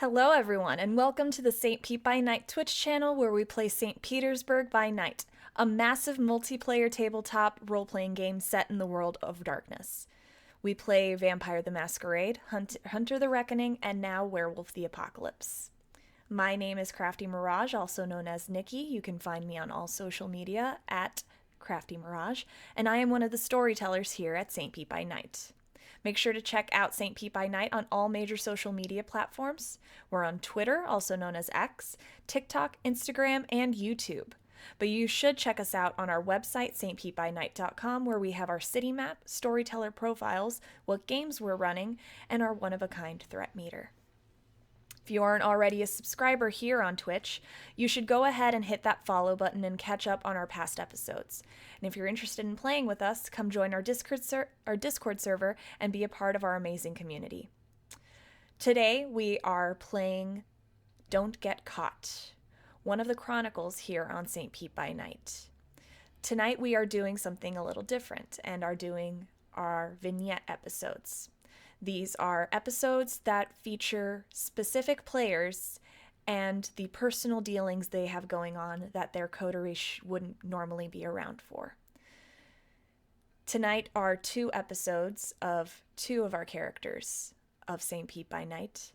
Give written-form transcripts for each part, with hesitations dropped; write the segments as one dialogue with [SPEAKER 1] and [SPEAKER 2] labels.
[SPEAKER 1] Hello everyone, and welcome to the SPbN By Night Twitch channel where we play St. Petersburg by Night, a massive multiplayer tabletop role-playing game set in the world of darkness. We play Vampire the Masquerade, Hunter the Reckoning, and now Werewolf the Apocalypse. My name is Crafty Mirage, also known as Nikki. You can find me on all social media at Crafty Mirage, and I am one of the storytellers here at SPbN By Night. Make sure to check out SPbN By Night on all major social media platforms. We're on Twitter, also known as X, TikTok, Instagram, and YouTube. But you should check us out on our website, stbnynight.com, where we have our city map, storyteller profiles, what games we're running, and our one-of-a-kind threat meter. If you aren't already a subscriber here on Twitch, you should go ahead and hit that follow button and catch up on our past episodes. And if you're interested in playing with us, come join our Discord server and be a part of our amazing community. Today we are playing Don't Get Caught, one of the chronicles here on SPbN By Night. Tonight we are doing something a little different and are doing our vignette episodes. These are episodes that feature specific players and the personal dealings they have going on that their coterie wouldn't normally be around for. Tonight are two episodes of two of our characters of SPbN By Night,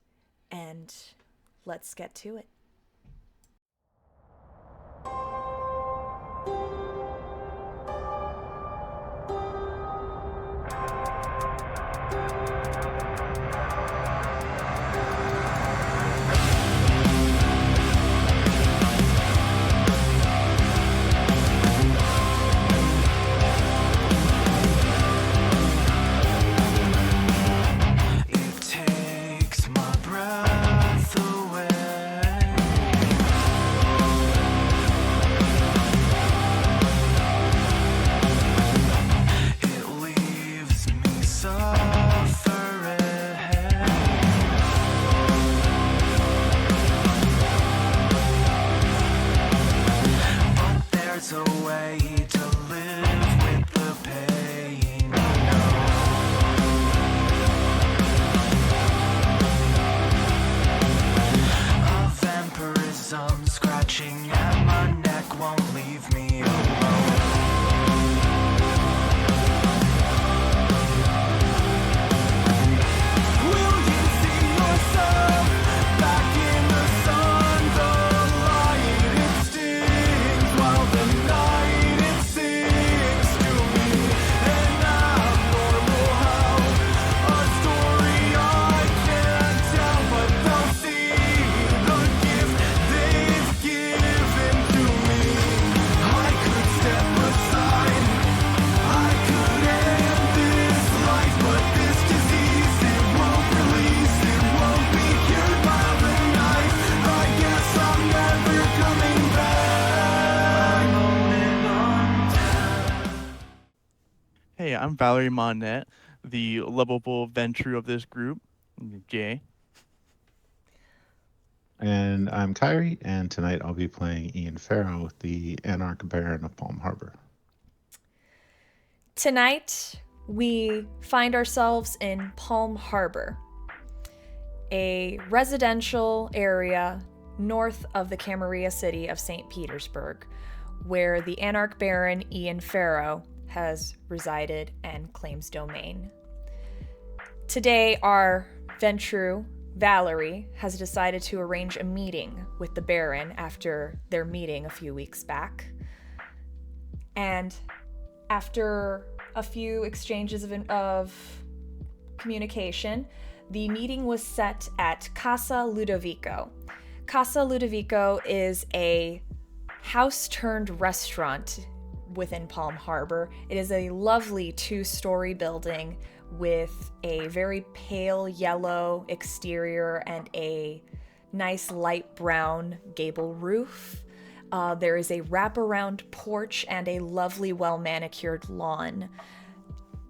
[SPEAKER 1] and let's get to it.
[SPEAKER 2] Hey, I'm Valerie Monette, the lovable venture of this group, Jay.
[SPEAKER 3] And I'm Kyrie, and tonight I'll be playing Ian Farrow, the Anarch Baron of Palm Harbor.
[SPEAKER 1] Tonight, we find ourselves in Palm Harbor, a residential area north of the Camarilla city of St. Petersburg, where the Anarch Baron Ian Farrow has resided and claims domain. Today, our Ventru, Valerie, has decided to arrange a meeting with the Baron after their meeting a few weeks back. And after a few exchanges of communication, the meeting was set at Casa Ludovico. Casa Ludovico is a house-turned-restaurant within Palm Harbor. It is a lovely two-story building with a very pale yellow exterior and a nice light brown gable roof. There is a wraparound porch and a lovely well-manicured lawn.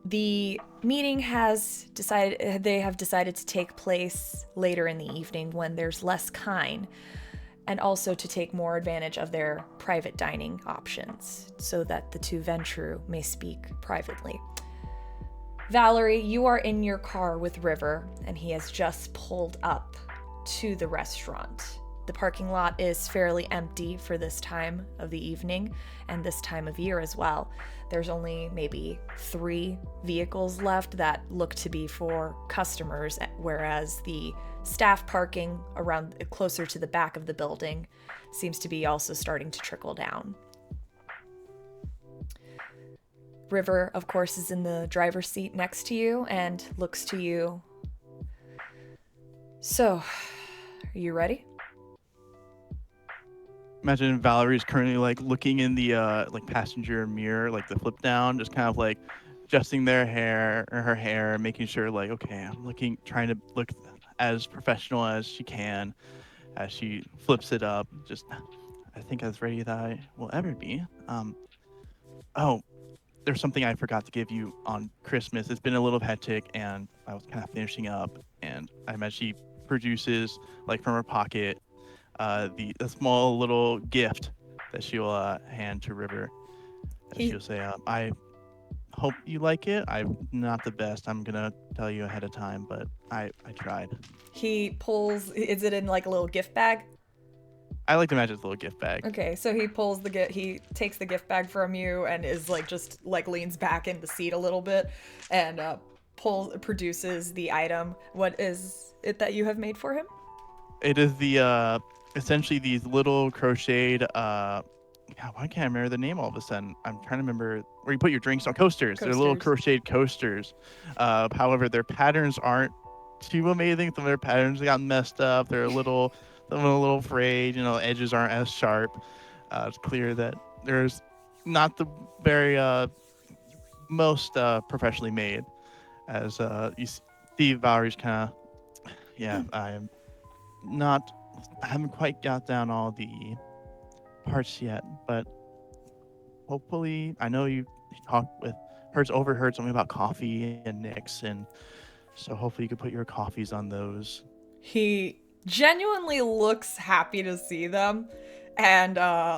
[SPEAKER 1] The meeting they have decided to take place later in the evening when there's less kine, and also to take more advantage of their private dining options so that the two Ventru may speak privately. Valerie, you are in your car with River, and he has just pulled up to the restaurant. The parking lot is fairly empty for this time of the evening and this time of year as well. There's only maybe 3 vehicles left that look to be for customers, whereas the staff parking around closer to the back of the building seems to be also starting to trickle down. River, of course, is in the driver's seat next to you and looks to you. So, are you ready?
[SPEAKER 2] Imagine Valerie's currently like looking in the like passenger mirror, like the flip down, just kind of like adjusting her hair, making sure like, okay, I'm trying to look as professional as she can as she flips it up. Just, I think as ready as I will ever be. Oh, there's something I forgot to give you on Christmas. It's been a little hectic, and I was kind of finishing up, and I imagine she produces like from her pocket the small little gift that she'll hand to River. She'll say, I hope you like it. I'm not the best. I'm going to tell you ahead of time, but I tried.
[SPEAKER 1] He pulls, is it in like a little gift bag?
[SPEAKER 2] I like to imagine it's a little gift bag.
[SPEAKER 1] Okay, so he pulls he takes the gift bag from you and is like just like leans back in the seat a little bit and produces the item. What is it that you have made for him?
[SPEAKER 2] It is the essentially these little crocheted God, why can't I remember the name all of a sudden? I'm trying to remember where you put your drinks on coasters. They're little crocheted coasters. However, their patterns aren't too amazing. Some of their patterns got messed up. They're a little frayed. You know, edges aren't as sharp. It's clear that there's not the very most professionally made. As you see, Valerie's kind of, yeah, I haven't quite got down all the parts yet, but hopefully, I know you talked with overheard something about coffee and Nicks, and so hopefully you could put your coffees on those.
[SPEAKER 1] He genuinely looks happy to see them and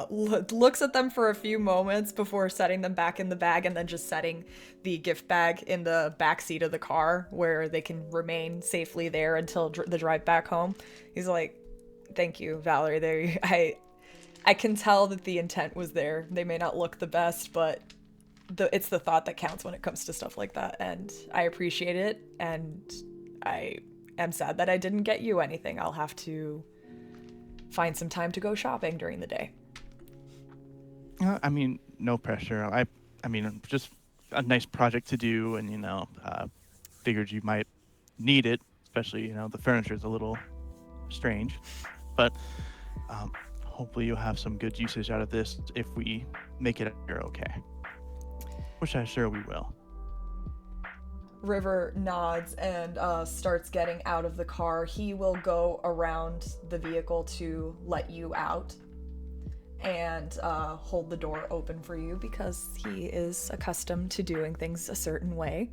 [SPEAKER 1] looks at them for a few moments before setting them back in the bag and then just setting the gift bag in the back seat of the car where they can remain safely there until the drive back home. He's like, thank you, Valerie. I can tell that the intent was there. They may not look the best, but it's the thought that counts when it comes to stuff like that, and I appreciate it, and I am sad that I didn't get you anything. I'll have to find some time to go shopping during the day.
[SPEAKER 2] I mean, no pressure. I mean, just a nice project to do, and figured you might need it, especially the furniture is a little strange, but hopefully you'll have some good usage out of this if we make it here okay. Which I'm sure we will.
[SPEAKER 1] River nods and starts getting out of the car. He will go around the vehicle to let you out and hold the door open for you because he is accustomed to doing things a certain way.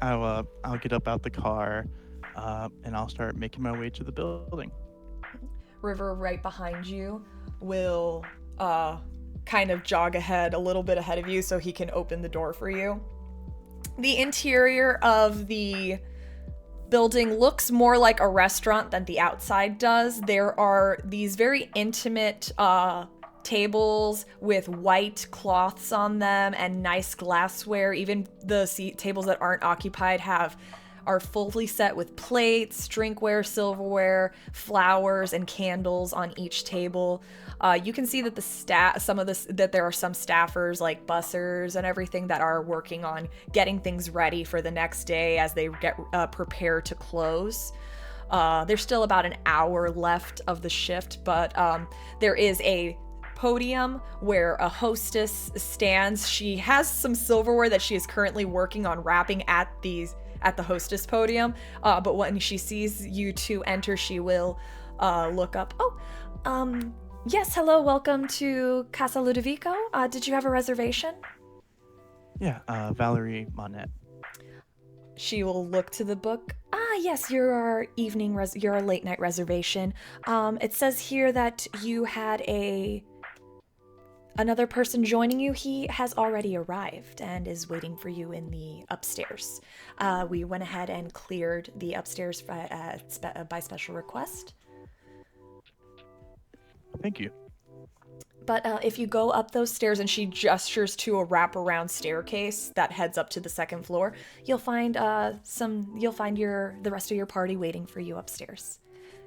[SPEAKER 2] I'll get up out the car and I'll start making my way to the building.
[SPEAKER 1] River, right behind you, will kind of jog ahead, a little bit ahead of you so he can open the door for you. The interior of the building looks more like a restaurant than the outside does. There are these very intimate tables with white cloths on them and nice glassware. Even the tables that aren't occupied are fully set with plates, drinkware, silverware, flowers, and candles on each table. You can see that that there are some staffers like bussers and everything that are working on getting things ready for the next day as they get prepared to close. There's still about an hour left of the shift, but there is a podium where a hostess stands. She has some silverware that she is currently working on wrapping at the hostess podium, but when she sees you two enter, she will look up. Yes, hello, welcome to Casa Ludovico. Did you have a reservation?
[SPEAKER 2] Yeah, Valerie Monette.
[SPEAKER 1] She will look to the book. Yes, you're our you're a late night reservation. It says here that you had a Another person joining you, he has already arrived and is waiting for you in the upstairs. We went ahead and cleared the upstairs by special request.
[SPEAKER 2] Thank you.
[SPEAKER 1] But if you go up those stairs, and she gestures to a wraparound staircase that heads up to the second floor, you'll find the rest of your party waiting for you upstairs.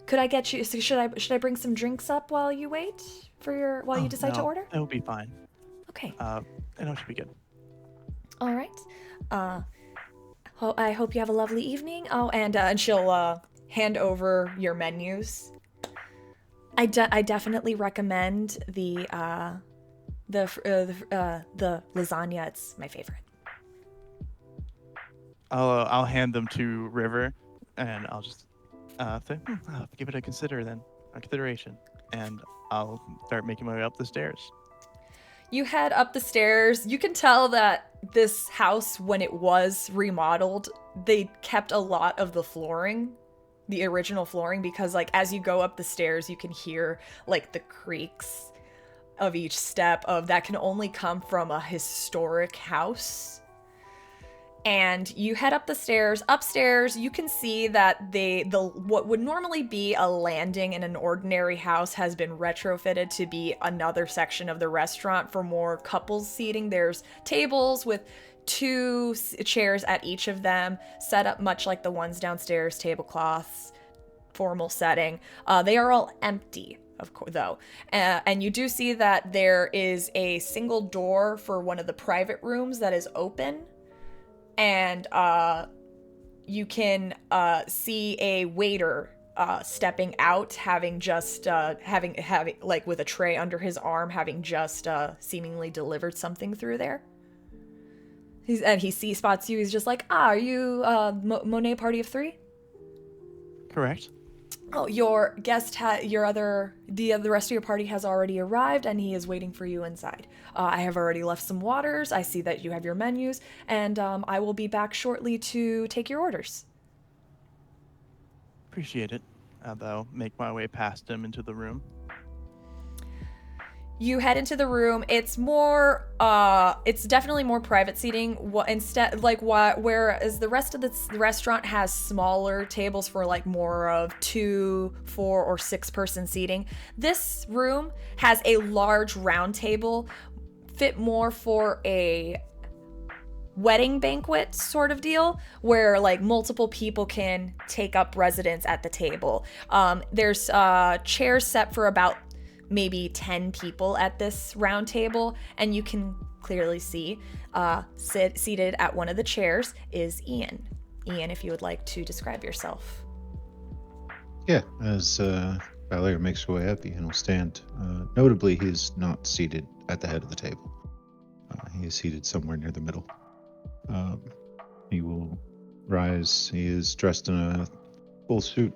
[SPEAKER 1] Could I get you? So should I bring some drinks up while you wait while you decide to order?
[SPEAKER 2] That would be fine.
[SPEAKER 1] Okay.
[SPEAKER 2] I know it should be good.
[SPEAKER 1] All right. I hope you have a lovely evening. Oh, and she'll hand over your menus. I definitely recommend the lasagna. It's my favorite.
[SPEAKER 2] I'll hand them to River, and I'll just say, I'll give it a consideration, and I'll start making my way up the stairs.
[SPEAKER 1] You head up the stairs. You can tell that this house, when it was remodeled, they kept a lot of the flooring, the original flooring, because like as you go up the stairs, you can hear like the creaks of each step of that can only come from a historic house. And you head up the stairs. Upstairs, you can see that what would normally be a landing in an ordinary house has been retrofitted to be another section of the restaurant for more couples seating. There's tables with 2 chairs at each of them, set up much like the ones downstairs, tablecloths, formal setting. They are all empty, of course, though. And you do see that there is a single door for one of the private rooms that is open. And you can see a waiter stepping out, having just having like with a tray under his arm, having just seemingly delivered something through there. He spots you. He's just like, are you Monet Party of 3?
[SPEAKER 2] Correct.
[SPEAKER 1] Oh, your guest the rest of your party has already arrived, and he is waiting for you inside. I have already left some waters. I see that you have your menus, and I will be back shortly to take your orders.
[SPEAKER 2] Appreciate it. I'll make my way past him into the room.
[SPEAKER 1] You head into the room. It's definitely more private seating. Whereas the rest of the restaurant has smaller tables for like more of 2, 4, or 6 person seating. This room has a large round table, fit more for a wedding banquet sort of deal, where like multiple people can take up residence at the table. There's chairs set for about maybe 10 people at this round table, and you can clearly see seated at one of the chairs is Ian. Ian, if you would like to describe yourself.
[SPEAKER 3] Yeah, as Valerie makes her way up, Ian will stand. Notably, he's not seated at the head of the table. He is seated somewhere near the middle. He will rise. He is dressed in a full suit,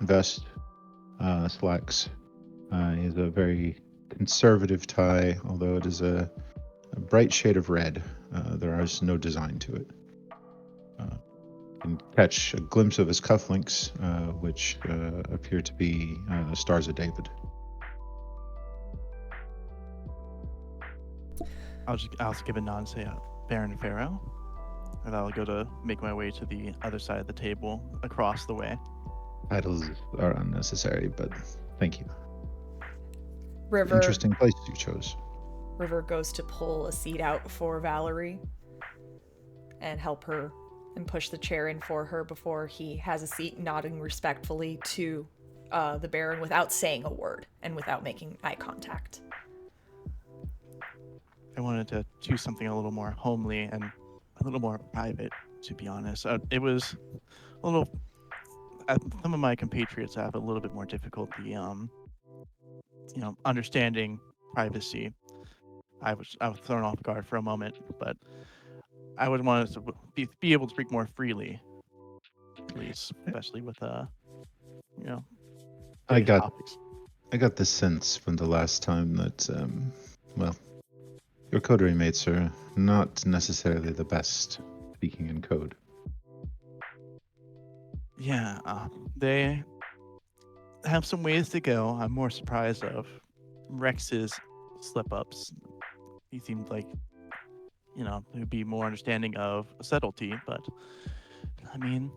[SPEAKER 3] vest, slacks. He has a very conservative tie, although it is a bright shade of red. There is no design to it. You can catch a glimpse of his cufflinks, which appear to be Stars of David.
[SPEAKER 2] I'll just give a nod and say, Baron Farrow. And I'll go to make my way to the other side of the table, across the way.
[SPEAKER 3] Titles are unnecessary, but thank you.
[SPEAKER 1] River.
[SPEAKER 3] Interesting place you chose.
[SPEAKER 1] River goes to pull a seat out for Valerie and help her and push the chair in for her before he has a seat, nodding respectfully to the Baron without saying a word and without making eye contact.
[SPEAKER 2] I wanted to choose something a little more homely and a little more private, to be honest. It was a little... some of my compatriots have a little bit more difficulty understanding privacy. I was thrown off guard for a moment, but I would want us to be able to speak more freely, please, especially with
[SPEAKER 3] I got
[SPEAKER 2] topics.
[SPEAKER 3] I got the sense from the last time that your coterie mates are not necessarily the best speaking in code.
[SPEAKER 2] Yeah, they have some ways to go. I'm more surprised of Rex's slip-ups he seemed like, he'd be more understanding of subtlety, but I mean,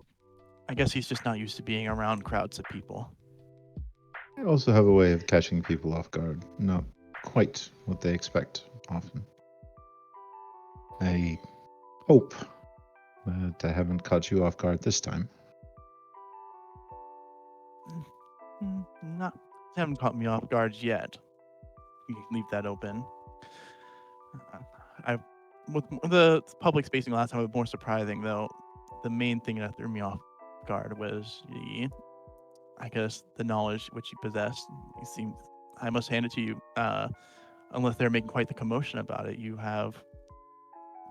[SPEAKER 2] I guess he's just not used to being around crowds of people.
[SPEAKER 3] I also have a way of catching people off guard. Not quite what they expect often. I hope that I haven't caught you off guard this time.
[SPEAKER 2] Not haven't caught me off guard yet. You can leave that open. I with the public spacing last time was more surprising though. The main thing that threw me off guard was the knowledge which you possess. You seem, I must hand it to you. Unless they're making quite the commotion about it, you have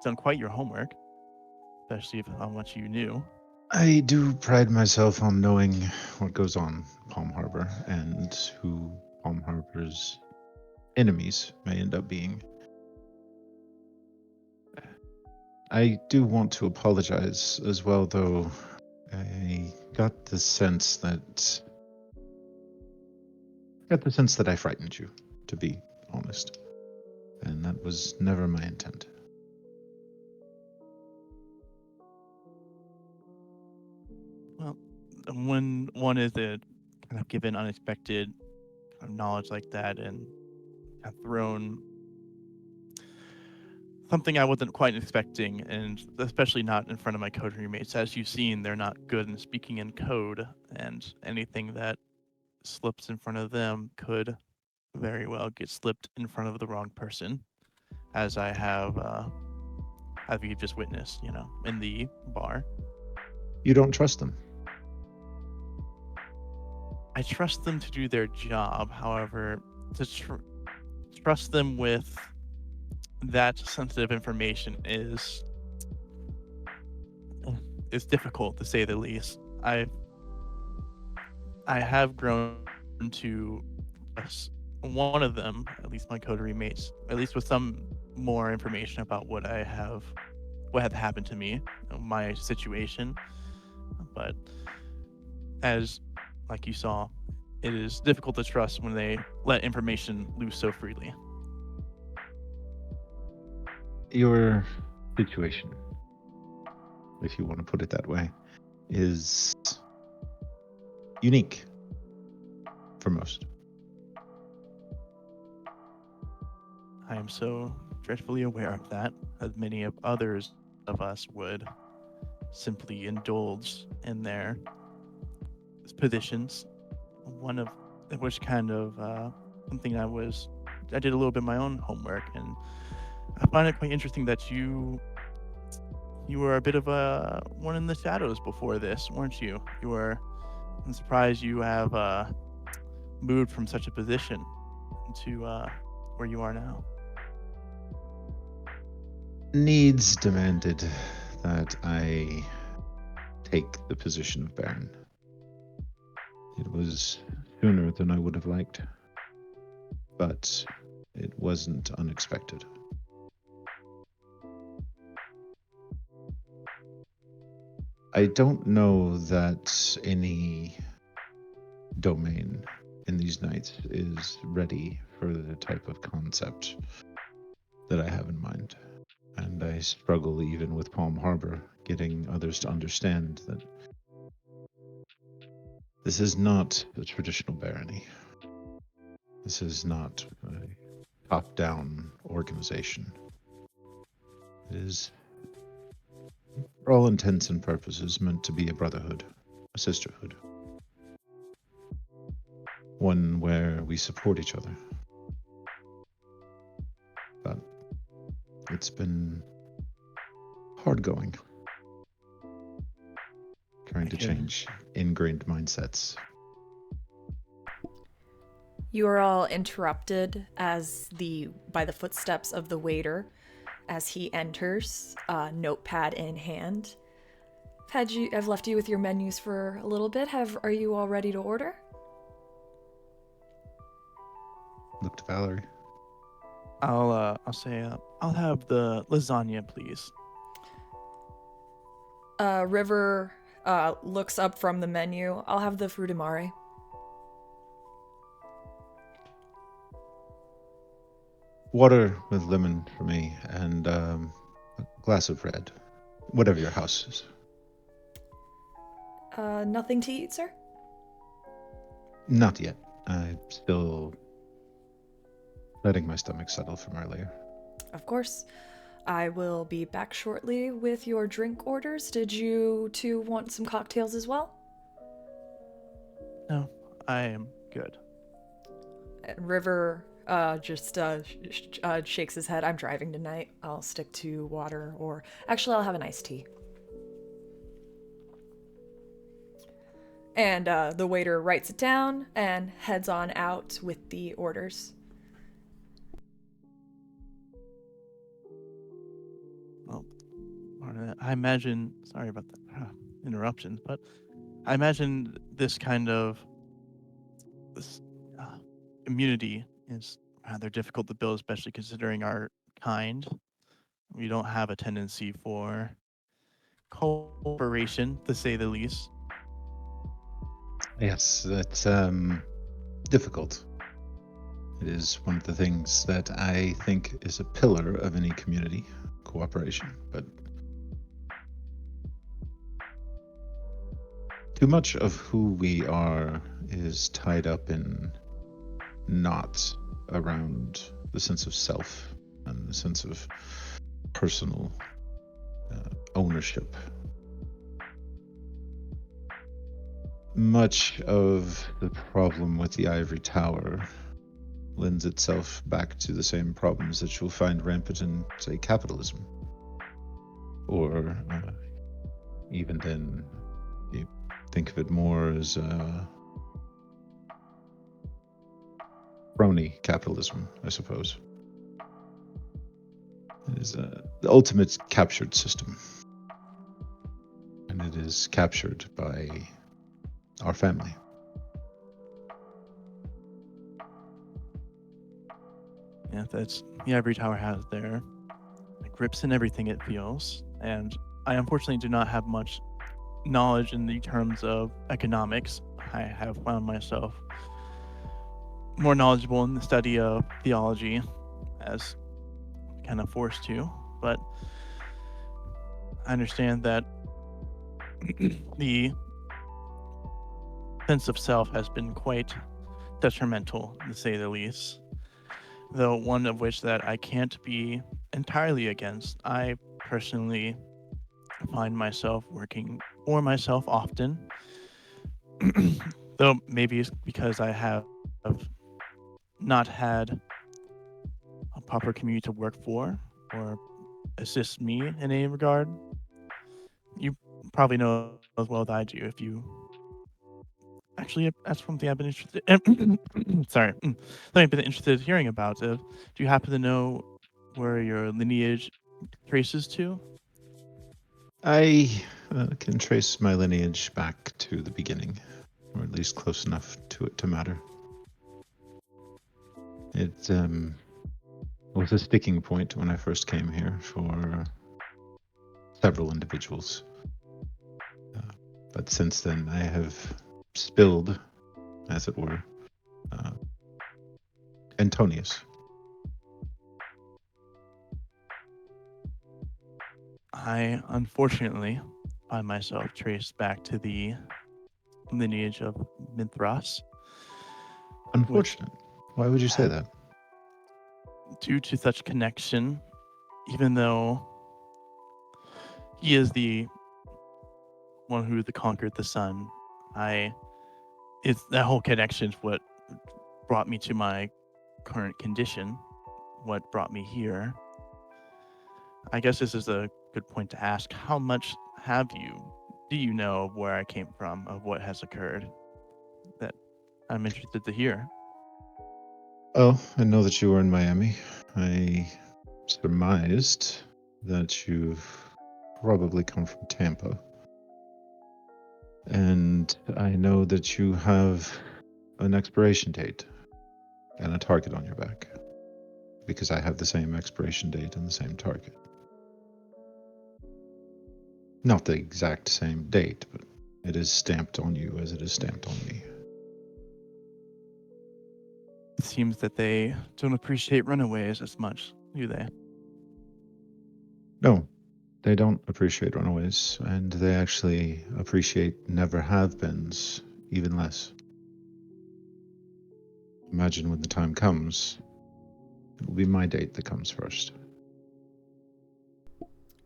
[SPEAKER 2] done quite your homework, especially how much you knew.
[SPEAKER 3] I do pride myself on knowing what goes on Palm Harbor and who Palm Harbor's enemies may end up being. I do want to apologize as well, though. I got the sense that I frightened you, to be honest, and that was never my intent.
[SPEAKER 2] Well, when one is kind of given unexpected knowledge like that and have thrown something I wasn't quite expecting, and especially not in front of my code roommates. As you've seen, they're not good in speaking in code, and anything that slips in front of them could very well get slipped in front of the wrong person, as you've just witnessed, in the bar.
[SPEAKER 3] You don't trust them?
[SPEAKER 2] I trust them to do their job. However, to trust them with that sensitive information is difficult, to say the least. I have grown to one of them, at least my coterie mates, at least with some more information about what had happened to me, my situation. But as like you saw, it is difficult to trust when they let information loose so freely.
[SPEAKER 3] Your situation, if you want to put it that way, is unique for most.
[SPEAKER 2] I am so dreadfully aware of that, as many of others of us would simply indulge in their positions. One of which kind of something I did a little bit of my own homework, and I find it quite interesting that you were a bit of a one in the shadows before this, weren't you? I'm surprised you have moved from such a position to where you are now.
[SPEAKER 3] Needs demanded that I take the position of Baron. It was sooner than I would have liked, but it wasn't unexpected. I don't know that any domain in these nights is ready for the type of concept that I have in mind. And I struggle even with Palm Harbor, getting others to understand that this is not a traditional barony. This is not a top-down organization. It is, for all intents and purposes, meant to be a brotherhood, a sisterhood. One where we support each other. But it's been hard going. Trying to change ingrained mindsets.
[SPEAKER 1] You are all interrupted by the footsteps of the waiter as he enters, notepad in hand. I've left you with your menus for a little bit. Are you all ready to order?
[SPEAKER 3] Look to Valerie.
[SPEAKER 2] I'll say I'll have the lasagna, please.
[SPEAKER 1] River looks up from the menu. I'll have the frutamare.
[SPEAKER 3] Water with lemon for me, and a glass of red. Whatever your house is.
[SPEAKER 1] Nothing to eat, sir?
[SPEAKER 3] Not yet. I'm still letting my stomach settle from earlier.
[SPEAKER 1] Of course. I will be back shortly with your drink orders. Did you two want some cocktails as well?
[SPEAKER 2] No, I am good.
[SPEAKER 1] And River just shakes his head. I'm driving tonight. I'll stick to water, or actually, I'll have an iced tea. And the waiter writes it down and heads on out with the orders.
[SPEAKER 2] Well, I imagine. Sorry about the interruptions, but I imagine this kind of immunity is rather difficult to build, especially considering our kind. We don't have a tendency for cooperation, to say the least.
[SPEAKER 3] Yes, that's difficult. It is one of the things that I think is a pillar of any community, cooperation. But too much of who we are is tied up in knots around the sense of self and the sense of personal ownership. Much of the problem with the ivory tower lends itself back to the same problems that you'll find rampant in, say, capitalism. Or even then, you think of it more as crony capitalism, I suppose. It is the ultimate captured system. And it is captured by our family.
[SPEAKER 2] Yeah, that's the ivory tower has their grips in everything, it feels. And I unfortunately do not have much knowledge in the terms of economics. I have found myself more knowledgeable in the study of theology, as kind of forced to, but I understand that the sense of self has been quite detrimental, to say the least. Though one of which that I can't be entirely against. I personally find myself working for myself often, though maybe it's because I have not had a proper community to work for or assist me in any regard. You probably know as well as I do. If you actually, that's something I've been interested. Sorry, something I've been interested in hearing about. Do you happen to know where your lineage traces to?
[SPEAKER 3] I can trace my lineage back to the beginning, or at least close enough to it to matter. It was a sticking point when I first came here for several individuals. But since then, I have spilled, as it were, Antonius.
[SPEAKER 2] I unfortunately find myself traced back to the lineage of Mithras.
[SPEAKER 3] Unfortunate. Why would you say that?
[SPEAKER 2] Due to such connection, even though he is the one who conquered the sun, it's that whole connection is what brought me to my current condition, what brought me here. I guess this is a good point to ask. How much do you know of where I came from, of what has occurred? That I'm interested to hear.
[SPEAKER 3] Oh, I know that you were in Miami. I surmised that you've probably come from Tampa. And I know that you have an expiration date and a target on your back. Because I have the same expiration date and the same target. Not the exact same date, but it is stamped on you as it is stamped on me.
[SPEAKER 2] seems that they don't appreciate runaways as much, do they?
[SPEAKER 3] No, they don't appreciate runaways, and they actually appreciate never have beens even less. Imagine when the time comes, it will be my date that comes first.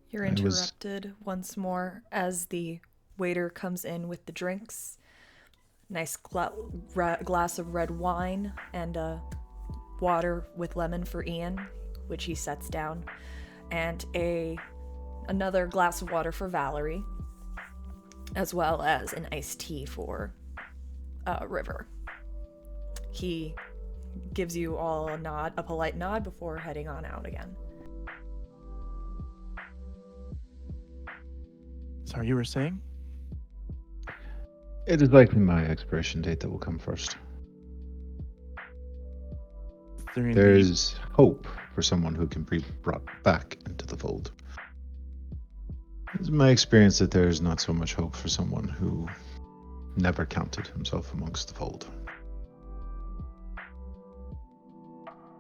[SPEAKER 1] You're
[SPEAKER 3] I was-
[SPEAKER 1] interrupted once more as the waiter comes in with the drinks. Nice glass of red wine and water with lemon for Ian, which he sets down, and another glass of water for Valerie, as well as an iced tea for River. He gives you all a polite nod before heading on out again.
[SPEAKER 2] Sorry, you were saying?
[SPEAKER 3] It is likely my expiration date that will come first. There is hope for someone who can be brought back into the fold. It's my experience that there is not so much hope for someone who never counted himself amongst the fold.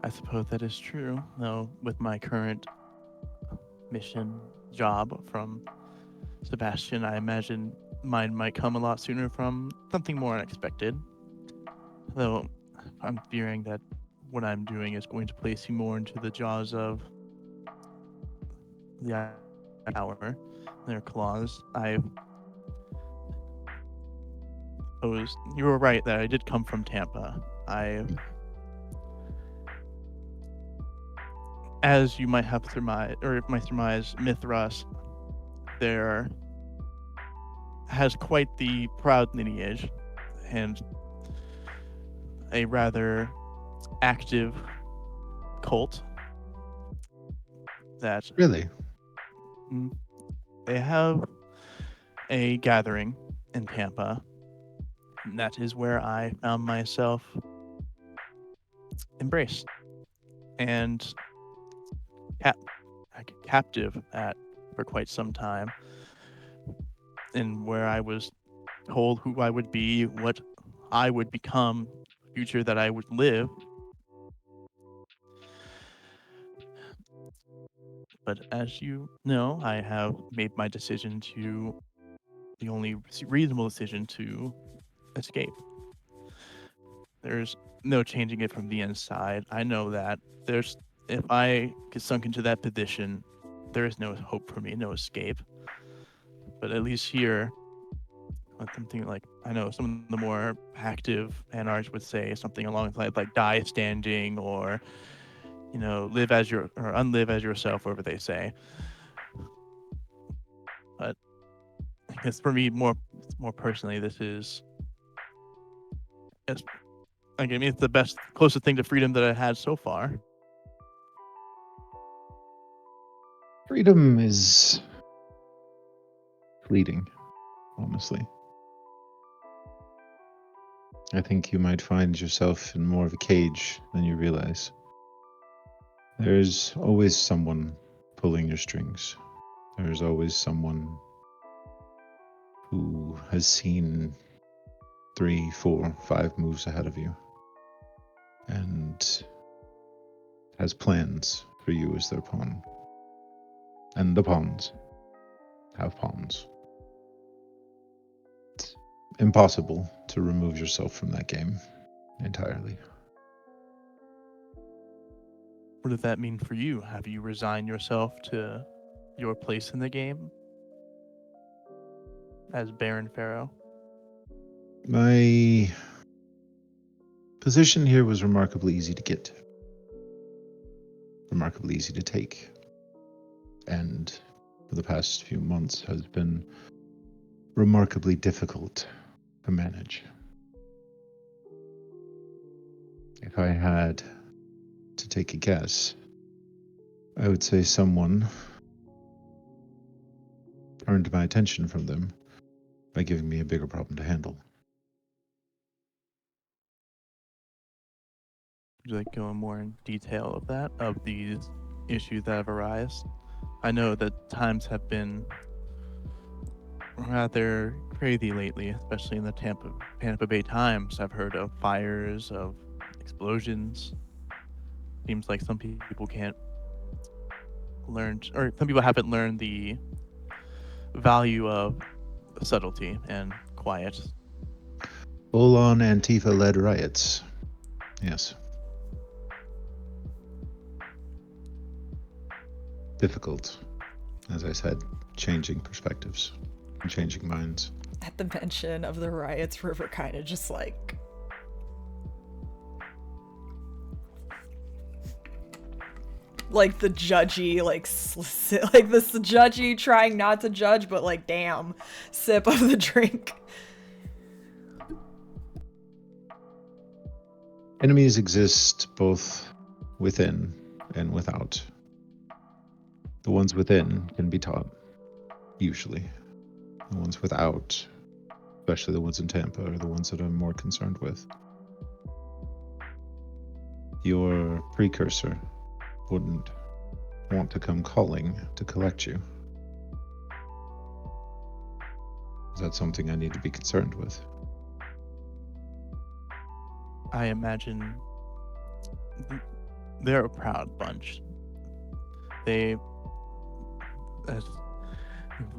[SPEAKER 2] I suppose that is true, though with my current mission job from Sebastian, I imagine mine might come a lot sooner from something more unexpected. Though I'm fearing that what I'm doing is going to place you more into the jaws of the hour, their claws. You were right that I did come from Tampa. As you might have surmised, or might surmise, Mithras there has quite the proud lineage and a rather active cult that
[SPEAKER 3] Really?
[SPEAKER 2] They have a gathering in Tampa. And that is where I found myself embraced and captive at for quite some time, and where I was told who I would be, what I would become, future that I would live. But as you know, I have made my decision the only reasonable decision to escape. There's no changing it from the inside. I know that if I get sunk into that position, there is no hope for me, no escape. But at least here, something like, I know some of the more active anarchs would say something along the lines like die standing, or live as or unlive as yourself, whatever they say. But I guess for me, more personally, this is, it's the closest thing to freedom that I had so far.
[SPEAKER 3] Freedom is fleeting, honestly. I think you might find yourself in more of a cage than you realize. There's always someone pulling your strings. There's always someone who has seen 3, 4, 5 moves ahead of you and has plans for you as their pawn. And the pawns have pawns. It's impossible to remove yourself from that game entirely.
[SPEAKER 2] What does that mean for you? Have you resigned yourself to your place in the game as Baron Farrow?
[SPEAKER 3] My position here was remarkably easy to get, remarkably easy to take, and for the past few months has been remarkably difficult to manage. If I had to take a guess, I would say someone turned my attention from them by giving me a bigger problem to handle.
[SPEAKER 2] Would you like to go more in detail of these issues that have arisen? I know that times have been rather crazy lately, especially in the Tampa Bay Times. I've heard of fires, of explosions. Seems like some people can't learn, or some people haven't learned the value of subtlety and quiet.
[SPEAKER 3] Full-on Antifa-led riots. Yes. Difficult, as I said, changing perspectives and changing minds.
[SPEAKER 1] At the mention of the riots, River kind of just like... like the judgy, like this judgy trying not to judge, but like, damn, sip of the drink.
[SPEAKER 3] Enemies exist both within and without. The ones within can be taught, usually. The ones without, especially the ones in Tampa, are the ones that I'm more concerned with. Your precursor wouldn't want to come calling to collect you. Is that something I need to be concerned with?
[SPEAKER 2] I imagine they're a proud bunch.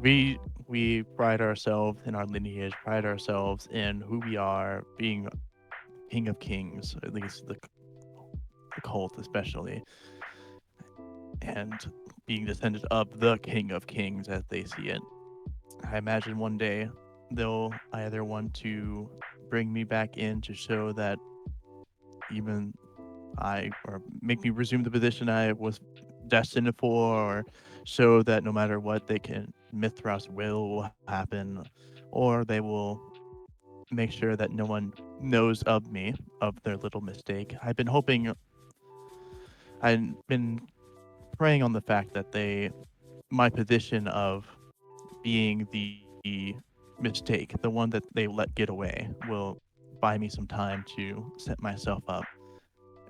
[SPEAKER 2] We pride ourselves in our lineage, pride ourselves in who we are, being king of kings, at least the cult especially, and being descendant of the king of kings as they see it. I imagine one day they'll either want to bring me back in to show that even or make me resume the position I was destined for, or show that no matter what, they can Mithras will happen, or they will make sure that no one knows of me, of their little mistake. I've been preying on the fact that my position of being the mistake, the one that they let get away, will buy me some time to set myself up.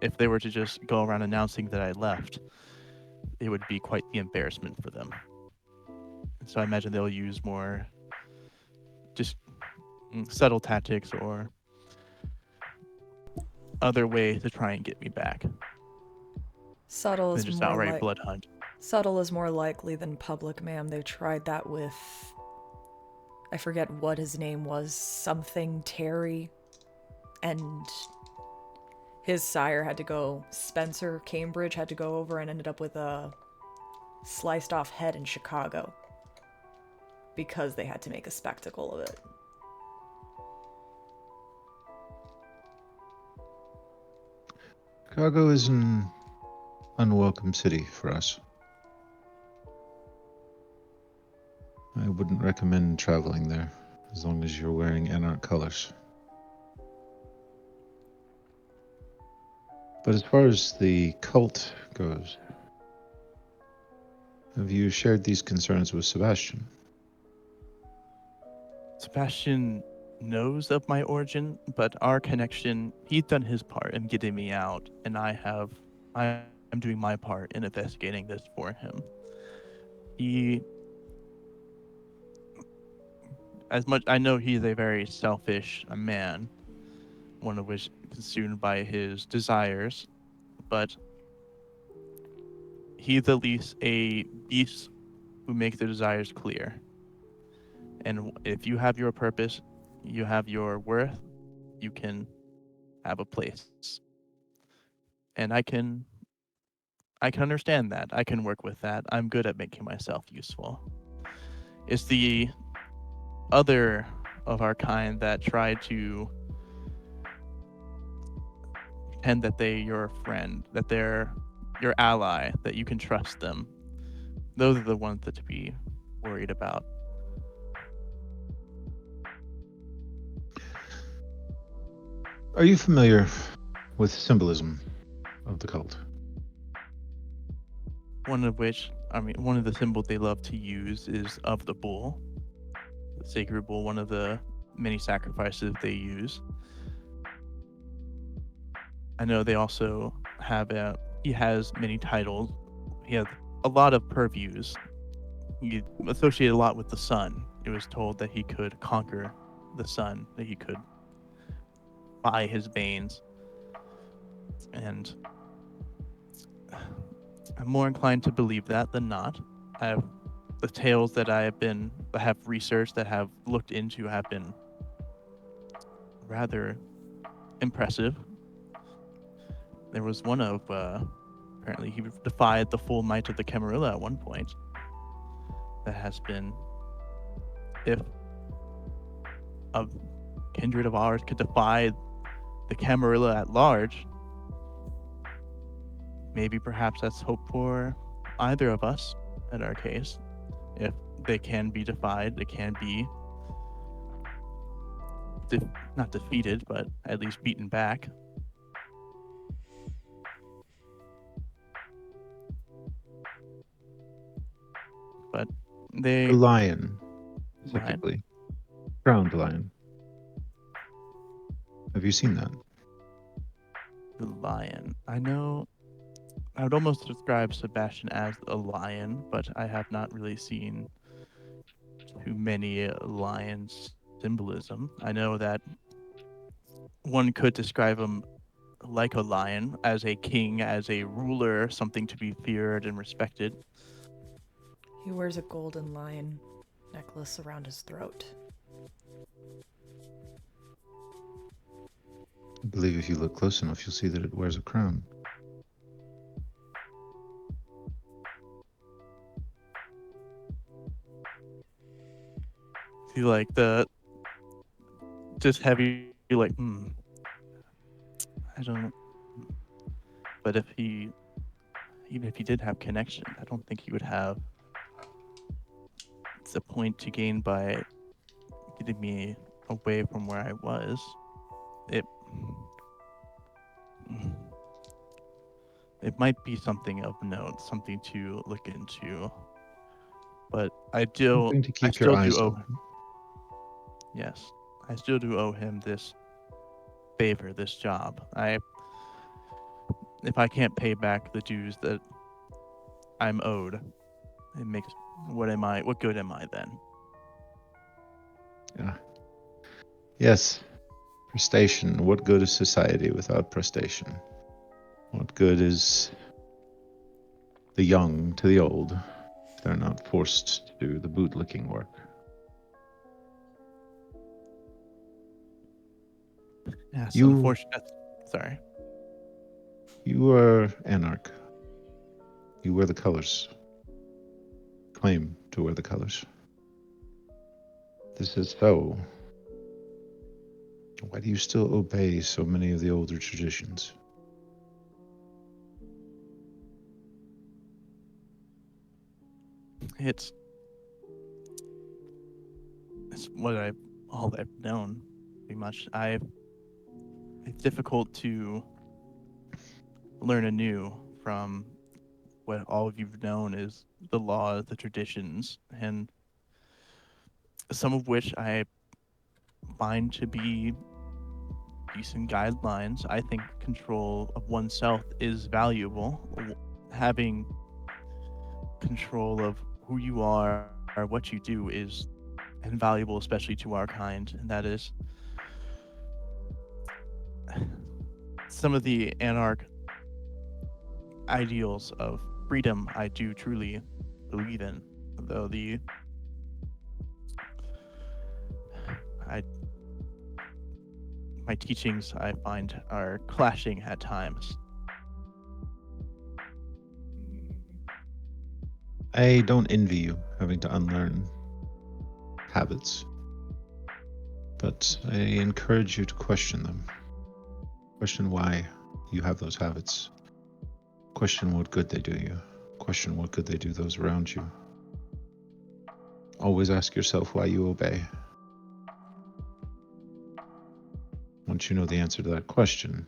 [SPEAKER 2] If they were to just go around announcing that I left, it would be quite the embarrassment for them. So I imagine they'll use more just subtle tactics or other ways to try and get me back.
[SPEAKER 1] Subtle is
[SPEAKER 2] just
[SPEAKER 1] more
[SPEAKER 2] outright blood hunt.
[SPEAKER 1] Subtle is more likely than public, ma'am. They tried that with, I forget what his name was, something Terry, and his sire had to go, Spencer Cambridge had to go over and ended up with a sliced off head in Chicago because they had to make a spectacle of it.
[SPEAKER 3] Chicago is an unwelcome city for us. I wouldn't recommend traveling there, as long as you're wearing Anarch colors. But as far as the cult goes, have you shared these concerns with Sebastian?
[SPEAKER 2] Sebastian knows of my origin, but our connection, he's done his part in getting me out, and I'm doing my part in investigating this for him. I know he's a very selfish man, one of which consumed by his desires, but he's at least a beast who makes their desires clear. And if you have your purpose, you have your worth, you can have a place. And I can understand that. I can work with that. I'm good at making myself useful. It's the other of our kind that try to pretend that they're your friend, that they're your ally, that you can trust them. Those are the ones that to be worried about.
[SPEAKER 3] Are you familiar with symbolism of the cult?
[SPEAKER 2] One of the symbols they love to use is of the bull. The sacred bull, one of the many sacrifices they use. I know they also have he has many titles. He has a lot of purviews. He associated a lot with the sun. It was told that he could conquer the sun, that he could buy his veins. And I'm more inclined to believe that than not. The tales that I have researched, that have looked into, have been rather impressive. There was one of, apparently he defied the full might of the Camarilla at one point. That has been, if a kindred of ours could defy the Camarilla at large, maybe perhaps that's hope for either of us in our case. If they can be defied, they can be not defeated, but at least beaten back. But
[SPEAKER 3] A lion, specifically. Crowned lion. Have you seen that?
[SPEAKER 2] The lion. I know. I would almost describe Sebastian as a lion, but I have not really seen too many lions symbolism. I know that one could describe him like a lion, as a king, as a ruler, something to be feared and respected.
[SPEAKER 1] He wears a golden lion necklace around his throat.
[SPEAKER 3] I believe if you look close enough, you'll see that it wears a crown.
[SPEAKER 2] See, like just heavy, like, I don't. But even if he did have connection, I don't think he would have the point to gain by getting me away from where I was. It might be something of note, something to look into. But
[SPEAKER 3] Something to keep your eyes on.
[SPEAKER 2] Yes, I still do owe him this favor, this job. If I can't pay back the dues that I'm owed, it makes what good am I then?
[SPEAKER 3] Yeah. Yes. Prestation. What good is society without prestation? What good is the young to the old if they're not forced to do the bootlicking work?
[SPEAKER 2] Yes,
[SPEAKER 3] You-
[SPEAKER 2] unfortunate. Sorry.
[SPEAKER 3] You were Anarch. You wear the colors. Claim to wear the colors. This is so. Why do you still obey so many of the older traditions?
[SPEAKER 2] It's all I've known, pretty much. It's difficult to learn anew from what all of you've known is the laws, the traditions, and some of which I find to be decent guidelines. I think control of oneself is valuable. Having control of who you are or what you do is invaluable, especially to our kind, and that is some of the anarch ideals of freedom I do truly believe in, though my teachings I find are clashing at times.
[SPEAKER 3] I don't envy you having to unlearn habits, but I encourage you to question them. Question why you have those habits. Question what good they do you. Question what good they do those around you. Always ask yourself why you obey. Once you know the answer to that question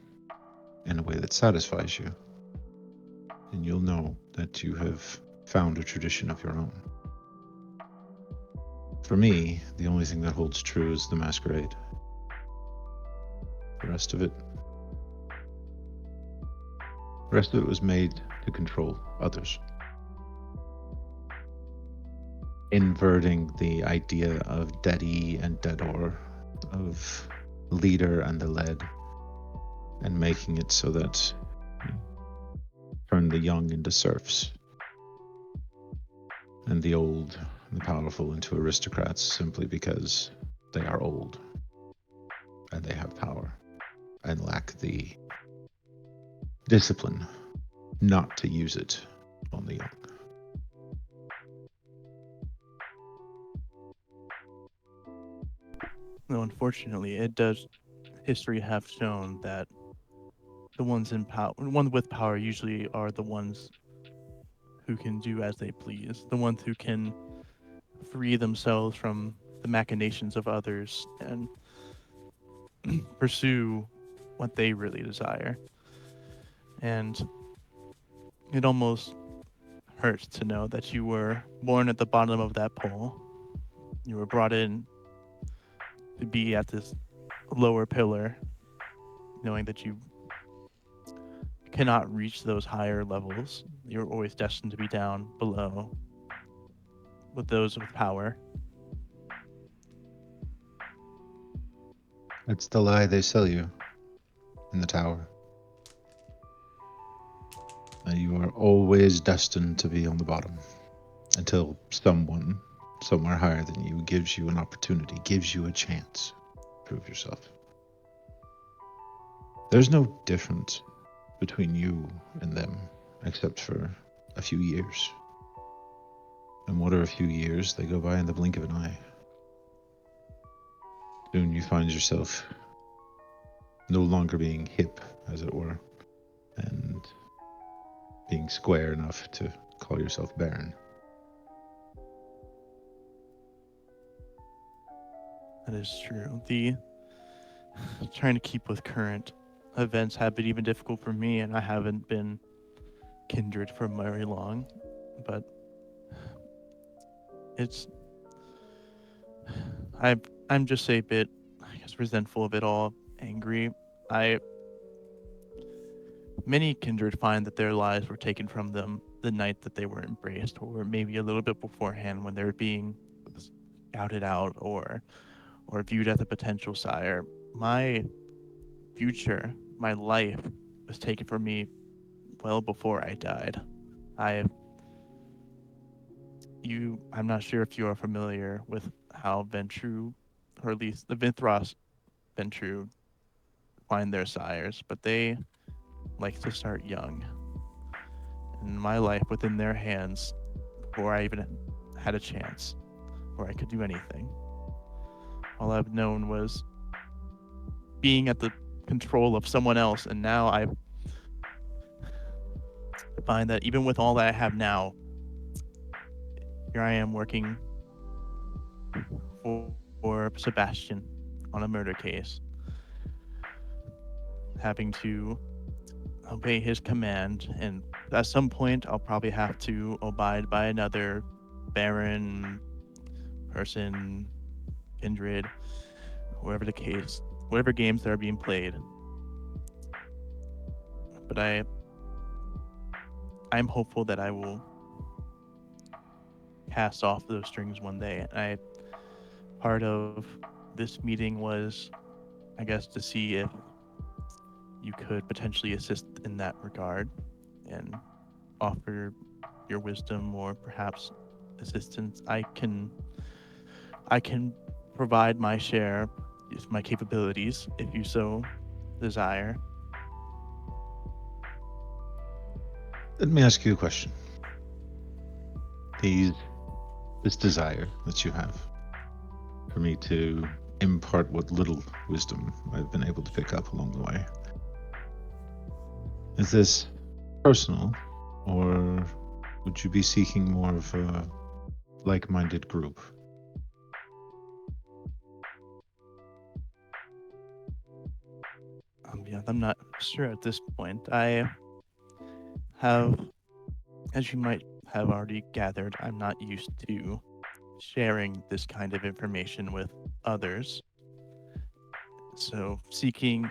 [SPEAKER 3] in a way that satisfies you, then you'll know that you have found a tradition of your own. For me, the only thing that holds true is the Masquerade. The rest of it was made to control others. Inverting the idea of deady and deador, of leader and the led, and making it so that turn the young into serfs, and the old and the powerful into aristocrats simply because they are old and they have power and lack the discipline not to use it on the young.
[SPEAKER 2] No, unfortunately, history have shown that the ones in power, one with power, usually are the ones who can do as they please, the ones who can free themselves from the machinations of others and pursue what they really desire. And it almost hurts to know that you were born at the bottom of that pole. You were brought in to be at this lower pillar, knowing that you cannot reach those higher levels. You're always destined to be down below with those with power.
[SPEAKER 3] That's the lie they sell you in the tower. That you are always destined to be on the bottom until someone somewhere higher than you gives you an opportunity, gives you a chance to prove yourself. There's no difference between you and them except for a few years. And what are a few years? They go by in the blink of an eye. Soon you find yourself no longer being hip, as it were, and being square enough to call yourself Baron.
[SPEAKER 2] That is true. The trying to keep with current events have been even difficult for me, and I haven't been Kindred for very long, but it's I'm just a bit, I guess, resentful of it all, angry. Many Kindred find that their lives were taken from them the night that they were embraced, or maybe a little bit beforehand when they were being scouted out or viewed as a potential sire. My future, my life, was taken from me well before I died. I'm not sure if you are familiar with how Ventru, or at least the Vinthros Ventru, find their sires, but they like to start young. And my life within their hands before I even had a chance, before I could do anything. All I've known was being at the control of someone else, and now I find that even with all that I have now, here I am working for Sebastian on a murder case, having to obey his command, and at some point I'll probably have to abide by another Baron, person, Kindred, whoever the case, whatever games that are being played. But I'm hopeful that I will cast off those strings one day. Part of this meeting was, I guess, to see if you could potentially assist in that regard and offer your wisdom or perhaps assistance. I can provide my share, my capabilities, if you so desire.
[SPEAKER 3] Let me ask you a question. This desire that you have for me to impart what little wisdom I've been able to pick up along the way, is this personal, or would you be seeking more of a like-minded group?
[SPEAKER 2] Yeah, I'm not sure at this point. I have, as you might have already gathered, I'm not used to sharing this kind of information with others. So seeking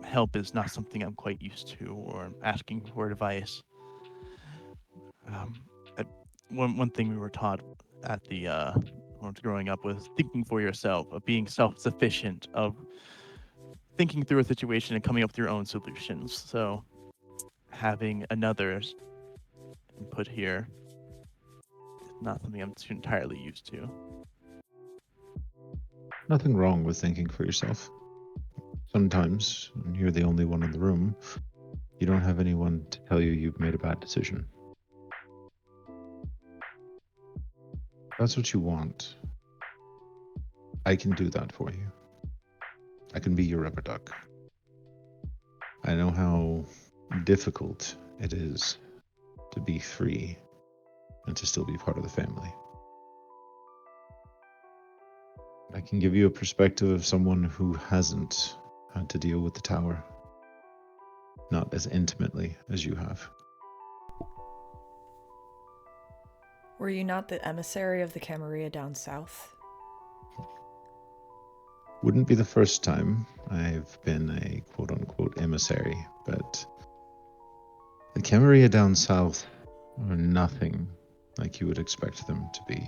[SPEAKER 2] help is not something I'm quite used to, or asking for advice. Um, one thing we were taught at the when I was growing up was thinking for yourself, of being self-sufficient, of thinking through a situation and coming up with your own solutions. So having another's input here is not something I'm too entirely used to.
[SPEAKER 3] Nothing wrong with thinking for yourself. Sometimes, when you're the only one in the room, you don't have anyone to tell you you've made a bad decision. If that's what you want, I can do that for you. I can be your rubber duck. I know how difficult it is to be free and to still be part of the family. I can give you a perspective of someone who hasn't had to deal with the tower, not as intimately as you have.
[SPEAKER 1] Were you not the emissary of the Camarilla down south?
[SPEAKER 3] Wouldn't be the first time I've been a quote-unquote emissary, but the Camarilla down south are nothing like you would expect them to be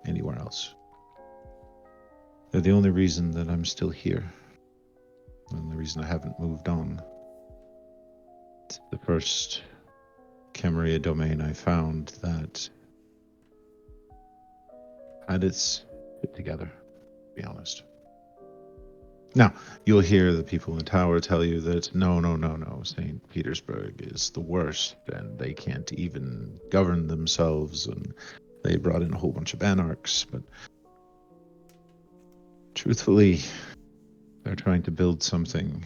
[SPEAKER 3] anywhere else. They're the only reason that I'm still here, and the reason I haven't moved on. It's the first Camarilla domain I found that had its shit together, to be honest. Now, you'll hear the people in the tower tell you that no, St. Petersburg is the worst, and they can't even govern themselves, and they brought in a whole bunch of anarchs, but truthfully, they're trying to build something,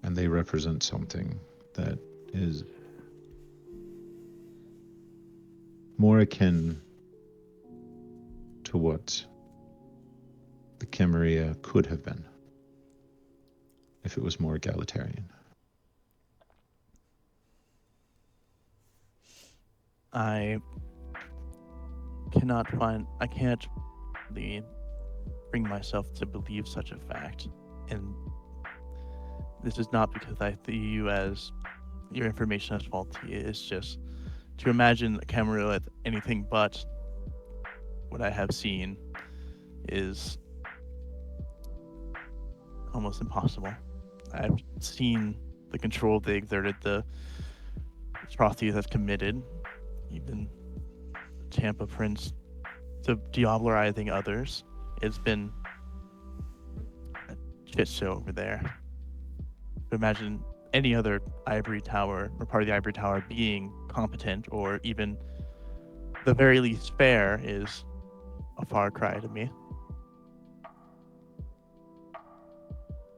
[SPEAKER 3] and they represent something that is more akin to what the Camarilla could have been if it was more egalitarian.
[SPEAKER 2] I can't really bring myself to believe such a fact. And this is not because I see you as your information as faulty. It's just to imagine a Camarilla as anything but what I have seen is almost impossible. I've seen the control they exerted, the atrocities that's committed, even Tampa Prince to diablerizing others. It's been a shit show over there. To imagine any other ivory tower or part of the ivory tower being competent or even the very least fair is a far cry to me.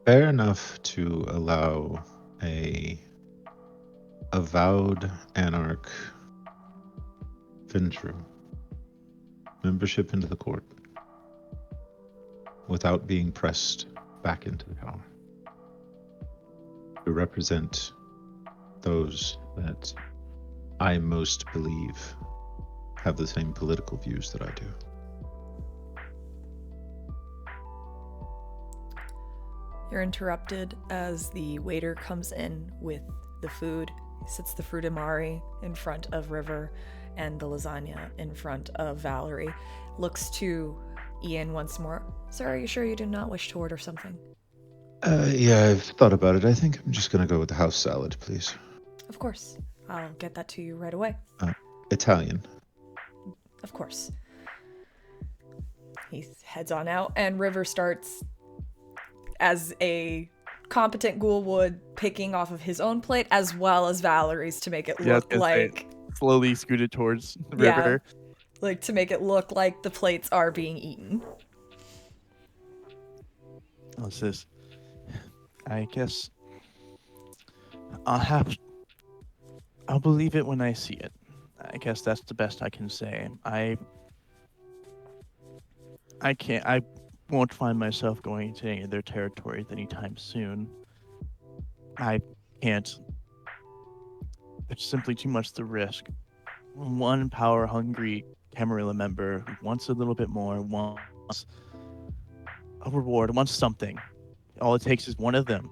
[SPEAKER 3] Fair enough to allow a avowed anarch Ventru membership into the court without being pressed back into the power to represent those that I most believe have the same political views that I do.
[SPEAKER 1] You're interrupted as the waiter comes in with the food. He sets the frutamari in front of River and the lasagna in front of Valerie. Looks to Ian once more. Sir, are you sure you do not wish to order something?
[SPEAKER 3] Yeah, I've thought about it. I think I'm just gonna go with the house salad, please.
[SPEAKER 1] Of course. I'll get that to you right away.
[SPEAKER 3] Italian.
[SPEAKER 1] Of course. He heads on out, and River starts, as a competent ghoul would, picking off of his own plate as well as Valerie's to make it look like...
[SPEAKER 2] slowly scooted towards the
[SPEAKER 1] Yeah,
[SPEAKER 2] river.
[SPEAKER 1] like to make it look like the plates are being eaten.
[SPEAKER 2] What's this? I guess I'll believe it when I see it. I guess that's the best I can say. I won't find myself going to any of their territories anytime soon. I can't. It's simply too much to risk. One power-hungry Camarilla member who wants a little bit more, wants a reward, wants something. All it takes is one of them.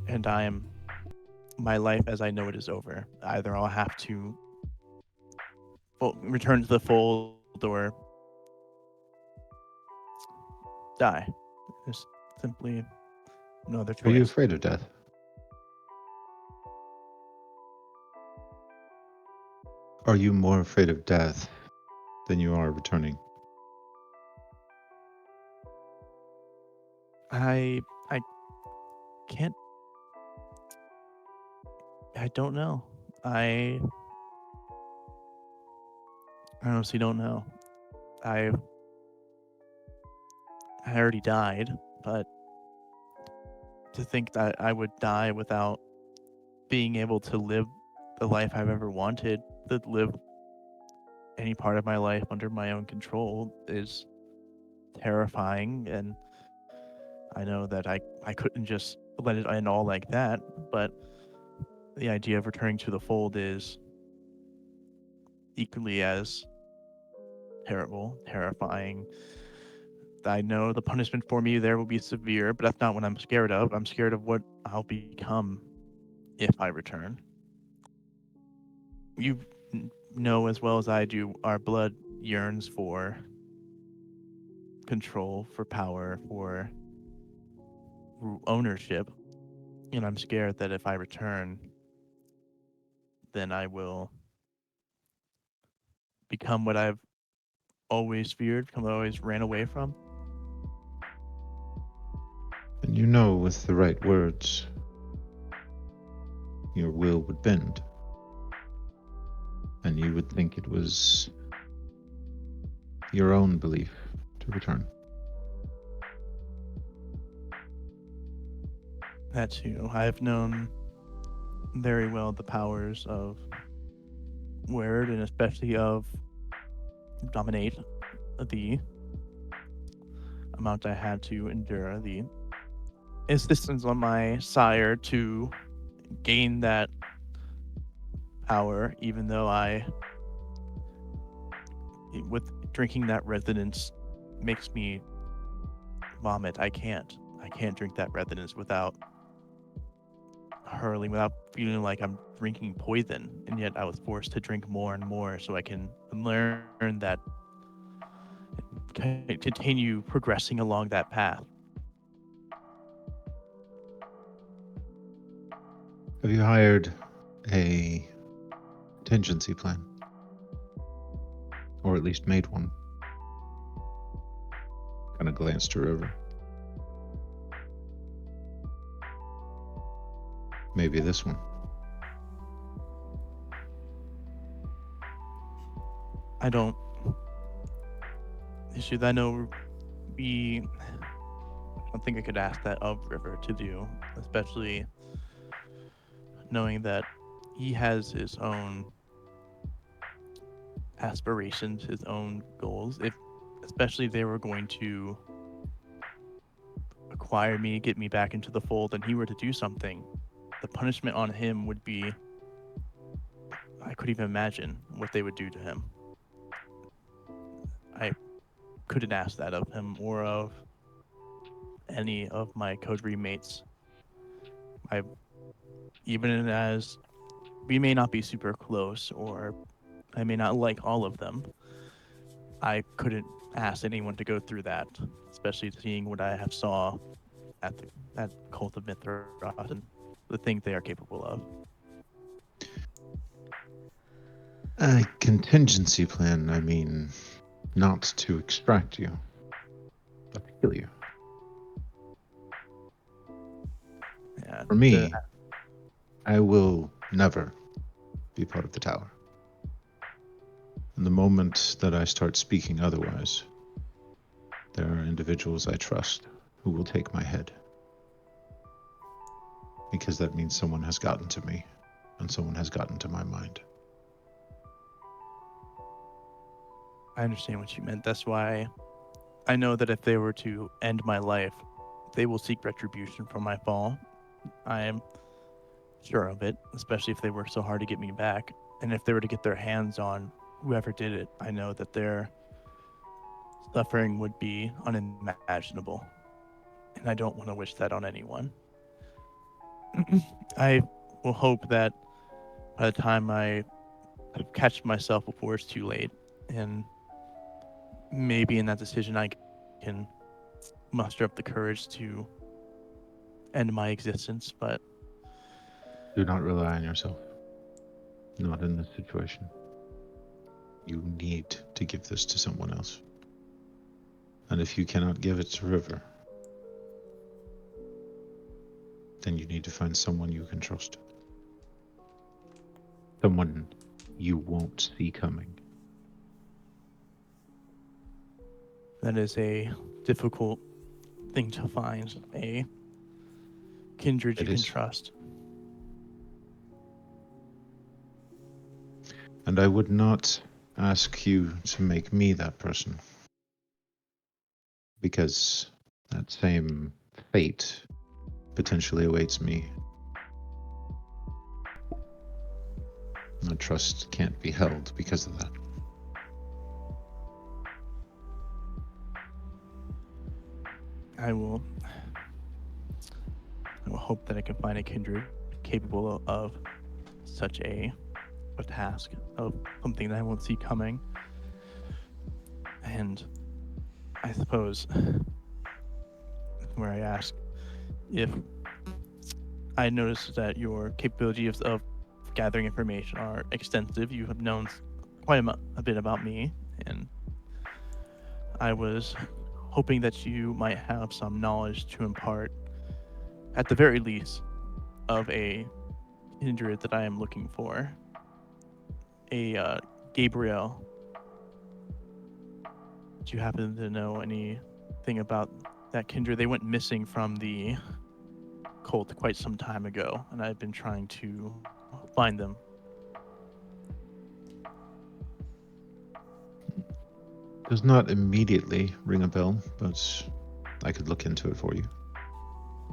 [SPEAKER 2] And my life as I know it is over. Either I'll have to return to the fold or die. There's simply no other choice.
[SPEAKER 3] Are you afraid of death? Are you more afraid of death than you are returning?
[SPEAKER 2] I can't. I don't know. I honestly don't know. I already died, but to think that I would die without being able to live the life I've ever wanted, to live any part of my life under my own control, is terrifying. And I know that I couldn't just let it end all like that, but the idea of returning to the fold is equally as terrible, terrifying. I know the punishment for me there will be severe, but that's not what I'm scared of. I'm scared of what I'll become if I return. You know as well as I do, our blood yearns for control, for power, for ownership. And I'm scared that if I return, then I will become what I've always feared, become what I always ran away from.
[SPEAKER 3] And you know, with the right words, your will would bend. And you would think it was your own belief to return.
[SPEAKER 2] That too. I've known very well the powers of Word, and especially of Dominate, the amount I had to endure, the insistence on my sire to gain that power, even though with drinking that resonance makes me vomit. I can't drink that resonance without without feeling like I'm drinking poison. And yet I was forced to drink more and more so I can learn that, continue progressing along that path.
[SPEAKER 3] Have you hired a contingency plan? Or at least made one? Kind of glanced her over. Maybe this one.
[SPEAKER 2] I don't. Issues I know I don't think I could ask that of River to do, especially knowing that he has his own aspirations, his own goals. Especially if they were going to acquire me, get me back into the fold, and he were to do something, the punishment on him would be, I couldn't even imagine what they would do to him. I couldn't ask that of him or of any of my coterie mates. Even as we may not be super close, or I may not like all of them, I couldn't ask anyone to go through that, especially seeing what I have saw at Cult of Mithras and the things they are capable of.
[SPEAKER 3] A contingency plan, I mean, not to extract you, but to kill you.
[SPEAKER 2] Yeah,
[SPEAKER 3] For me, I will never be part of the tower. And the moment that I start speaking otherwise, there are individuals I trust who will take my head. Because that means someone has gotten to me, and someone has gotten to my mind.
[SPEAKER 2] I understand what you meant. That's why I know that if they were to end my life, they will seek retribution for my fall. I am sure of it, especially if they worked so hard to get me back. And if they were to get their hands on whoever did it, I know that their suffering would be unimaginable. And I don't want to wish that on anyone. I will hope that by the time I catch myself before it's too late, and maybe in that decision I can muster up the courage to end my existence, but
[SPEAKER 3] Do not rely on yourself. Not in this situation. You need to give this to someone else. And if you cannot give it to River, then you need to find someone you can trust. Someone you won't see coming.
[SPEAKER 2] That is a difficult thing to find. A kindred you can trust.
[SPEAKER 3] And I would not ask you to make me that person. Because that same fate potentially awaits me. My trust can't be held because of that.
[SPEAKER 2] I will hope that I can find a kindred capable of such a task, of something that I won't see coming. And I suppose where I ask if I noticed that your capabilities of gathering information are extensive. You have known quite a bit about me, and I was hoping that you might have some knowledge to impart, at the very least, of a kindred that I am looking for. A Gabriel. Do you happen to know anything about that kindred? They went missing from the cult quite some time ago, and I've been trying to find them.
[SPEAKER 3] Does not immediately ring a bell, but I could look into it for you.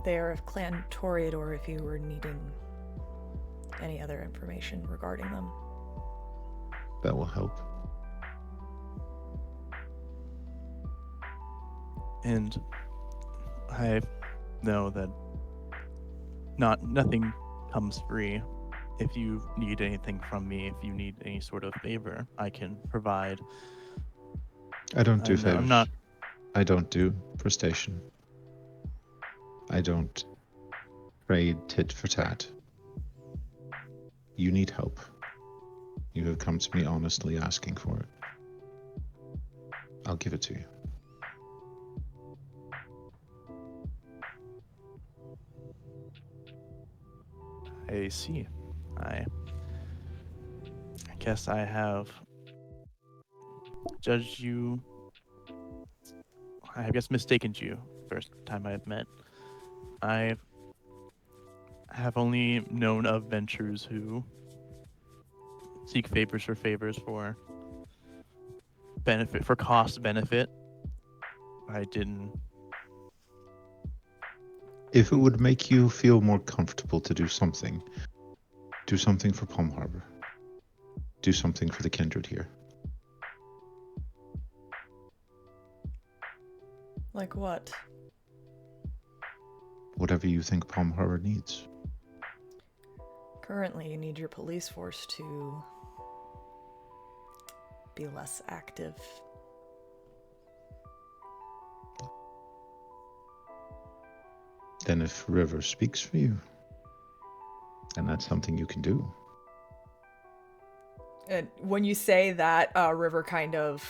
[SPEAKER 1] They are of Clan Toreador if you were needing any other information regarding them.
[SPEAKER 3] That will help.
[SPEAKER 2] And I know that nothing comes free. If you need anything from me, if you need any sort of favor, I can provide.
[SPEAKER 3] I don't do favors.
[SPEAKER 2] I'm not.
[SPEAKER 3] I don't do prestation. I don't trade tit for tat. You need help. You have come to me honestly asking for it. I'll give it to you.
[SPEAKER 2] I see. I guess I have judged you. I guess mistaken you first time I have met. I have only known of ventures who seek favors for benefit, for cost benefit. I didn't.
[SPEAKER 3] If it would make you feel more comfortable to do something for Palm Harbor. Do something for the kindred here.
[SPEAKER 1] Like what?
[SPEAKER 3] Whatever you think Palm Harbor needs.
[SPEAKER 1] Currently, you need your police force to be less active.
[SPEAKER 3] Then if River speaks for you, then that's something you can do.
[SPEAKER 1] And when you say that, River kind of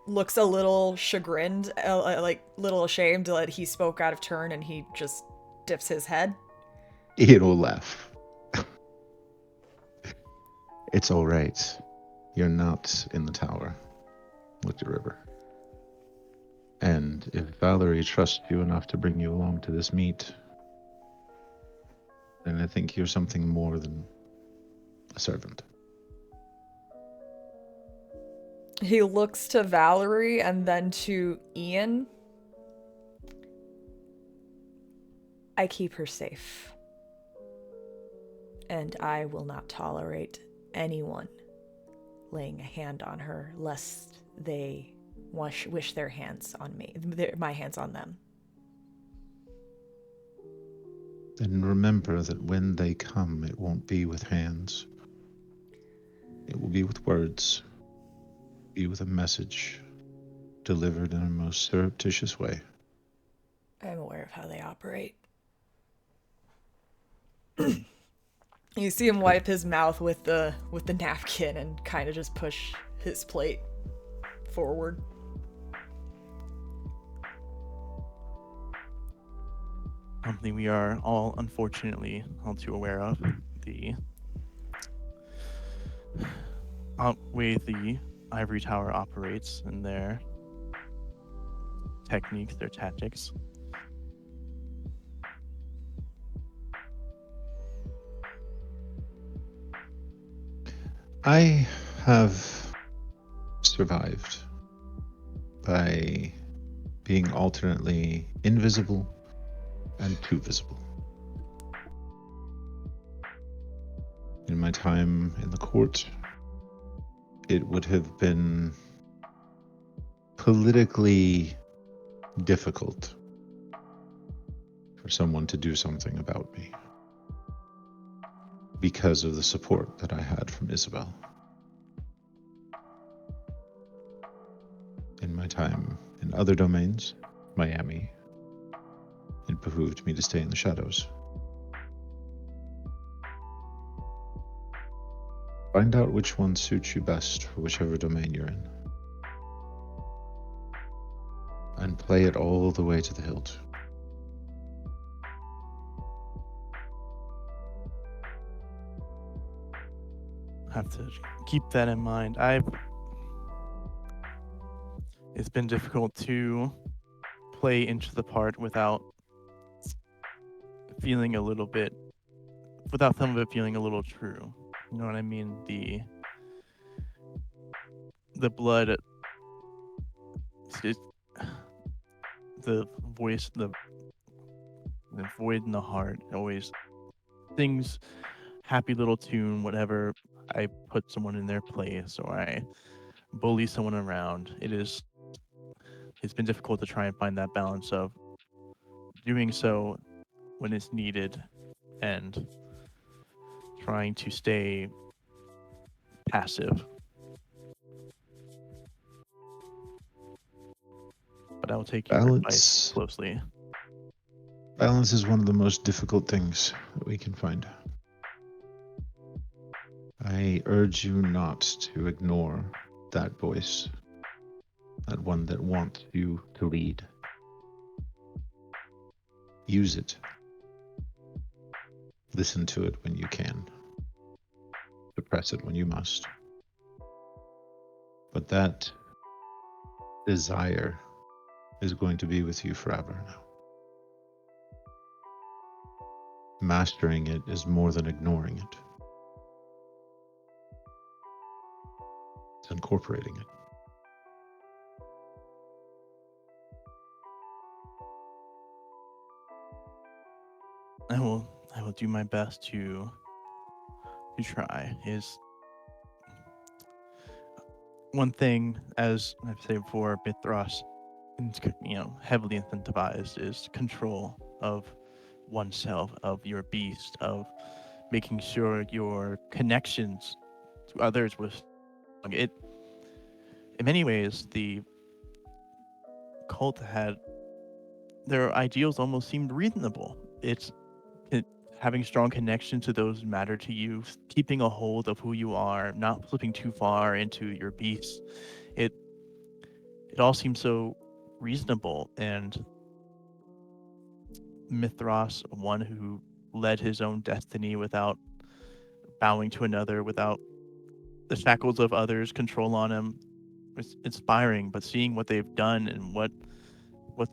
[SPEAKER 1] looks a little chagrined, like little ashamed that he spoke out of turn, and he just dips his head.
[SPEAKER 3] It'll laugh. It's all right. You're not in the tower with the River. And if Valerie trusts you enough to bring you along to this meet, then I think you're something more than a servant.
[SPEAKER 1] He looks to Valerie and then to Ian. I keep her safe. And I will not tolerate anyone laying a hand on her lest they wish their hands on me, my hands on them.
[SPEAKER 3] And remember that when they come, it won't be with hands. It will be with words. Be with a message delivered in a most surreptitious way.
[SPEAKER 1] I'm aware of how they operate. You see him wipe his mouth with the napkin and kind of just push his plate forward.
[SPEAKER 2] Something we are all, unfortunately, all too aware of. The way the ivory tower operates and their techniques, their tactics.
[SPEAKER 3] I have survived by being alternately invisible and too visible. In my time in the court, it would have been politically difficult for someone to do something about me because of the support that I had from Isabel. In my time in other domains, Miami, it behooved me to stay in the shadows. Find out which one suits you best for whichever domain you're in. And play it all the way to the hilt.
[SPEAKER 2] Have to keep that in mind. It's been difficult to play into the part without feeling a little bit, without some of it feeling a little true. You know what I mean? The blood, the voice, the void in the heart always sings happy little tune whenever I put someone in their place or I bully someone around. It's been difficult to try and find that balance of doing so when it's needed and trying to stay passive. But I will take your advice closely.
[SPEAKER 3] Balance is one of the most difficult things that we can find. I urge you not to ignore that voice, that one that wants you to lead. Use it. Listen to it when you can. Suppress it when you must. But that desire is going to be with you forever now. Mastering it is more than ignoring it. It's incorporating it.
[SPEAKER 2] I will do my best to try. Is one thing, as I've said before, Mithras, heavily incentivized is control of oneself, of your beast, of making sure your connections to others was it. In many ways, the cult had their ideals almost seemed reasonable. It's having strong connection to those who matter to you, keeping a hold of who you are, not slipping too far into your beast. It all seems so reasonable, and Mithras, one who led his own destiny without bowing to another, without the shackles of others' control on him, it's inspiring. But seeing what they've done and what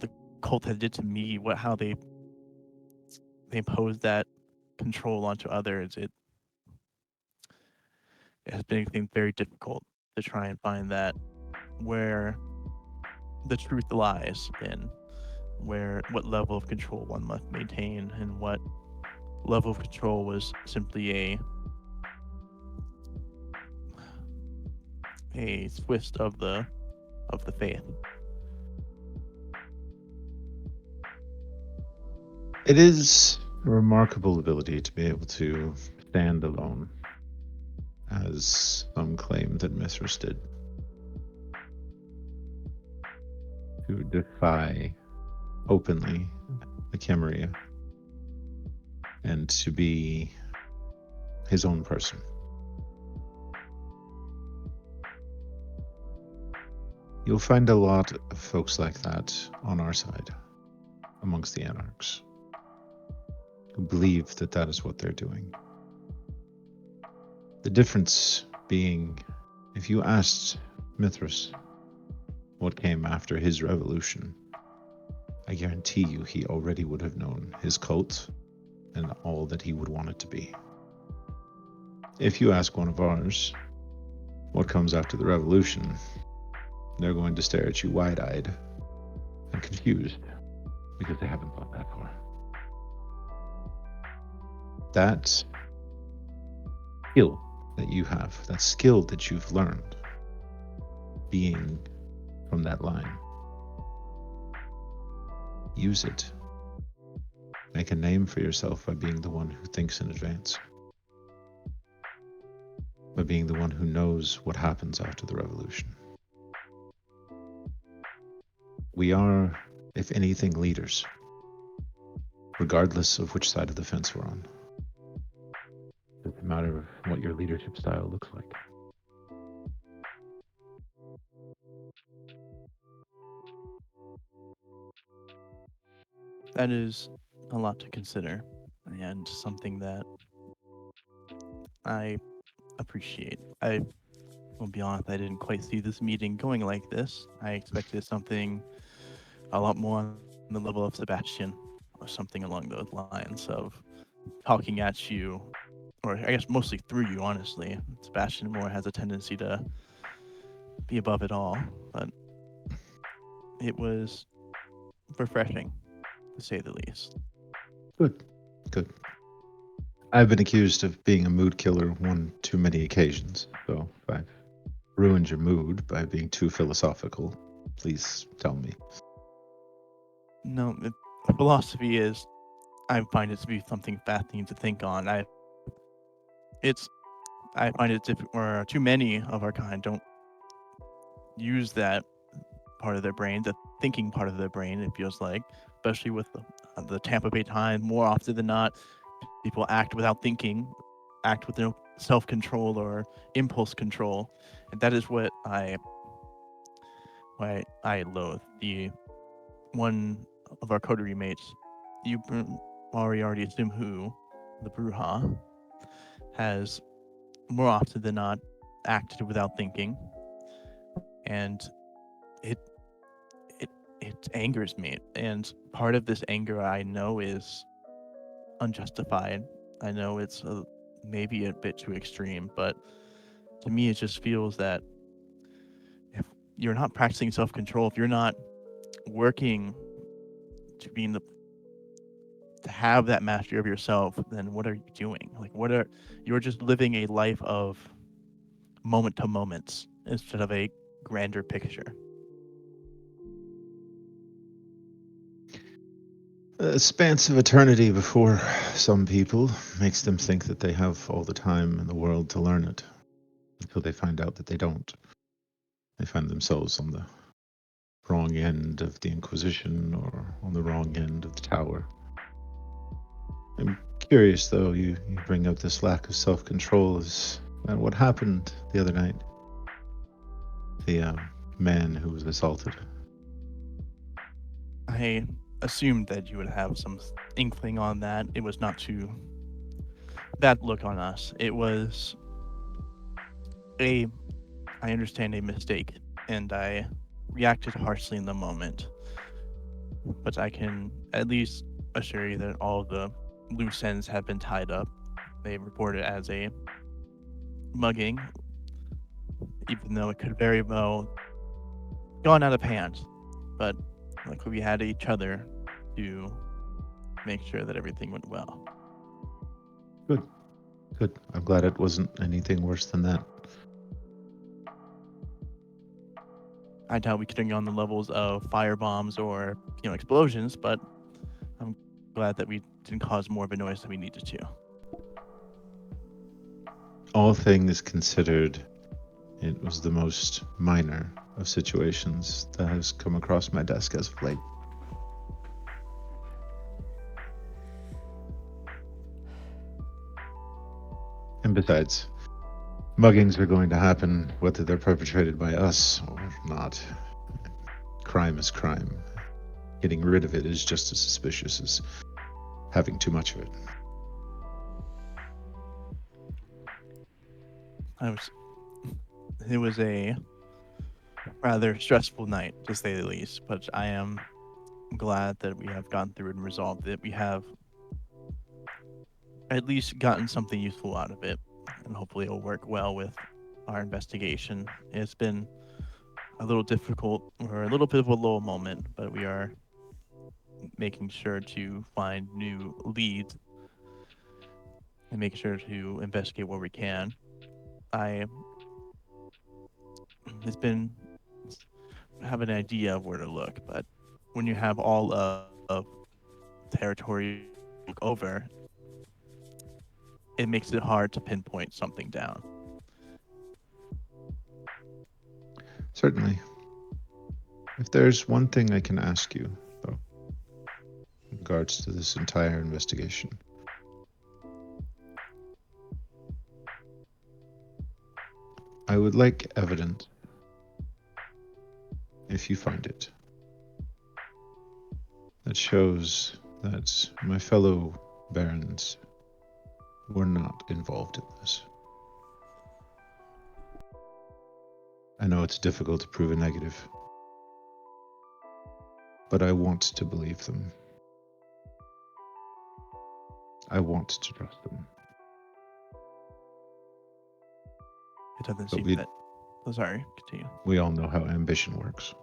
[SPEAKER 2] the cult had did to me, how they imposed that control onto others, it has been very difficult to try and find that where the truth lies in what level of control one must maintain and what level of control was simply a twist of the faith.
[SPEAKER 3] It is a remarkable ability to be able to stand alone, as some claim that Mithras did. To defy openly the Camarilla and to be his own person. You'll find a lot of folks like that on our side, amongst the Anarchs, who believe that that is what they're doing. The difference being, if you asked Mithras what came after his revolution, I guarantee you he already would have known his cult and all that he would want it to be. If you ask one of ours what comes after the revolution, they're going to stare at you wide-eyed and confused because they haven't thought that far. That skill that you have, that skill that you've learned being from that line, use it. Make a name for yourself by being the one who thinks in advance, by being the one who knows what happens after the revolution. We are, if anything, leaders, regardless of which side of the fence we're on. It doesn't matter what your leadership style looks like.
[SPEAKER 2] That is a lot to consider, and something that I appreciate. I will be honest, I didn't quite see this meeting going like this. I expected something a lot more on the level of Sebastian, or something along those lines of talking at you, or I guess mostly through you, honestly. Sebastian more has a tendency to be above it all, but it was refreshing, to say the least.
[SPEAKER 3] Good. I've been accused of being a mood killer one too many occasions, so if I've ruined your mood by being too philosophical, please tell me.
[SPEAKER 2] No, philosophy is, I find it to be something fascinating to think on. I find it or too many of our kind don't use that part of their brain, the thinking part of their brain, it feels like, especially with the Tampa Bay Times. More often than not, people act without thinking, act with no self-control or impulse control, and that is what I loathe. The one of our coterie mates, you already assume who, the Brujah, has more often than not acted without thinking, and it angers me. And part of this anger, I know, is unjustified. I know it's maybe a bit too extreme, but to me it just feels that if you're not practicing self-control, if you're not working to be to have that mastery of yourself, then what are you doing? Like, you're just living a life of moment to moments instead of a grander picture.
[SPEAKER 3] A span of eternity before some people makes them think that they have all the time in the world to learn it, until they find out that they don't. They find themselves on the wrong end of the Inquisition or on the wrong end of the tower. I'm curious, though, you bring up this lack of self-control. Is that what happened the other night? The man who was assaulted.
[SPEAKER 2] I assumed that you would have some inkling on that. It was not too bad look on us. It was I understand, a mistake, and I reacted harshly in the moment. But I can at least assure you that all the loose ends have been tied up. They report it as a mugging, even though it could very well gone out of hand. But like, we had each other to make sure that everything went well.
[SPEAKER 3] Good. I'm glad it wasn't anything worse than that.
[SPEAKER 2] I doubt we could have gone the levels of fire bombs or explosions, but I'm glad that we didn't cause more of a noise than we needed to.
[SPEAKER 3] All things considered, it was the most minor of situations that has come across my desk as of late. And besides, muggings are going to happen whether they're perpetrated by us or not. Crime is crime. Getting rid of it is just as suspicious as having too much of it.
[SPEAKER 2] It was a rather stressful night, to say the least, but I am glad that we have gone through and resolved it. We have at least gotten something useful out of it, and hopefully it'll work well with our investigation. It's been a little difficult, or a little bit of a low moment, but we are making sure to find new leads and make sure to investigate what we can. I it's been have an idea of where to look, but when you have all of territory over, it makes it hard to pinpoint something down.
[SPEAKER 3] Certainly. If there's one thing I can ask you, though, in regards to this entire investigation, I would like evidence, if you find it, that shows that my fellow barons were not involved in this. I know it's difficult to prove a negative, but I want to believe them. I want to trust them.
[SPEAKER 2] It doesn't
[SPEAKER 3] But
[SPEAKER 2] seem
[SPEAKER 3] we-
[SPEAKER 2] that. Oh, sorry, continue.
[SPEAKER 3] We all know how ambition works.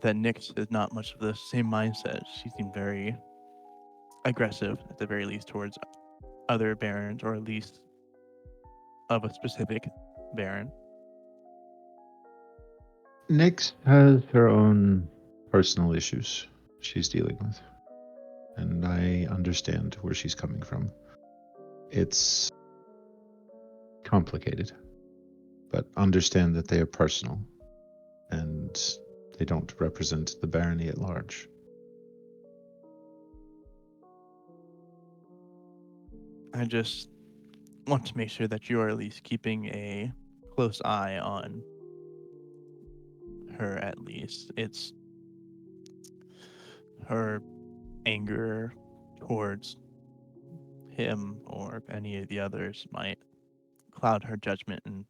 [SPEAKER 2] That Nyx is not much of the same mindset. She seemed very aggressive, at the very least, towards other barons, or at least of a specific baron.
[SPEAKER 3] Nyx has her own personal issues she's dealing with, and I understand where she's coming from. It's complicated, but understand that they are personal, and they don't represent the barony at large.
[SPEAKER 2] I just want to make sure that you are at least keeping a close eye on her, at least. It's her anger towards him or any of the others might cloud her judgment in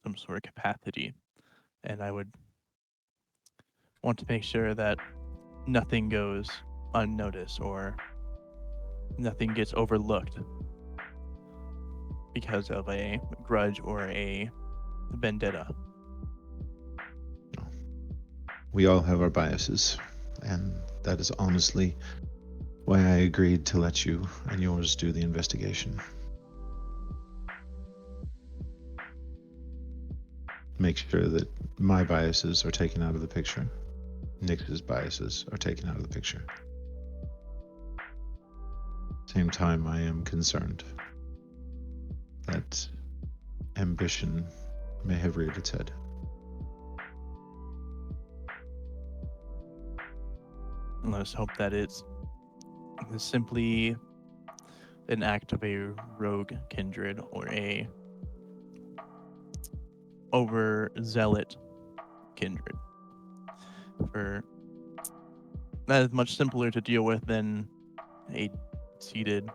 [SPEAKER 2] some sort of capacity. And I would want to make sure that nothing goes unnoticed or nothing gets overlooked because of a grudge or a vendetta.
[SPEAKER 3] We all have our biases, and that is honestly why I agreed to let you and yours do the investigation. Make sure that my biases are taken out of the picture. Nyx's biases are taken out of the picture. Same time, I am concerned that ambition may have reared its head.
[SPEAKER 2] And let's hope that it's simply an act of a rogue kindred or a overzealot kindred. For that is much simpler to deal with than a seated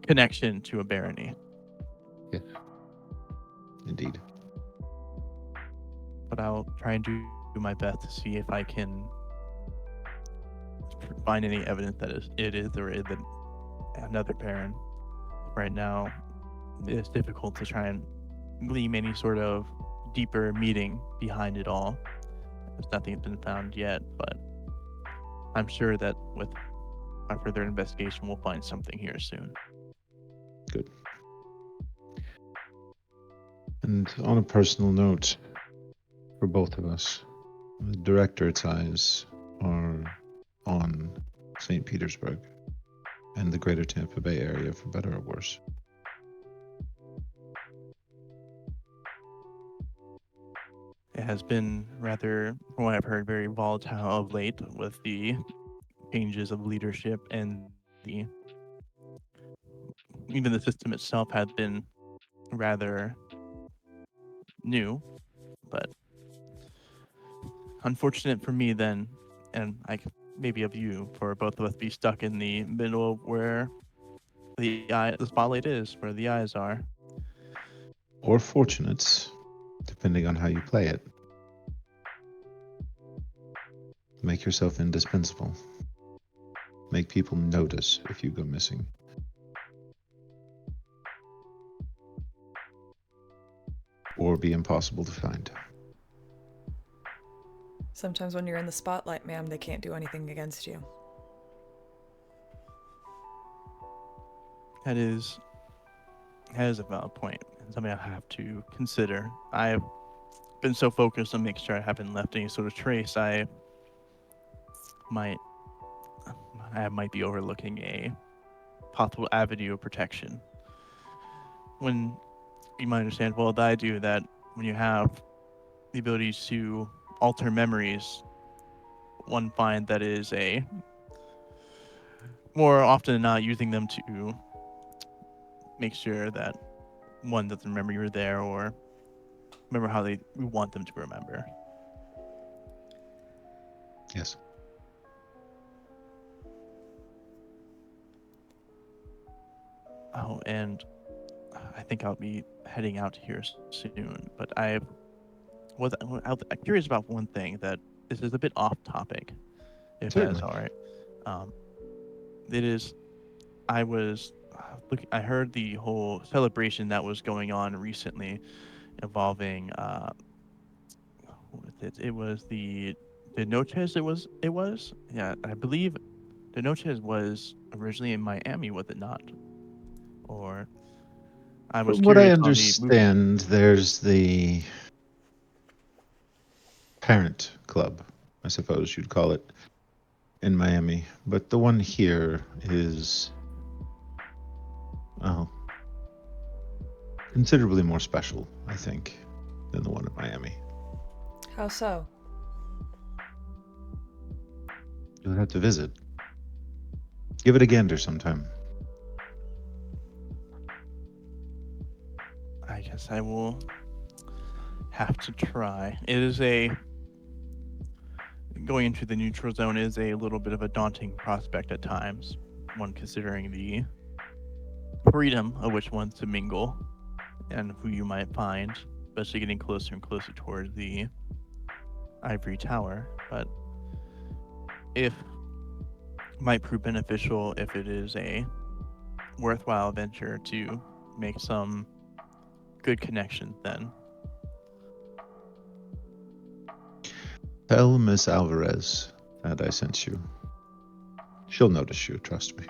[SPEAKER 2] connection to a barony.
[SPEAKER 3] Yes, indeed.
[SPEAKER 2] But I'll try and do my best to see if I can find any evidence that it is or isn't another baron. Right now, it's difficult to try and glean any sort of deeper meaning behind it all. Nothing's been found yet, but I'm sure that with our further investigation, we'll find something here soon.
[SPEAKER 3] Good. And on a personal note, for both of us, the directorate's eyes are on St. Petersburg and the greater Tampa Bay area, for better or worse.
[SPEAKER 2] it has been rather, from what I've heard, very volatile of late with the changes of leadership and even the system itself has been rather new, but unfortunate for me then, and maybe of you, for both of us to be stuck in the middle of where the spotlight is, where the eyes are.
[SPEAKER 3] Or fortunate, depending on how you play it. Make yourself indispensable. Make people notice if you go missing. Or be impossible to find.
[SPEAKER 1] Sometimes when you're in the spotlight, ma'am, they can't do anything against you.
[SPEAKER 2] That is a valid point, and something I have to consider. I've been so focused on making sure I haven't left any sort of trace, I might be overlooking a possible avenue of protection. When you might understand well that I do that when you have the ability to alter memories, one find that is a more often than not using them to make sure that one doesn't remember you were there or remember how we want them to remember.
[SPEAKER 3] Yes.
[SPEAKER 2] Oh, and I think I'll be heading out here soon, but I'm curious about one thing that this is a bit off topic, if
[SPEAKER 3] Certainly.
[SPEAKER 2] that's all right. It is, I heard the whole celebration that was going on recently involving, what was it? It was the Noches, yeah, I believe the Noches was originally in Miami, was it not? Or I was
[SPEAKER 3] From what I
[SPEAKER 2] curious on the movie.
[SPEAKER 3] understand, there's the parent club, I suppose you'd call it, in Miami. But the one here is, well, considerably more special, I think, than the one in Miami.
[SPEAKER 1] How so?
[SPEAKER 3] You would have to visit. Give it a gander sometime.
[SPEAKER 2] I guess I will have to try. Going into the neutral zone is a little bit of a daunting prospect at times, one considering the freedom of which ones to mingle and who you might find, especially getting closer and closer towards the ivory tower. But if might prove beneficial if it is a worthwhile venture to make some good connections then.
[SPEAKER 3] Tell Miss Alvarez that I sent you. She'll notice you, trust me.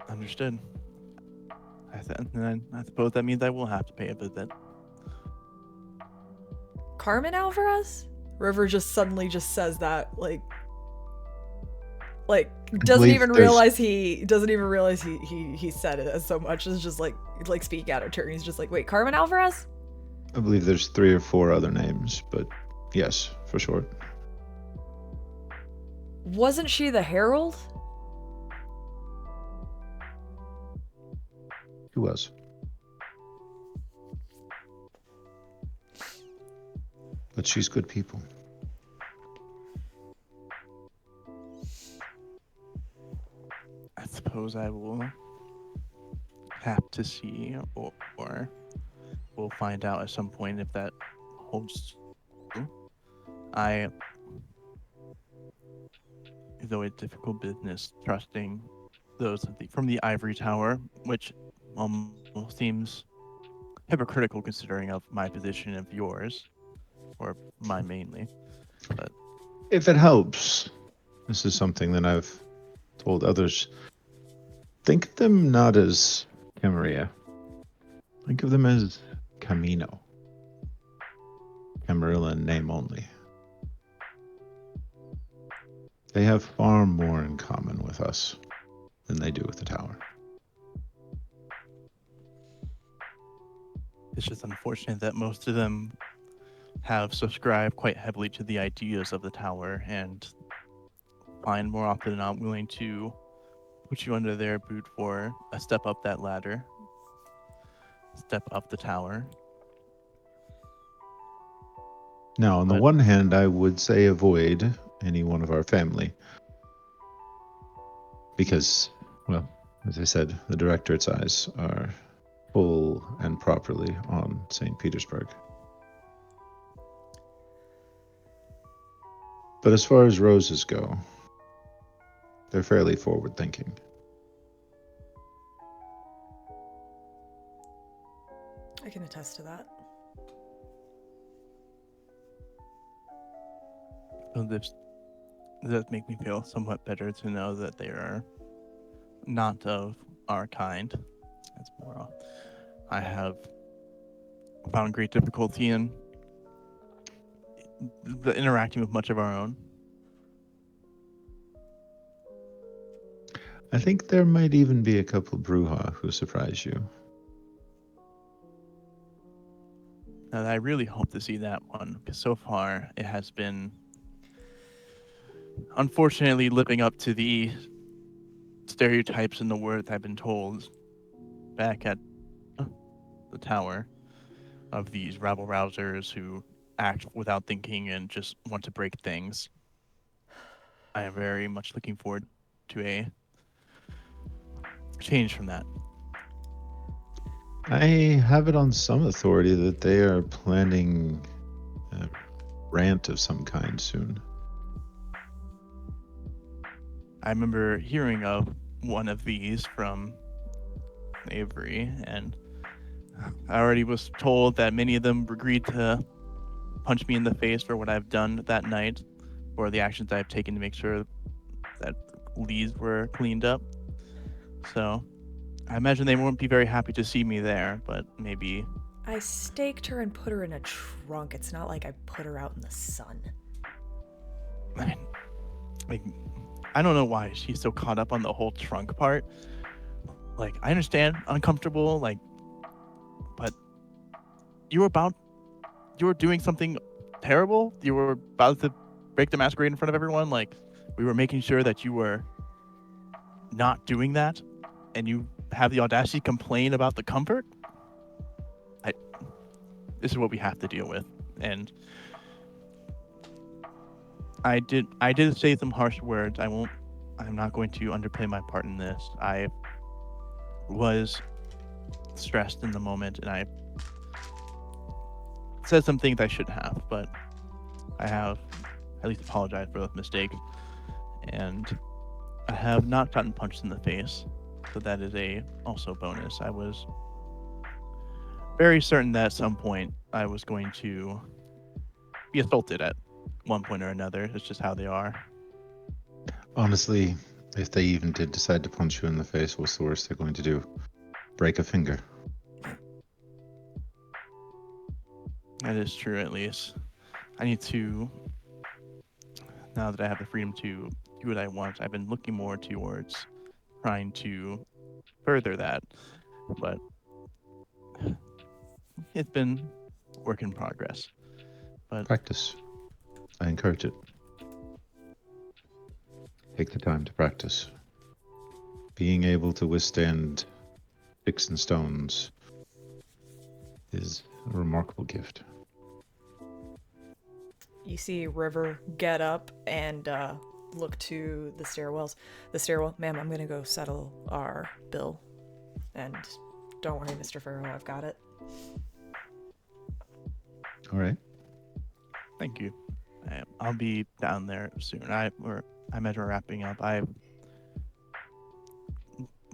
[SPEAKER 2] Understood. I suppose that means I will have to pay a visit.
[SPEAKER 1] Carmen Alvarez? River just suddenly just says that, like doesn't
[SPEAKER 3] believe
[SPEAKER 1] even
[SPEAKER 3] there's-
[SPEAKER 1] realize he said it as so much as just like speaking out of turn. He's just like, wait, Carmen Alvarez?
[SPEAKER 3] I believe there's 3 or 4 other names, but yes, for short.
[SPEAKER 1] Wasn't she the Herald?
[SPEAKER 3] Who was? But she's good people.
[SPEAKER 2] I suppose I will have to see, or we'll find out at some point if that holds true. Though it's difficult business trusting those from the ivory tower, which almost seems hypocritical considering of my position of yours, or mine mainly. But
[SPEAKER 3] If it helps, this is something that I've told others. Think of them not as Camarilla. Think of them as Camino. Camarilla in name only. They have far more in common with us than they do with the tower.
[SPEAKER 2] It's just unfortunate that most of them have subscribed quite heavily to the ideas of the tower and find more often than not willing to put you under their boot for a step up that ladder, step up the tower.
[SPEAKER 3] Now, on the
[SPEAKER 2] But-
[SPEAKER 3] one hand, I would say avoid any one of our family. Because, well, as I said, the Directorate's eyes are full and properly on St. Petersburg. But as far as roses go, they're fairly forward-thinking.
[SPEAKER 1] I can attest to that.
[SPEAKER 2] So this does make me feel somewhat better to know that they are not of our kind. It's more, I have found great difficulty in interacting with much of our own.
[SPEAKER 3] I think there might even be a couple of Brujah who surprise you.
[SPEAKER 2] And I really hope to see that one, because so far it has been, unfortunately, living up to the stereotypes and the words I've been told back at the tower of these rabble-rousers who act without thinking and just want to break things. I am very much looking forward to a change from that.
[SPEAKER 3] I have it on some authority that they are planning a rant of some kind soon.
[SPEAKER 2] I remember hearing of one of these from Avery, and I already was told that many of them agreed to punch me in the face for what I've done that night, or the actions I've taken to make sure that leads were cleaned up. So I imagine they won't be very happy to see me there, but maybe.
[SPEAKER 1] I staked her and put her in a trunk. It's not like I put her out in the sun.
[SPEAKER 2] Like, I don't know why she's so caught up on the whole trunk part. Like, I understand uncomfortable, like, but you were doing something terrible. You were about to break the masquerade in front of everyone. Like, we were making sure that you were not doing that, and you have the audacity to complain about the comfort. This is what we have to deal with, and I did say some harsh words. I'm not going to underplay my part in this. I was stressed in the moment, and I said some things I shouldn't have, but I have at least apologized for those mistakes, and I have not gotten punched in the face, so that is also bonus. I was very certain that at some point I was going to be assaulted at one point or another. It's just how they are.
[SPEAKER 3] Honestly, if they even did decide to punch you in the face, what's the worst they're going to do? Break a finger.
[SPEAKER 2] That is true, at least. I need to, now that I have the freedom to do what I want, I've been looking more towards trying to further that, but it's been work in progress. But
[SPEAKER 3] Practice. I encourage it. Take the time to practice. Being able to withstand sticks and stones is a remarkable gift.
[SPEAKER 1] You see River get up and look to the stairwells. The stairwell, ma'am, I'm gonna go settle our bill. And don't worry, Mr. Farrow, I've got it.
[SPEAKER 3] All right.
[SPEAKER 2] thank you. I'll be down there soon. I imagine we're wrapping up. I've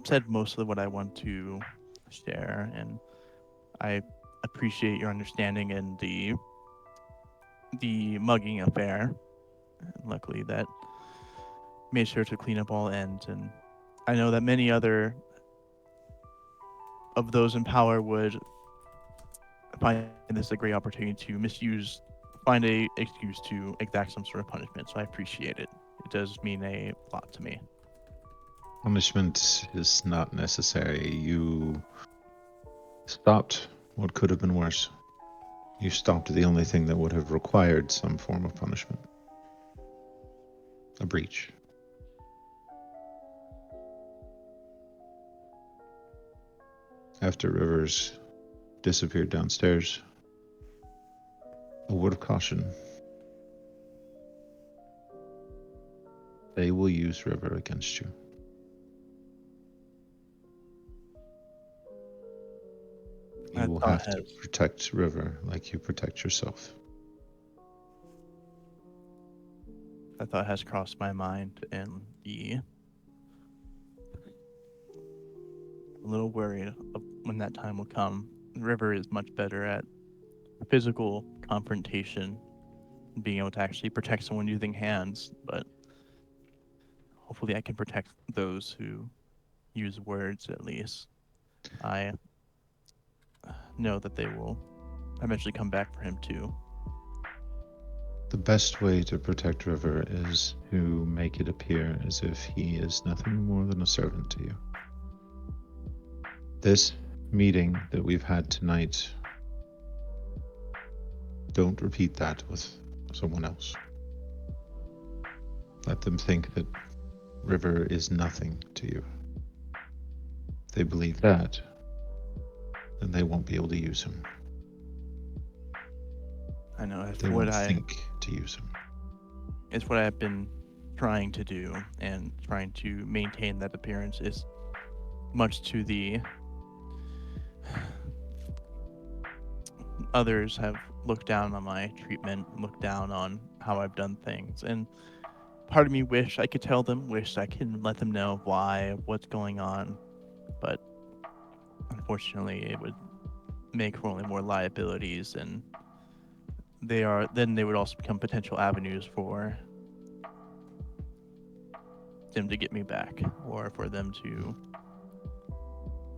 [SPEAKER 2] said mostly what I want to share, and I appreciate your understanding in the mugging affair. Luckily, that made sure to clean up all ends, and I know that many other of those in power would find this a great opportunity to find a excuse to exact some sort of punishment. So I appreciate it. It does mean a lot to me.
[SPEAKER 3] Punishment is not necessary. You stopped what could have been worse? You stopped the only thing that would have required some form of punishment. A breach. After Rivers disappeared downstairs, a word of caution. They will use River against you. You will have to protect River like you protect yourself.
[SPEAKER 2] That thought has crossed my mind, and a little worried of when that time will come. River is much better at physical confrontation, being able to actually protect someone using hands, but hopefully I can protect those who use words at least. I know that they will eventually come back for him too.
[SPEAKER 3] The best way to protect River is to make it appear as if he is nothing more than a servant to you. This meeting that we've had tonight, don't repeat that with someone else. Let them think that River is nothing to you. If they believe that, then they won't be able to use him.
[SPEAKER 2] I know.
[SPEAKER 3] They won't think to use him.
[SPEAKER 2] It's what I've been trying to do, and trying to maintain that appearance is much to the others have looked down on my treatment, looked down on how I've done things, and part of me wish I could tell them, wish I can let them know why, what's going on, but unfortunately it would make for only more liabilities, and they would also become potential avenues for them to get me back, or for them to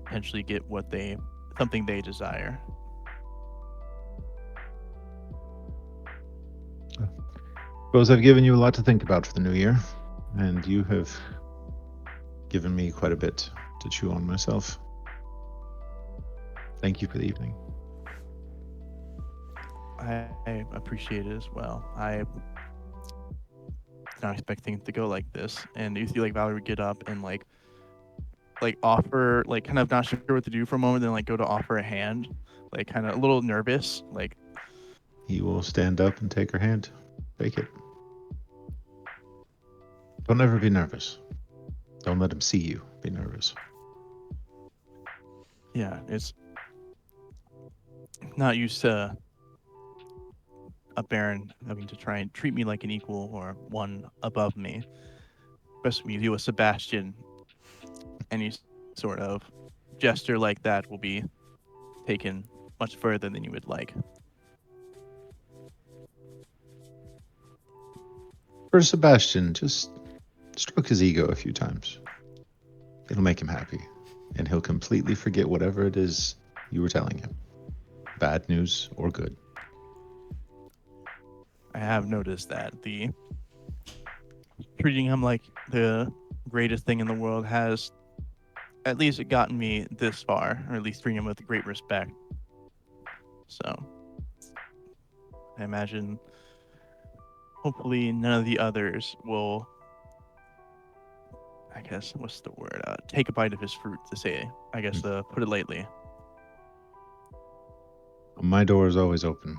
[SPEAKER 2] potentially get something they desire.
[SPEAKER 3] Suppose I've given you a lot to think about for the new year, and you have given me quite a bit to chew on myself. Thank you for the evening.
[SPEAKER 2] I appreciate it as well. I did not expect things to go like this, and you see like Valerie would get up and like offer, like kind of not sure what to do for a moment, then like go to offer a hand, like kind of a little nervous, like.
[SPEAKER 3] He will stand up and take her hand. Take it. Don't ever be nervous. Don't let him see you be nervous.
[SPEAKER 2] Yeah, it's not used to a Baron having to try and treat me like an equal or one above me. Especially when you deal with Sebastian, any sort of gesture like that will be taken much further than you would like.
[SPEAKER 3] For Sebastian, just stroke his ego a few times. It'll make him happy, and he'll completely forget whatever it is you were telling him. Bad news or good.
[SPEAKER 2] I have noticed that treating him like the greatest thing in the world has at least gotten me this far, or at least treating him with great respect. So I imagine hopefully none of the others will, I guess, what's the word? Take a bite of his fruit, to say, I guess, put it lightly.
[SPEAKER 3] My door is always open.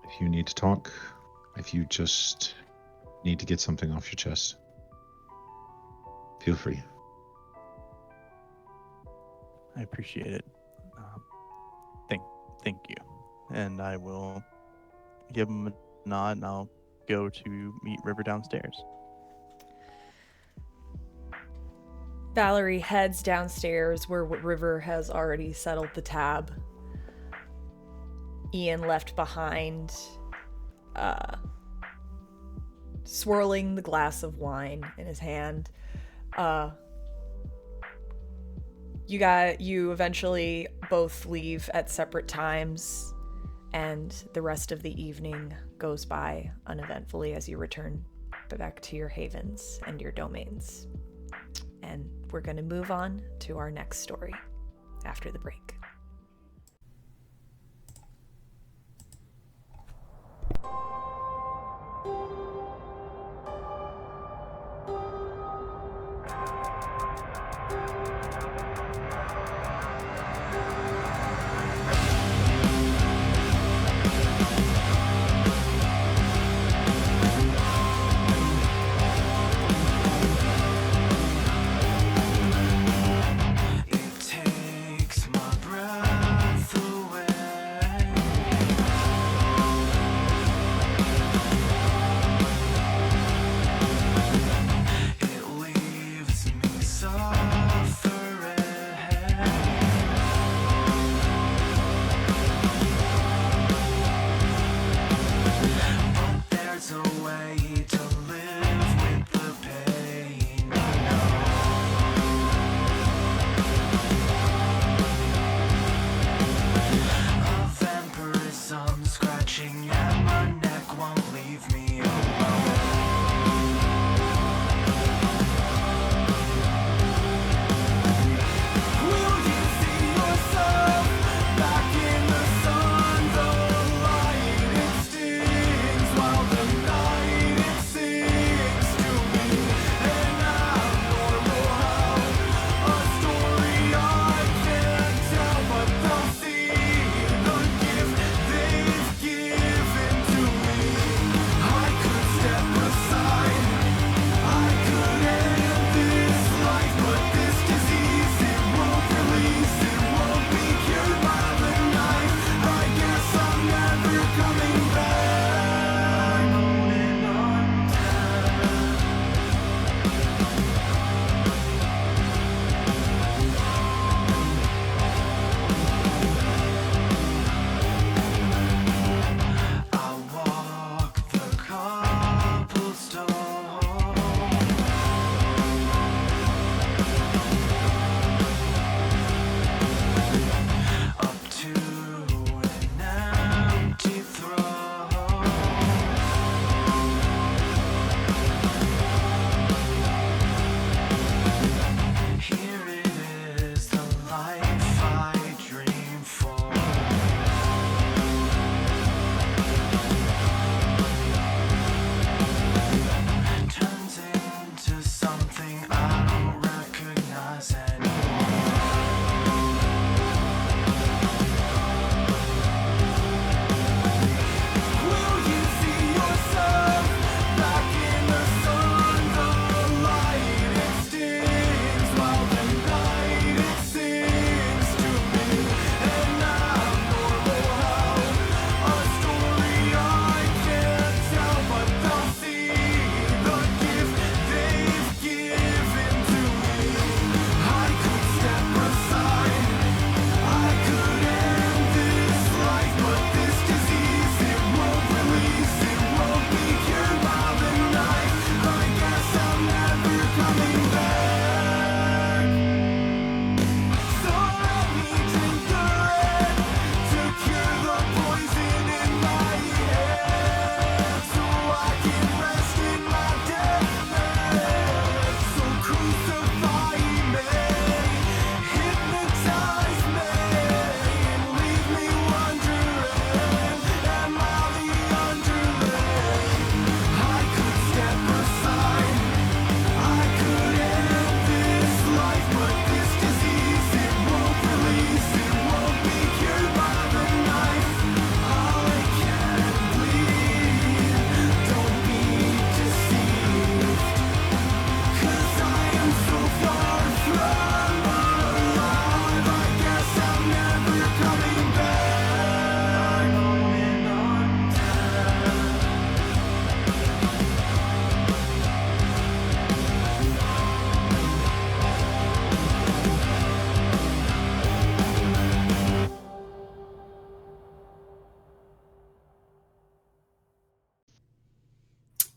[SPEAKER 3] If you need to talk, if you just need to get something off your chest, feel free.
[SPEAKER 2] I appreciate it. Thank you. And I will give him a nod, and I'll go to meet River downstairs.
[SPEAKER 1] Valerie heads downstairs where River has already settled the tab. Ian left behind, swirling the glass of wine in his hand. You eventually both leave at separate times, and the rest of the evening goes by uneventfully as you return back to your havens and your domains. And we're going to move on to our next story after the break.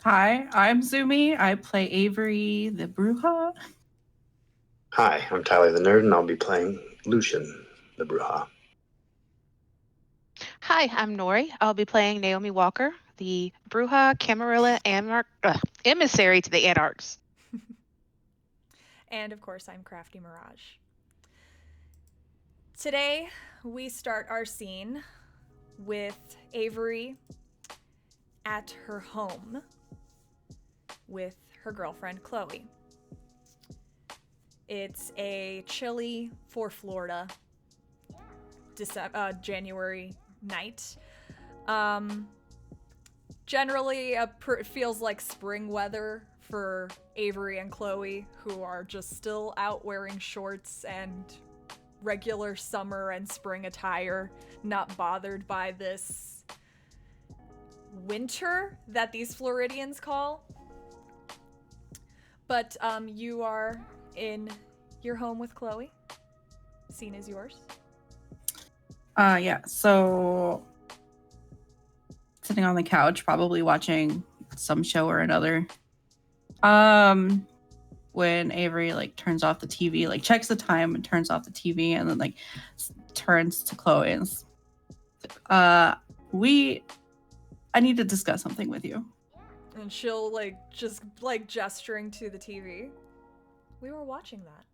[SPEAKER 4] Hi, I'm Zumi. I play Avery, the Brujah.
[SPEAKER 5] Hi, I'm Tyler the Nerd, and I'll be playing Lucian, the Brujah.
[SPEAKER 6] Hi, I'm Nori. I'll be playing Naomi Walker, the Brujah Camarilla emissary to the Anarchs.
[SPEAKER 1] And of course, I'm Crafty Mirage. Today, we start our scene with Avery at her home with her girlfriend, Chloe. It's a chilly, for Florida, January night. Generally, it feels like spring weather for Avery and Chloe, who are just still out wearing shorts and regular summer and spring attire, not bothered by this winter that these Floridians call. But you are in your home with Chloe. Scene is yours.
[SPEAKER 4] Yeah, so sitting on the couch, probably watching some show or another. When Avery turns off the TV, checks the time and turns off the TV, and then turns to Chloe and I need to discuss something with you.
[SPEAKER 1] And she'll just gesturing to the TV. We were watching that.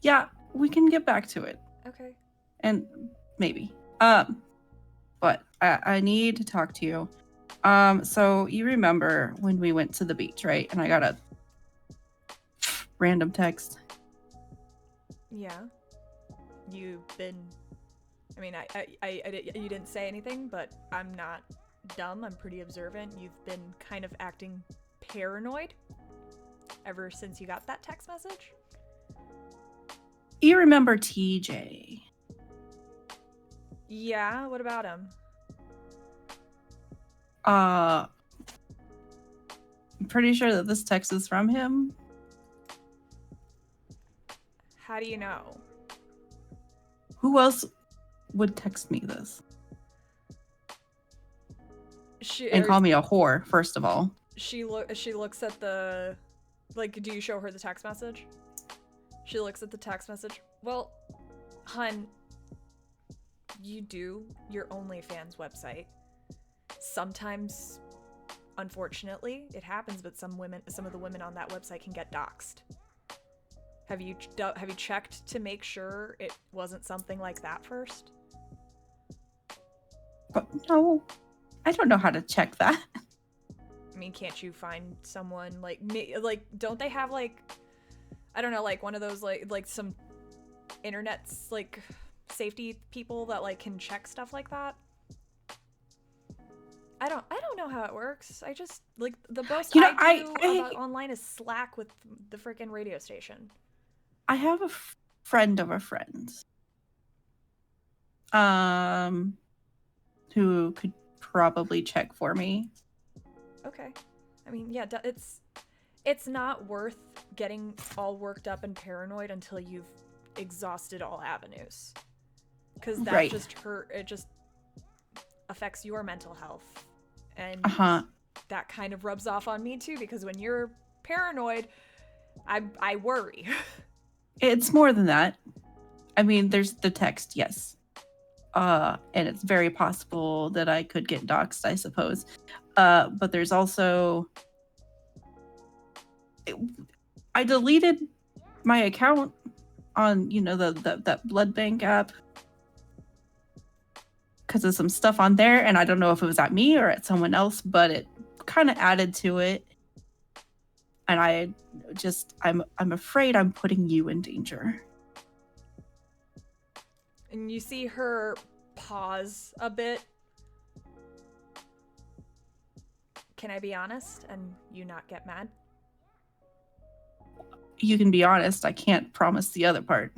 [SPEAKER 4] Yeah, we can get back to it.
[SPEAKER 1] Okay.
[SPEAKER 4] And maybe. But I need to talk to you. So you remember when we went to the beach, right? And I got a random text.
[SPEAKER 1] Yeah. You didn't say anything, but I'm not dumb. I'm pretty observant. You've been kind of acting paranoid ever since you got that text message.
[SPEAKER 4] You remember TJ?
[SPEAKER 1] Yeah, what about him?
[SPEAKER 4] I'm pretty sure that this text is from him.
[SPEAKER 1] How do you know?
[SPEAKER 4] Who else would text me this? And call me a whore, first of all.
[SPEAKER 1] She looks at the... do you show her the text message? She looks at the text message. Well, hun, you do your OnlyFans website. Sometimes, unfortunately, it happens, but some of the women on that website can get doxxed. Have you checked to make sure it wasn't something like that first?
[SPEAKER 4] But no, I don't know how to check that.
[SPEAKER 1] I mean, can't you find someone don't they have I don't know, one of those some internet's safety people that can check stuff like that? I don't know how it works. I just the most I do about online is Slack with the freaking radio station.
[SPEAKER 4] I have a friend of a friend who could probably check for me.
[SPEAKER 1] Okay. I mean, yeah, it's not worth getting all worked up and paranoid until you've exhausted all avenues. Because that
[SPEAKER 4] right.
[SPEAKER 1] it just affects your mental health. And that kind of rubs off on me too, because when you're paranoid, I worry.
[SPEAKER 4] It's more than that. I mean, there's the text, yes. And it's very possible that I could get doxxed, I suppose. But there's also... I deleted my account on, that blood bank app because of some stuff on there, and I don't know if it was at me or at someone else, but it kind of added to it. And I'm afraid I'm putting you in danger.
[SPEAKER 1] And you see her pause a bit. Can I be honest and you not get mad?
[SPEAKER 4] You can be honest. I can't promise the other part.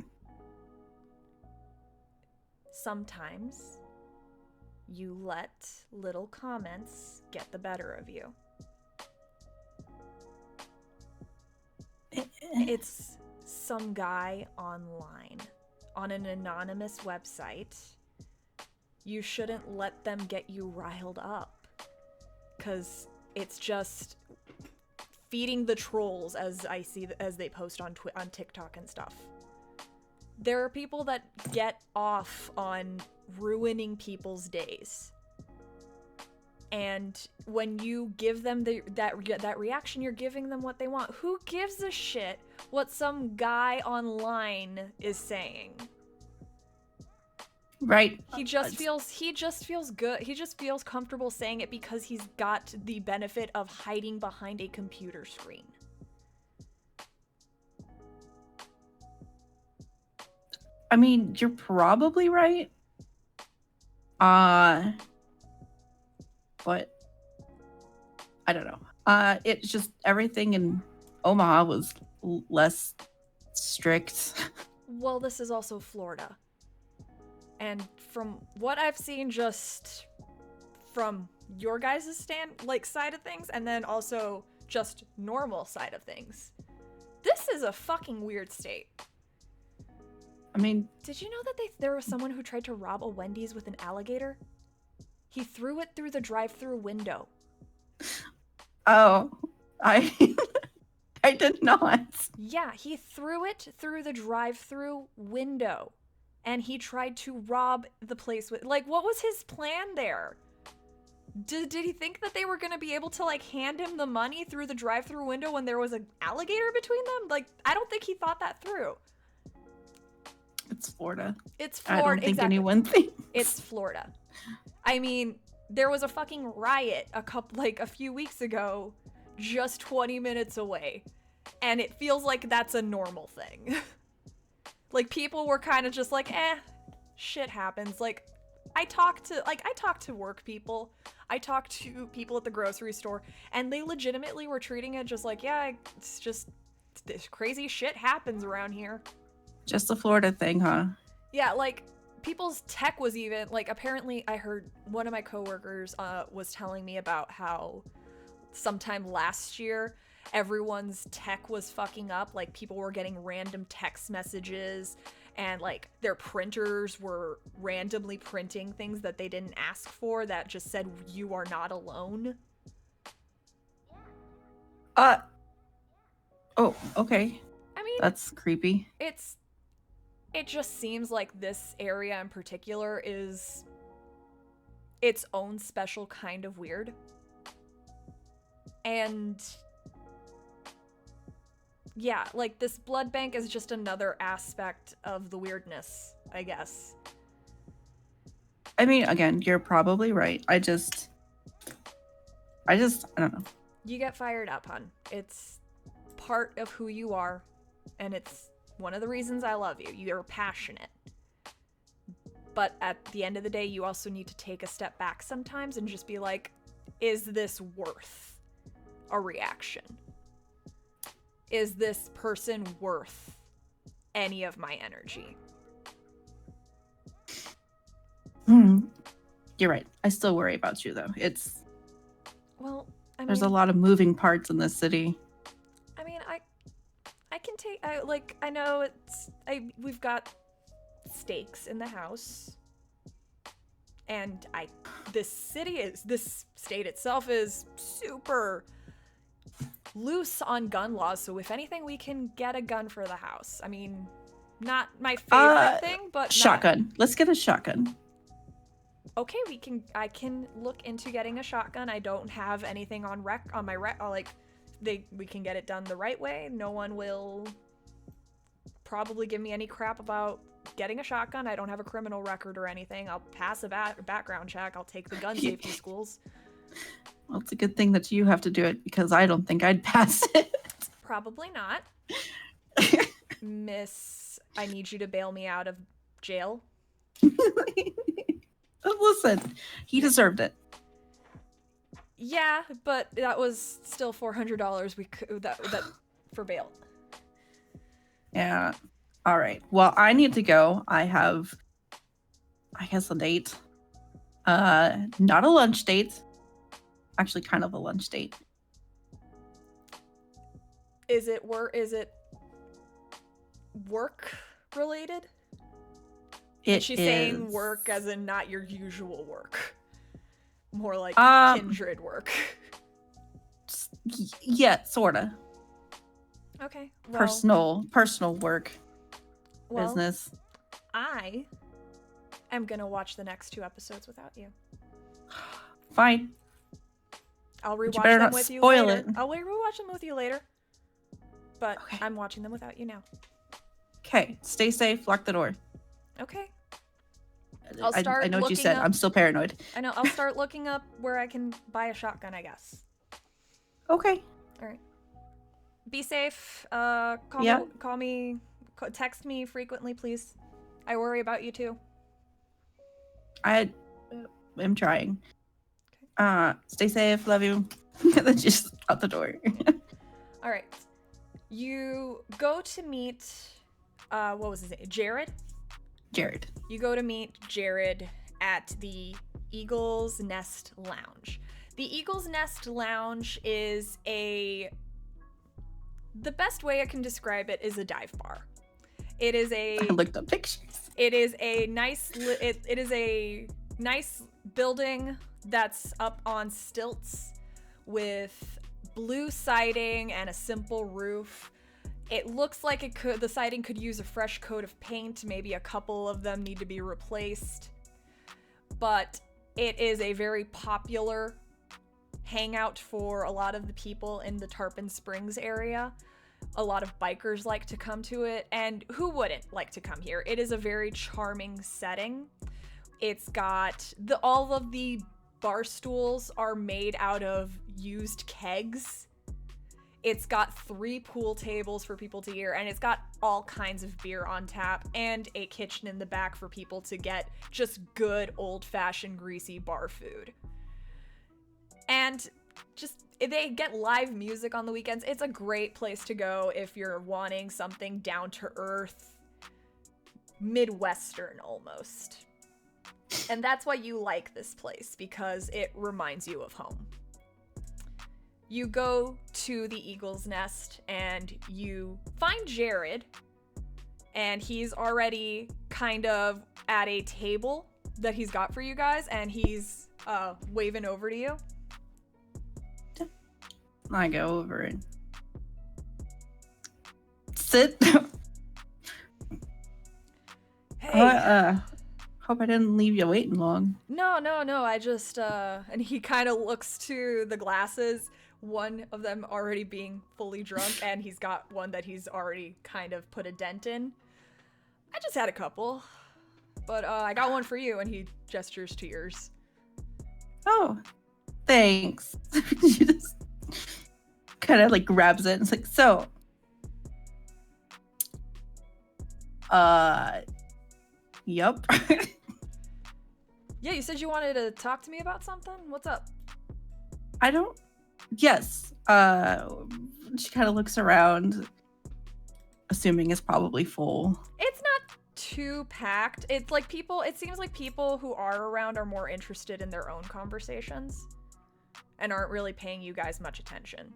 [SPEAKER 1] Sometimes you let little comments get the better of you. It's some guy online on an anonymous website. You shouldn't let them get you riled up, because it's just feeding the trolls, as I see as they post on TikTok and stuff. There are people that get off on ruining people's days. And when you give them that reaction, you're giving them what they want. Who gives a shit what some guy online is saying?
[SPEAKER 4] Right.
[SPEAKER 1] He just feels good. He just feels comfortable saying it because he's got the benefit of hiding behind a computer screen.
[SPEAKER 4] I mean, you're probably right. But I don't know. It's just everything in Omaha was less strict.
[SPEAKER 1] Well, this is also Florida. And from what I've seen, just from your guys' side of things, and then also just normal side of things, this is a fucking weird state.
[SPEAKER 4] I mean,
[SPEAKER 1] did you know that there was someone who tried to rob a Wendy's with an alligator? He threw it through the drive-thru window.
[SPEAKER 4] Oh, I did not.
[SPEAKER 1] Yeah, he threw it through the drive-thru window. And he tried to rob the place with, like, what was his plan there? Did he think that they were going to be able to, like, hand him the money through the drive-thru window when there was an alligator between them? Like, I don't think he thought that through.
[SPEAKER 4] It's Florida.
[SPEAKER 1] It's Florida.
[SPEAKER 4] I don't think
[SPEAKER 1] exactly.
[SPEAKER 4] anyone thinks.
[SPEAKER 1] It's Florida. I mean, there was a fucking riot a few weeks ago, just 20 minutes away. And it feels like that's a normal thing. Like, people were kind of just like, shit happens. Like, I talk to work people. I talk to people at the grocery store, and they legitimately were treating it just like, yeah, it's just, this crazy shit happens around here.
[SPEAKER 4] Just a Florida thing, huh?
[SPEAKER 1] Yeah, like, people's tech was even, like, apparently I heard one of my coworkers was telling me about how sometime last year, everyone's tech was fucking up. Like, people were getting random text messages, and, like, their printers were randomly printing things that they didn't ask for that just said, "You are not alone."
[SPEAKER 4] Oh, okay.
[SPEAKER 1] I mean,
[SPEAKER 4] that's creepy.
[SPEAKER 1] It just seems like this area in particular is its own special kind of weird. And yeah, like, this blood bank is just another aspect of the weirdness, I guess.
[SPEAKER 4] I mean, again, you're probably right. I don't know.
[SPEAKER 1] You get fired up, hon. It's part of who you are, and it's one of the reasons I love you. You're passionate. But at the end of the day, you also need to take a step back sometimes and just be like, is this worth a reaction? Is this person worth any of my energy?
[SPEAKER 4] You're right. I still worry about you, though.
[SPEAKER 1] Well, I mean,
[SPEAKER 4] there's a lot of moving parts in this city.
[SPEAKER 1] I mean, I can take, I know we've got stakes in the house, and this state itself is super loose on gun laws, so if anything, we can get a gun for the house. I mean, not my favorite thing, but
[SPEAKER 4] shotgun. Let's get a shotgun.
[SPEAKER 1] Okay, I can look into getting a shotgun. I don't have anything on my rec, we can get it done the right way. No one will probably give me any crap about getting a shotgun. I don't have a criminal record or anything. I'll pass a background check. I'll take the gun safety schools.
[SPEAKER 4] Well, it's a good thing that you have to do it, because I don't think I'd pass it.
[SPEAKER 1] Probably not. Miss, I need you to bail me out of jail.
[SPEAKER 4] Listen, he deserved it.
[SPEAKER 1] Yeah, but that was still $400 that for bail.
[SPEAKER 4] Yeah. All right. Well, I need to go. I have, I guess, a date. Not a lunch date. Actually, kind of a lunch date.
[SPEAKER 1] Is it work related? She's saying work as in not your usual work. More like kindred work.
[SPEAKER 4] Yeah, sorta.
[SPEAKER 1] Okay. Well,
[SPEAKER 4] Personal work,
[SPEAKER 1] well,
[SPEAKER 4] business.
[SPEAKER 1] I am gonna watch the next 2 episodes without you.
[SPEAKER 4] Fine.
[SPEAKER 1] I'll
[SPEAKER 4] But you
[SPEAKER 1] rewatch
[SPEAKER 4] better
[SPEAKER 1] them
[SPEAKER 4] not
[SPEAKER 1] with you
[SPEAKER 4] spoil
[SPEAKER 1] later.
[SPEAKER 4] it.
[SPEAKER 1] I'll rewatch them with you later. But
[SPEAKER 4] Okay.
[SPEAKER 1] I'm watching them without you now.
[SPEAKER 4] Okay, stay safe. Lock the door.
[SPEAKER 1] Okay.
[SPEAKER 4] I
[SPEAKER 1] I'll start
[SPEAKER 4] I know what you
[SPEAKER 1] looking
[SPEAKER 4] said.
[SPEAKER 1] up-
[SPEAKER 4] I'm still paranoid.
[SPEAKER 1] I know. I'll start looking up where I can buy a shotgun, I guess.
[SPEAKER 4] Okay.
[SPEAKER 1] All right. Be safe.
[SPEAKER 4] Yeah.
[SPEAKER 1] Text me frequently, please. I worry about you too.
[SPEAKER 4] I am trying. Stay safe. Love you. Then just out the door.
[SPEAKER 1] All right. You go to meet, what was his name? Jared?
[SPEAKER 4] Jared.
[SPEAKER 1] You go to meet Jared at the Eagle's Nest Lounge. The Eagle's Nest Lounge is the best way I can describe it is a dive bar. It is
[SPEAKER 4] I looked up pictures.
[SPEAKER 1] It is a nice nice building that's up on stilts with blue siding and a simple roof. It looks like the siding could use a fresh coat of paint. Maybe a couple of them need to be replaced. But it is a very popular hangout for a lot of the people in the Tarpon Springs area. A lot of bikers like to come to it, and who wouldn't like to come here? It is a very charming setting. It's got all of the bar stools are made out of used kegs. It's got 3 pool tables for people to hear, and it's got all kinds of beer on tap and a kitchen in the back for people to get just good old-fashioned greasy bar food. And just they get live music on the weekends. It's a great place to go if you're wanting something down to earth, Midwestern almost. And that's why you like this place, because it reminds you of home. You go to the Eagle's Nest and you find Jared, and he's already kind of at a table that he's got for you guys, and he's waving over to you.
[SPEAKER 4] I go over and sit.
[SPEAKER 1] Hey.
[SPEAKER 4] Hope I didn't leave you waiting long.
[SPEAKER 1] No, I just, and he kind of looks to the glasses, one of them already being fully drunk, and he's got one that he's already kind of put a dent in. I just had a couple, but I got one for you, and he gestures to yours.
[SPEAKER 4] Oh, thanks. She just kind of like grabs it and it's like, so, yup.
[SPEAKER 1] Yeah, you said you wanted to talk to me about something? What's up?
[SPEAKER 4] Yes. She kind of looks around, assuming it's probably full.
[SPEAKER 1] It's not too packed. It's like it seems like people who are around are more interested in their own conversations and aren't really paying you guys much attention.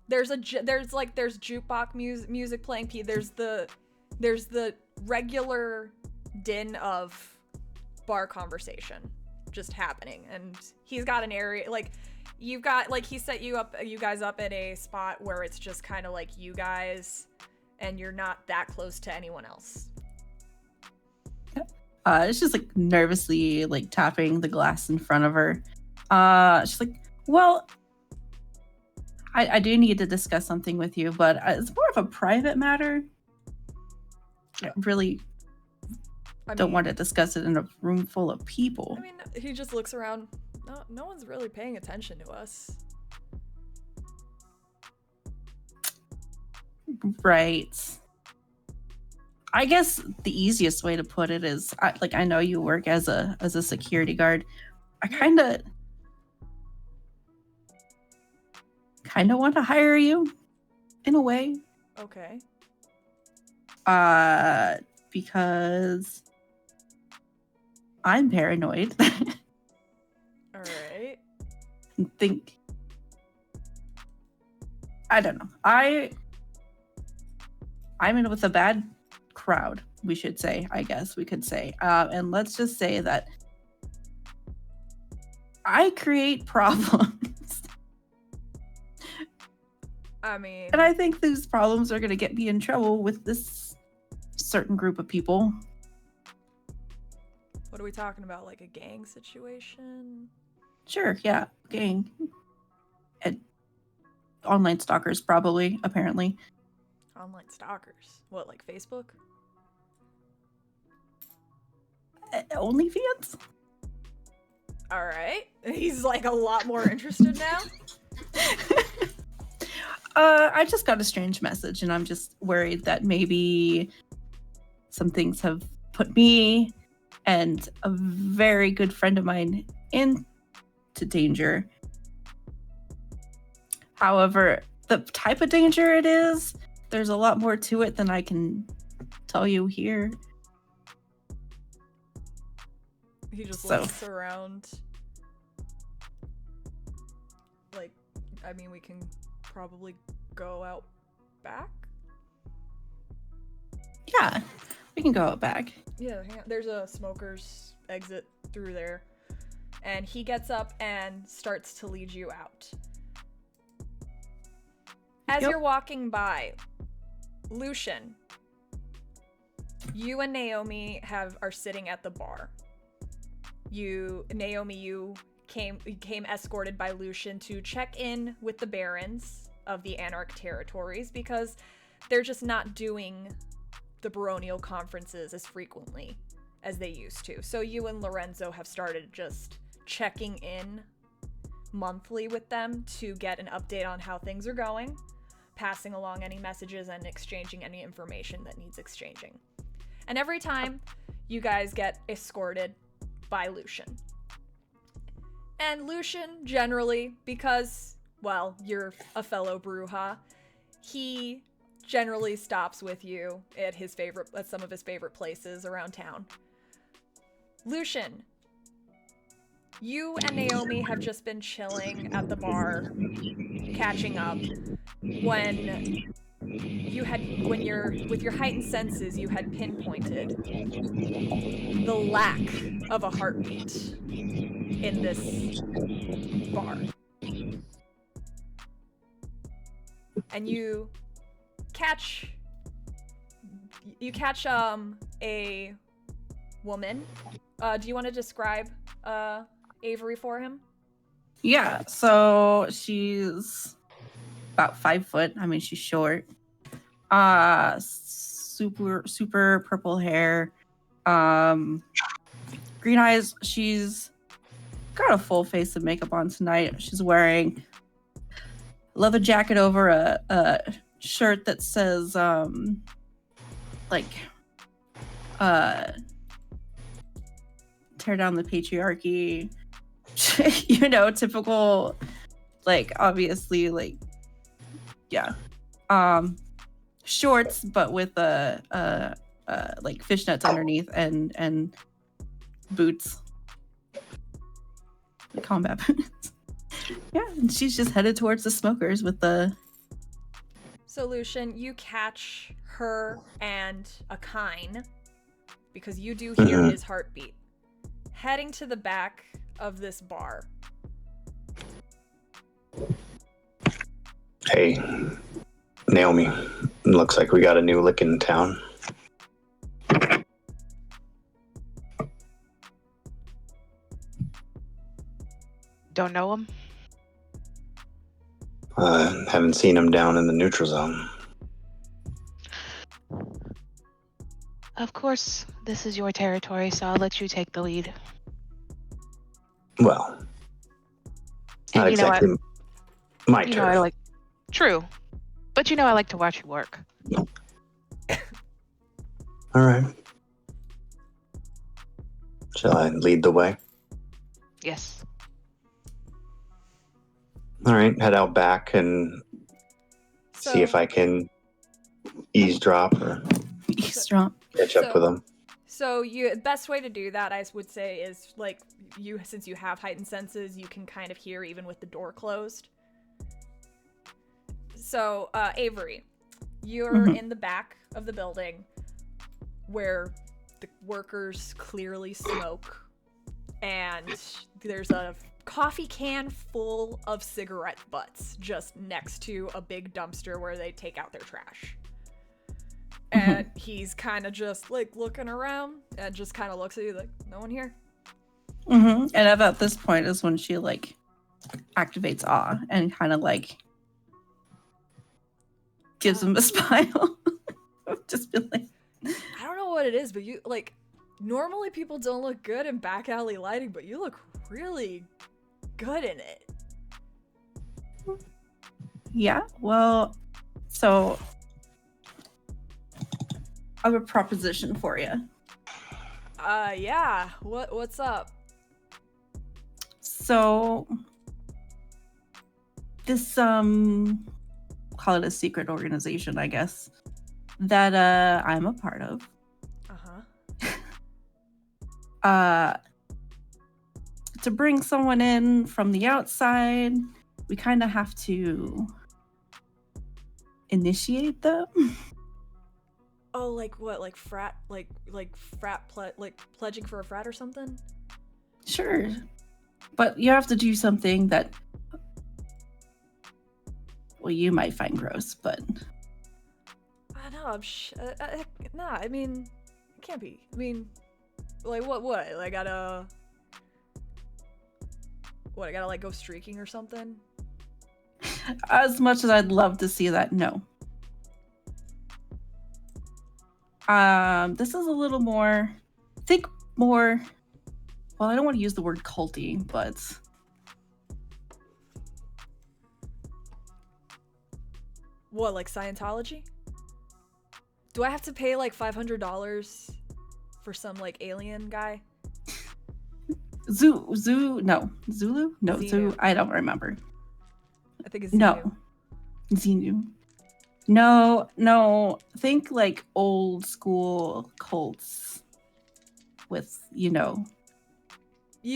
[SPEAKER 1] There's jukebox music playing. There's the regular din of bar conversation just happening, and he's got an area like you've got like he set you guys up at a spot where it's just kind of like you guys, and you're not that close to anyone else.
[SPEAKER 4] It's just like nervously like tapping the glass in front of her. She's like, well, I do need to discuss something with you, but it's more of a private matter. I really don't want to discuss it in a room full of people.
[SPEAKER 1] I mean, he just looks around. No one's really paying attention to us.
[SPEAKER 4] Right. I guess the easiest way to put it is, I know you work as a security guard. I kind of want to hire you, in a way.
[SPEAKER 1] Okay.
[SPEAKER 4] Because I'm paranoid.
[SPEAKER 1] All right.
[SPEAKER 4] I don't know. I'm in with a bad crowd, we should say, I guess we could say. And let's just say that I create problems.
[SPEAKER 1] I mean,
[SPEAKER 4] And I think these problems are going to get me in trouble with this certain group of people.
[SPEAKER 1] what are we talking about? Like a gang situation?
[SPEAKER 4] Sure, yeah, gang. And online stalkers, probably, apparently.
[SPEAKER 1] Online stalkers? What, like Facebook?
[SPEAKER 4] OnlyFans?
[SPEAKER 1] All right. He's like a lot more interested now.
[SPEAKER 4] I just got a strange message, and I'm just worried that maybe some things have put me and a very good friend of mine into danger. However, the type of danger it is, there's a lot more to it than I can tell you here.
[SPEAKER 1] He just
[SPEAKER 4] So-
[SPEAKER 1] looks around. Like, I mean, we can probably go out back.
[SPEAKER 4] Yeah, we can go out back.
[SPEAKER 1] Yeah, hang on. There's a smoker's exit through there. And he gets up and starts to lead you out. As
[SPEAKER 4] Yep.
[SPEAKER 1] you're walking by, Lucian, you and Naomi are sitting at the bar. Naomi, you came escorted by Lucian to check in with the barons of the Anarch territories because they're just not doing the baronial conferences as frequently as they used to. So you and Lorenzo have started just checking in monthly with them to get an update on how things are going, passing along any messages and exchanging any information that needs exchanging. And every time you guys get escorted by Lucian. And Lucian, generally, because, well, you're a fellow Brujah, he generally stops with you at some of his favorite places around town. Lucian, you and Naomi have just been chilling at the bar, catching up, with your heightened senses, you had pinpointed the lack of a heartbeat in this bar. And you catch a woman. Do you want to describe Avery for him?
[SPEAKER 4] Yeah, so she's about 5 foot. I mean, she's short. Super purple hair. Green eyes. She's got a full face of makeup on tonight. She's wearing a leather jacket over a shirt that says tear down the patriarchy. You know, typical, like, obviously, like, yeah, shorts, but with like fishnets underneath and boots, combat boots. Yeah, and she's just headed towards the smokers with the.
[SPEAKER 1] So Lucian, you catch her and Akine, because you do hear his heartbeat, heading to the back of this bar.
[SPEAKER 5] Hey, Naomi, looks like we got a new lick in town.
[SPEAKER 6] Don't know him?
[SPEAKER 5] Haven't seen him down in the neutral zone.
[SPEAKER 6] Of course, this is your territory, so I'll let you take the lead.
[SPEAKER 5] Well, not
[SPEAKER 6] And you know,
[SPEAKER 5] exactly my
[SPEAKER 6] You know, I
[SPEAKER 5] turn.
[SPEAKER 6] like. True. But you know, I like to watch you work.
[SPEAKER 5] All right. Shall I lead the way?
[SPEAKER 6] Yes.
[SPEAKER 5] All right, head out back and see if I can eavesdrop or
[SPEAKER 4] Eavesdrop.
[SPEAKER 5] catch up with them.
[SPEAKER 1] So best way to do that, I would say, is like since you have heightened senses, you can kind of hear even with the door closed. So Avery, you're in the back of the building where the workers clearly smoke, and there's a coffee can full of cigarette butts just next to a big dumpster where they take out their trash. And he's kind of just like looking around and just kind of looks at you like, no one here.
[SPEAKER 4] And about this point is when she like activates awe and kind of like gives him a smile. Just be like,
[SPEAKER 1] I don't know what it is, but you like normally people don't look good in back alley lighting, but you look really good in it.
[SPEAKER 4] yeah, well, so I have a proposition for you.
[SPEAKER 1] Yeah. What's up?
[SPEAKER 4] So this call it a secret organization, I guess, that I'm a part of. To bring someone in from the outside, we kind of have to initiate them.
[SPEAKER 1] Oh, like what? Like frat? Like pledging for a frat or something?
[SPEAKER 4] Sure. But you have to do something that, well, you might find gross, but...
[SPEAKER 1] I know, nah, I mean, it can't be. I mean, like, what? I gotta like go streaking or something?
[SPEAKER 4] As much as I'd love to see that, no. This is a little more, think more, well, I don't want to use the word culty, but
[SPEAKER 1] what, like Scientology? Do I have to pay like $500 for some like alien guy?
[SPEAKER 4] Zulu? No,
[SPEAKER 1] Xenu.
[SPEAKER 4] Zoo, I don't remember.
[SPEAKER 1] I think it's
[SPEAKER 4] No. Xenu. No, think like old school cults with, you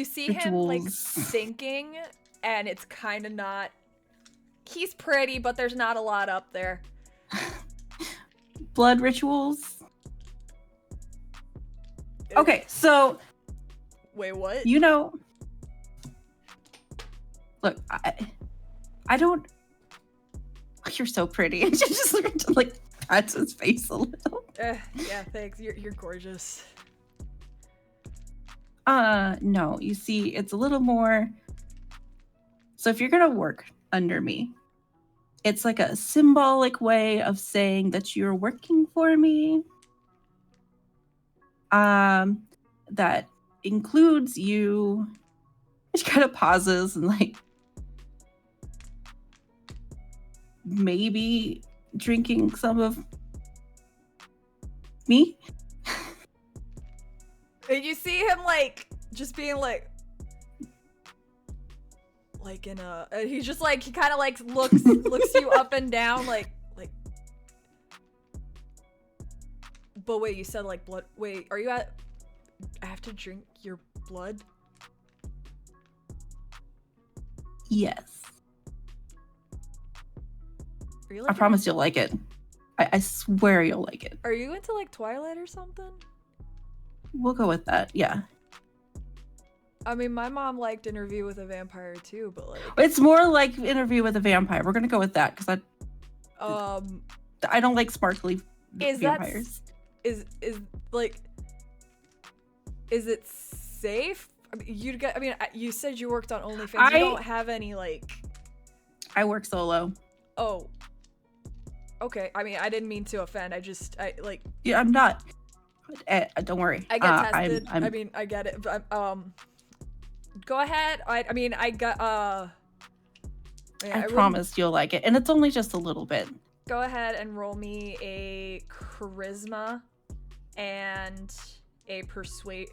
[SPEAKER 1] see
[SPEAKER 4] rituals.
[SPEAKER 1] him like thinking, and it's kind of not. He's pretty, but there's not a lot up there.
[SPEAKER 4] Blood rituals. Okay, so.
[SPEAKER 1] Wait, what?
[SPEAKER 4] Look, I don't. You're so pretty. And she just like pats his face a little.
[SPEAKER 1] Yeah, thanks. You're gorgeous.
[SPEAKER 4] No, you see, it's a little more. So if you're gonna work under me, it's like a symbolic way of saying that you're working for me. That includes you. She kind of pauses and like maybe drinking some of me.
[SPEAKER 1] And you see him like just being like in a. And he's just like he kind of like looks you up and down like. But wait, you said like blood. Wait, are you at? I have to drink your blood?
[SPEAKER 4] Yes.
[SPEAKER 1] Are you,
[SPEAKER 4] I
[SPEAKER 1] like,
[SPEAKER 4] promise you'll like it. I swear you'll like it.
[SPEAKER 1] Are you into like Twilight or something?
[SPEAKER 4] We'll go with that. Yeah.
[SPEAKER 1] I mean, my mom liked Interview with a Vampire too, but like
[SPEAKER 4] It's more like Interview with a Vampire. We're gonna go with that because I don't like sparkly vampires.
[SPEAKER 1] Is it safe? I mean, you said you worked on OnlyFans. You don't have any like.
[SPEAKER 4] I work solo.
[SPEAKER 1] Oh. Okay. I mean, I didn't mean to offend.
[SPEAKER 4] Yeah, I'm not. Don't worry.
[SPEAKER 1] I get tested. I mean, I get it. But, go ahead. I
[SPEAKER 4] promise you'll like it, and it's only just a little bit.
[SPEAKER 1] Go ahead and roll me a charisma and a persuade.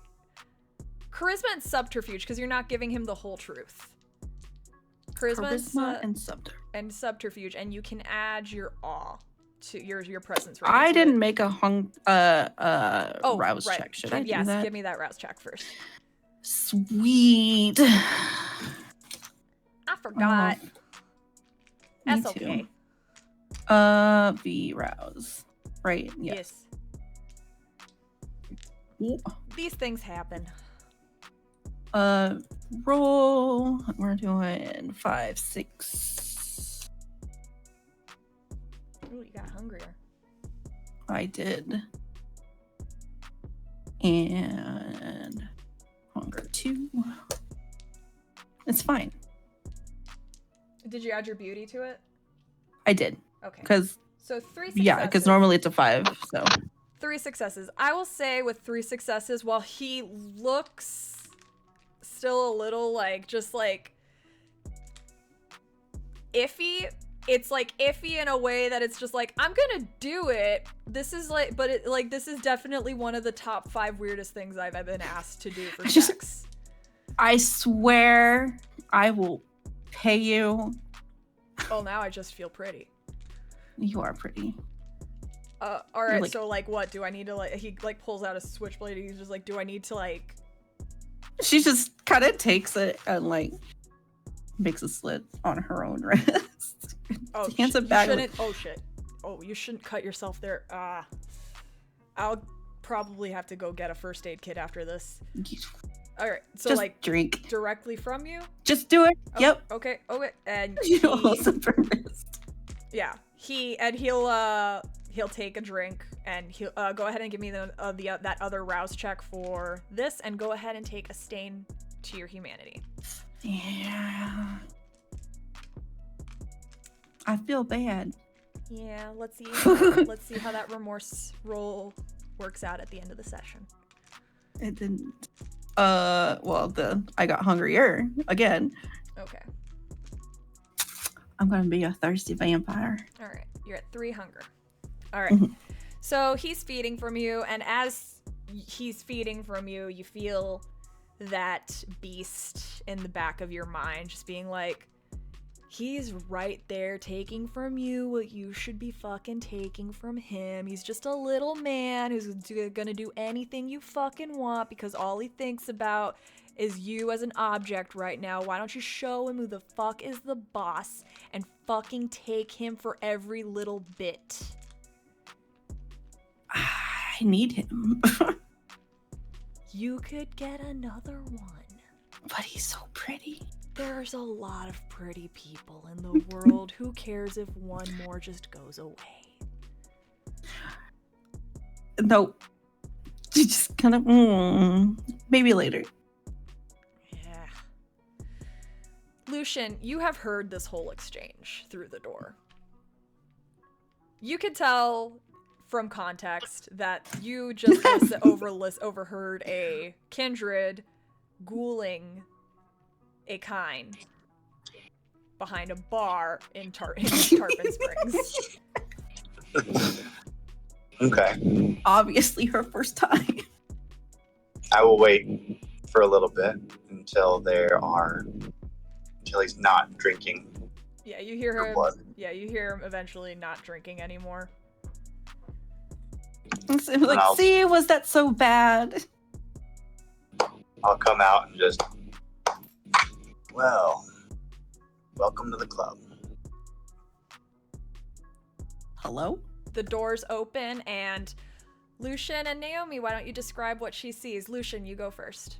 [SPEAKER 1] Charisma and subterfuge, because you're not giving him the whole truth.
[SPEAKER 4] Charisma
[SPEAKER 1] and subterfuge, and you can add your awe to your presence.
[SPEAKER 4] I didn't make a rouse check. Should I do that?
[SPEAKER 1] Yes, give me that rouse check first.
[SPEAKER 4] Sweet.
[SPEAKER 1] I forgot. That's okay.
[SPEAKER 4] The rouse. Right.
[SPEAKER 1] Yes. These things happen.
[SPEAKER 4] Roll. We're doing 5, 6.
[SPEAKER 1] Ooh, you got hungrier.
[SPEAKER 4] I did. And hunger 2. It's fine.
[SPEAKER 1] Did you add your beauty to it?
[SPEAKER 4] I did.
[SPEAKER 1] Okay.
[SPEAKER 4] Because
[SPEAKER 1] So 3 successes.
[SPEAKER 4] yeah, because normally it's a 5. So
[SPEAKER 1] 3 successes. I will say with 3 successes, while he looks still a little like just like iffy, it's like iffy in a way that it's just like, I'm gonna do it. This is like, but it like this is definitely one of the top 5 weirdest things I've ever been asked to do for sex.
[SPEAKER 4] I swear I will pay you.
[SPEAKER 1] Oh, now I just feel pretty.
[SPEAKER 4] You are pretty.
[SPEAKER 1] All right,
[SPEAKER 4] like-
[SPEAKER 1] so like what do I need to like, he like pulls out a switchblade and he's just like, do I need to like,
[SPEAKER 4] She just kind of takes it and like makes a slit on her own wrist.
[SPEAKER 1] oh,
[SPEAKER 4] Hands it
[SPEAKER 1] you
[SPEAKER 4] back.
[SPEAKER 1] shouldn't, oh shit. Oh, you shouldn't cut yourself there. I'll probably have to go get a first aid kit after this. All right, so
[SPEAKER 4] Just
[SPEAKER 1] like
[SPEAKER 4] drink.
[SPEAKER 1] directly from you?
[SPEAKER 4] Just do it.
[SPEAKER 1] Oh,
[SPEAKER 4] Yep.
[SPEAKER 1] Okay. And
[SPEAKER 4] You almost on purpose.
[SPEAKER 1] yeah, he'll take a drink and he'll go ahead and give me that other rouse check for this, and go ahead and take a stain to your humanity.
[SPEAKER 4] Yeah. I feel bad.
[SPEAKER 1] Yeah, let's see how that remorse roll works out at the end of the session.
[SPEAKER 4] It didn't. Well, I got hungrier again.
[SPEAKER 1] Okay.
[SPEAKER 4] I'm gonna be a thirsty vampire.
[SPEAKER 1] All right. You're at 3 hunger. All right.
[SPEAKER 4] Mhm.
[SPEAKER 1] So he's feeding from you, and as he's feeding from you, you feel that beast in the back of your mind just being like, he's right there taking from you what you should be fucking taking from him. He's just a little man who's gonna do anything you fucking want because all he thinks about is you as an object right now. Why don't you show him who the fuck is the boss and fucking take him for every little bit?
[SPEAKER 4] I need him.
[SPEAKER 1] You could get another one.
[SPEAKER 4] But he's so pretty.
[SPEAKER 1] There's a lot of pretty people in the world. Who cares if one more just goes away?
[SPEAKER 4] No. You just kind of, maybe later.
[SPEAKER 1] Yeah. Lucian, you have heard this whole exchange through the door. You could tell from context that you just overheard a kindred ghouling a kind behind a bar in Tarpon Springs.
[SPEAKER 5] Okay.
[SPEAKER 4] Obviously her first time.
[SPEAKER 5] I will wait for a little bit until he's not drinking
[SPEAKER 1] Yeah, you hear
[SPEAKER 5] her
[SPEAKER 1] him.
[SPEAKER 5] blood.
[SPEAKER 1] Yeah, you hear him eventually not drinking anymore.
[SPEAKER 4] So, like, see, was that so bad?
[SPEAKER 5] I'll come out and just, well, welcome to the club.
[SPEAKER 4] Hello?
[SPEAKER 1] The doors open and Lucian and Naomi, why don't you describe what she sees? Lucian, you go first.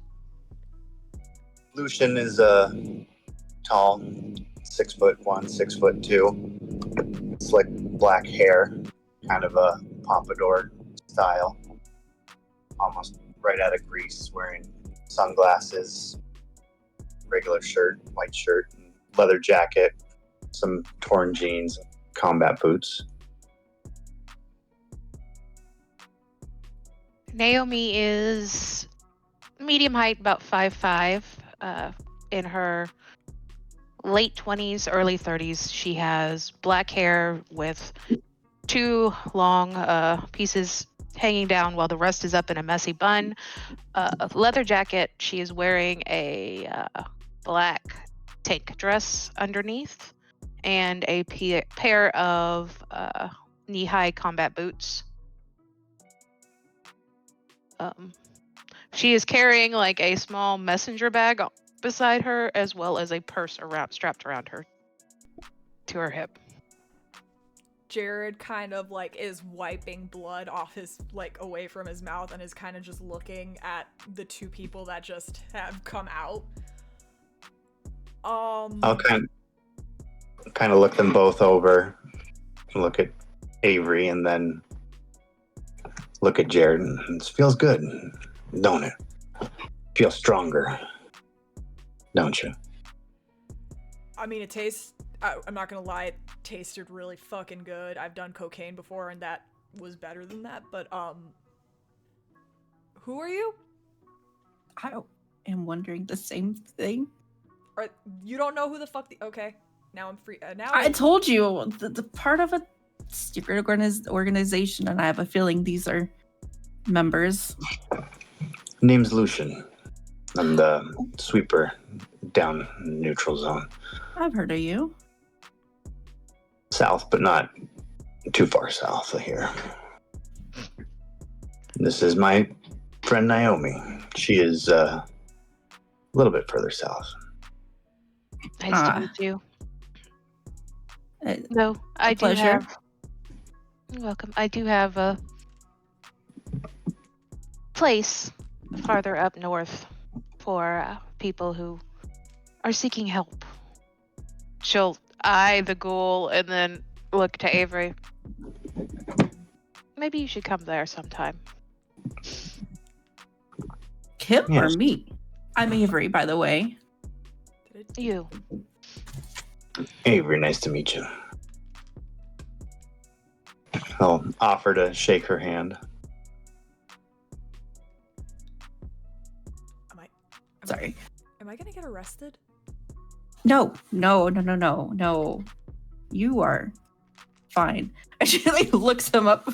[SPEAKER 5] Lucian is tall, 6'1", 6'2". It's like black hair, kind of a pompadour style. Almost right out of Greece, wearing sunglasses, regular shirt, white shirt, leather jacket, some torn jeans, combat boots.
[SPEAKER 6] Naomi is medium height, about 5'5". In her late 20s, early 30s. She has black hair with 2 long pieces hanging down while the rest is up in a messy bun. A leather jacket. She is wearing a black tank dress underneath and a pair of knee-high combat boots. She is carrying like a small messenger bag beside her, as well as a purse strapped around her to her hip.
[SPEAKER 1] Jared kind of like is wiping blood off his like away from his mouth and is kind of just looking at the two people that just have come out.
[SPEAKER 5] I'll kind of look them both over, look at Avery, and then look at Jared. And it feels good, don't it? Feel stronger, don't you?
[SPEAKER 1] I mean, it tastes. I'm not gonna lie, it tasted really fucking good. I've done cocaine before, and that was better than that. But who are you?
[SPEAKER 4] I am wondering the same thing.
[SPEAKER 1] Or you don't know who the fuck? Okay, now I'm free. Now
[SPEAKER 4] I told you the part of a secret organization, and I have a feeling these are members.
[SPEAKER 5] Name's Lucian. I'm the sweeper down in the neutral zone.
[SPEAKER 4] I've heard of you.
[SPEAKER 5] South, but not too far south of here. This is my friend Naomi. She is a little bit further south.
[SPEAKER 6] Nice to meet you.
[SPEAKER 4] No,
[SPEAKER 6] I do
[SPEAKER 4] pleasure.
[SPEAKER 6] have. You're welcome. I do have a place farther up north for people who are seeking help. She'll eye the ghoul and then look to Avery. Maybe you should come there sometime.
[SPEAKER 4] Kim
[SPEAKER 5] Yes.
[SPEAKER 4] or me? I'm Avery, by the way.
[SPEAKER 6] You.
[SPEAKER 5] Avery, nice to meet you. I'll offer to shake her hand.
[SPEAKER 4] Sorry.
[SPEAKER 1] Am I gonna get arrested?
[SPEAKER 4] No. You are fine. And she like looks him up,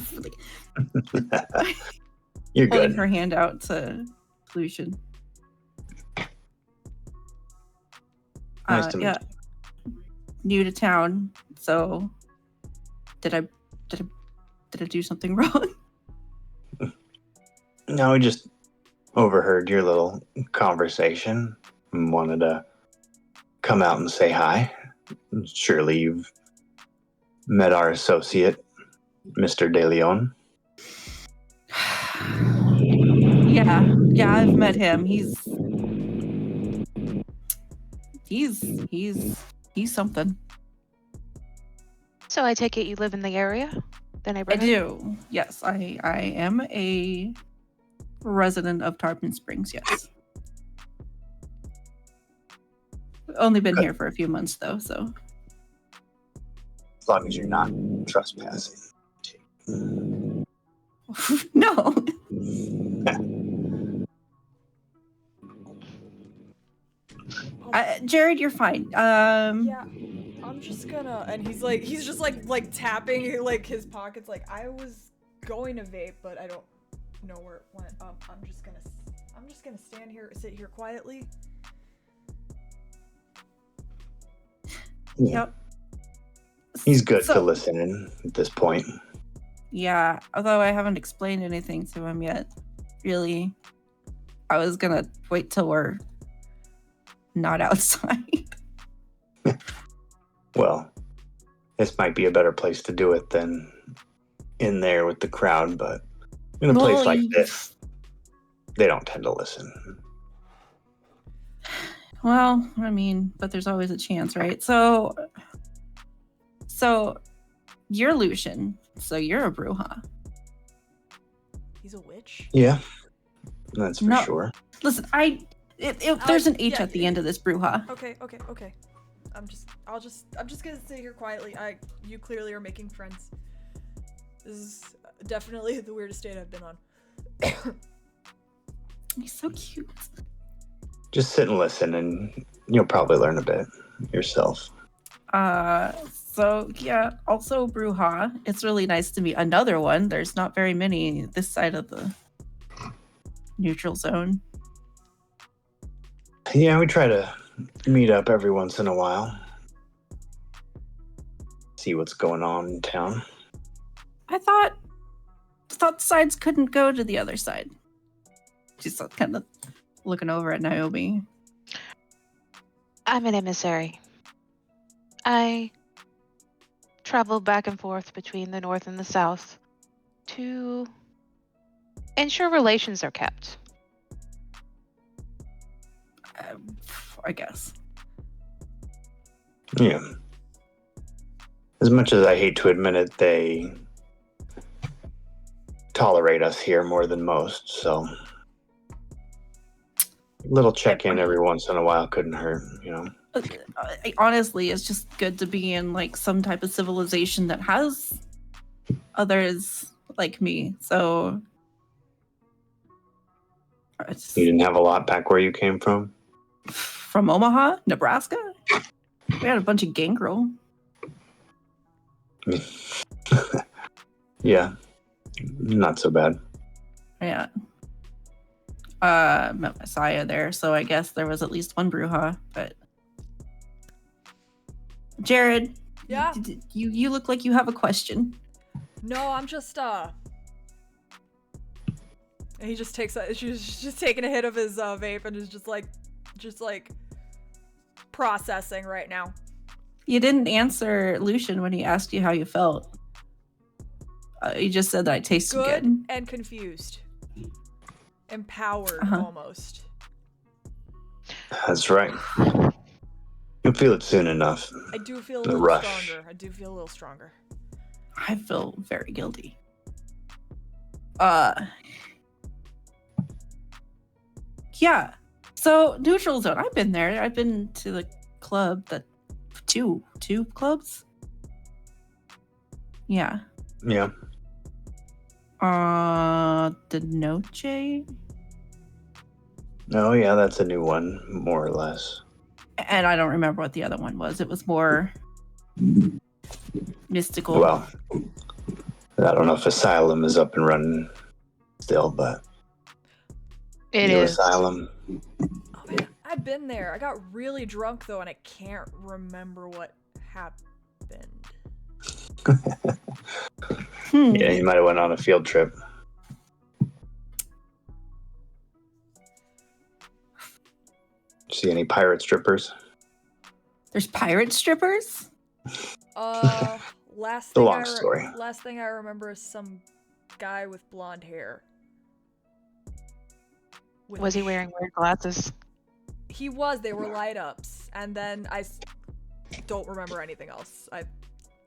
[SPEAKER 5] You're
[SPEAKER 4] holding
[SPEAKER 5] good.
[SPEAKER 4] her hand out to Lucian.
[SPEAKER 5] Nice to meet
[SPEAKER 4] yeah. New to town, so did I do something wrong?
[SPEAKER 5] No, we just overheard your little conversation and wanted to come out and say hi. Surely you've met our associate, Mr. De Leon.
[SPEAKER 4] Yeah, I've met him. He's something.
[SPEAKER 6] So I take it you live in the area? The
[SPEAKER 4] I
[SPEAKER 6] neighborhood?
[SPEAKER 4] do. Yes, I am a resident of Tarpon Springs, yes. Only been here for a few months though, so.
[SPEAKER 5] As long as you're not trespassing.
[SPEAKER 4] No. Jared, you're fine.
[SPEAKER 1] Yeah, I'm just gonna, and he's just like tapping like his pockets. Like I was going to vape, but I don't know where it went. I'm just gonna sit here quietly.
[SPEAKER 4] Yep.
[SPEAKER 5] He's good
[SPEAKER 4] So-
[SPEAKER 5] to listen in at this point.
[SPEAKER 4] Yeah, although I haven't explained anything to him yet. Really, I was gonna wait till we're not outside.
[SPEAKER 5] Well, this might be a better place to do it than in there with the crowd, but in a place like this, they don't tend to listen.
[SPEAKER 4] Well, I mean, but there's always a chance, right? So you're Lucian, so you're a Brujah.
[SPEAKER 1] He's a witch.
[SPEAKER 5] Yeah, that's for
[SPEAKER 4] No.
[SPEAKER 5] sure.
[SPEAKER 4] Listen, there's an H at the end of this Brujah.
[SPEAKER 1] Okay. I'm just gonna sit here quietly. You clearly are making friends. This is definitely the weirdest date I've been on.
[SPEAKER 4] He's so cute.
[SPEAKER 5] Just sit and listen, and you'll probably learn a bit yourself.
[SPEAKER 4] So yeah, also Brujah. It's really nice to meet another one. There's not very many this side of the neutral zone.
[SPEAKER 5] Yeah, we try to meet up every once in a while. See what's going on in town.
[SPEAKER 4] I thought sides couldn't go to the other side. She's kind of looking over at Naomi.
[SPEAKER 6] I'm an emissary. I travel back and forth between the North and the South to ensure relations are kept.
[SPEAKER 4] I guess.
[SPEAKER 5] Yeah. As much as I hate to admit it, they tolerate us here more than most, so a little check-in every once in a while couldn't hurt, you know?
[SPEAKER 4] Honestly, it's just good to be in like some type of civilization that has others like me. So
[SPEAKER 5] You didn't have a lot back where you came from?
[SPEAKER 4] from Omaha, Nebraska, we had a bunch of gangrel.
[SPEAKER 5] Yeah, not so bad.
[SPEAKER 4] Yeah. Met Messiah there, so I guess there was at least one Brujah, but Jared,
[SPEAKER 1] Yeah?
[SPEAKER 4] you look like you have a question.
[SPEAKER 1] No, I'm just, and he just takes she's just taking a hit of his vape and is just like processing right now.
[SPEAKER 4] You didn't answer Lucian when he asked you how you felt. You just said that I tasted good.
[SPEAKER 1] And confused. Empowered, almost.
[SPEAKER 5] That's right. You'll feel it soon enough.
[SPEAKER 1] I do feel a
[SPEAKER 5] The
[SPEAKER 1] little
[SPEAKER 5] rush.
[SPEAKER 1] stronger. I do feel a little stronger.
[SPEAKER 4] I feel very guilty. Yeah. So neutral zone. I've been there. I've been to the club that two clubs. Yeah.
[SPEAKER 5] Yeah.
[SPEAKER 4] The Noche.
[SPEAKER 5] Oh, yeah, that's a new one, more or less.
[SPEAKER 4] And I don't remember what the other one was. It was more mystical.
[SPEAKER 5] Well, I don't know if Asylum is up and running still, but
[SPEAKER 6] It
[SPEAKER 5] New
[SPEAKER 6] is.
[SPEAKER 5] Asylum.
[SPEAKER 1] Oh man, I've been there. I got really drunk though, and I can't remember what happened.
[SPEAKER 5] Yeah, you might have went on a field trip. See any pirate strippers?
[SPEAKER 4] There's pirate strippers?
[SPEAKER 1] Last
[SPEAKER 5] The
[SPEAKER 1] thing
[SPEAKER 5] long story.
[SPEAKER 1] Last thing I remember is some guy with blonde hair.
[SPEAKER 6] Was he wearing weird glasses?
[SPEAKER 1] He was. They were light ups, and then I don't remember anything else. I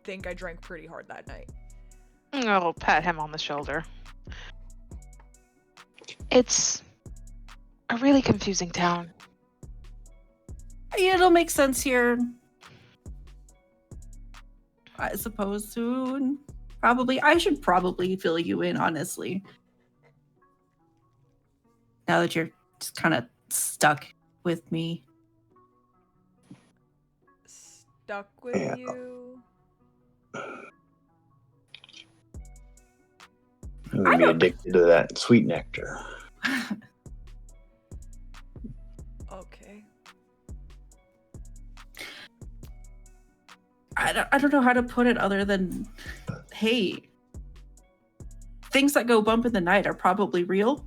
[SPEAKER 1] think I drank pretty hard that night.
[SPEAKER 6] Oh, pat him on the shoulder. It's a really confusing town.
[SPEAKER 4] It'll make sense here. I suppose soon. Probably. I should probably fill you in, honestly. Now that you're just kind of stuck with me.
[SPEAKER 1] Stuck with you.
[SPEAKER 5] I'm gonna be addicted to that sweet nectar.
[SPEAKER 1] Okay.
[SPEAKER 4] I don't know how to put it other than, hey, things that go bump in the night are probably real.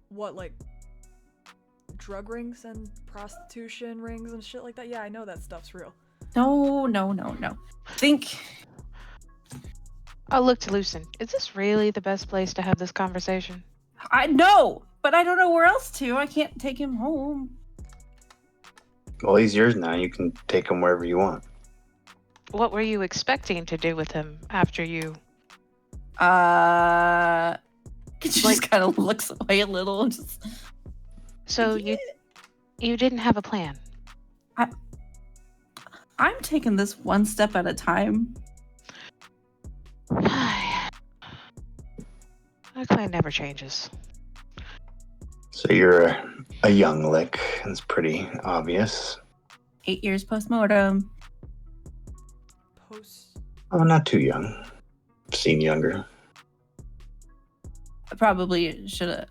[SPEAKER 1] What, like drug rings and prostitution rings and shit like that? Yeah, I know that stuff's real.
[SPEAKER 4] No. Think.
[SPEAKER 6] I'll look to Lucen. Is this really the best place to have this conversation?
[SPEAKER 4] I know, but I don't know where else to. I can't take him home.
[SPEAKER 5] Well, he's yours now. You can take him wherever you want.
[SPEAKER 6] What were you expecting to do with him after you?
[SPEAKER 4] She just kind of looks away a little. And just...
[SPEAKER 6] So you didn't have a plan?
[SPEAKER 4] I'm taking this one step at a time.
[SPEAKER 6] My plan never changes.
[SPEAKER 5] So you're a young lick. It's pretty obvious.
[SPEAKER 4] 8 years postmortem.
[SPEAKER 5] Oh, not too young. I've seen younger.
[SPEAKER 4] I probably should have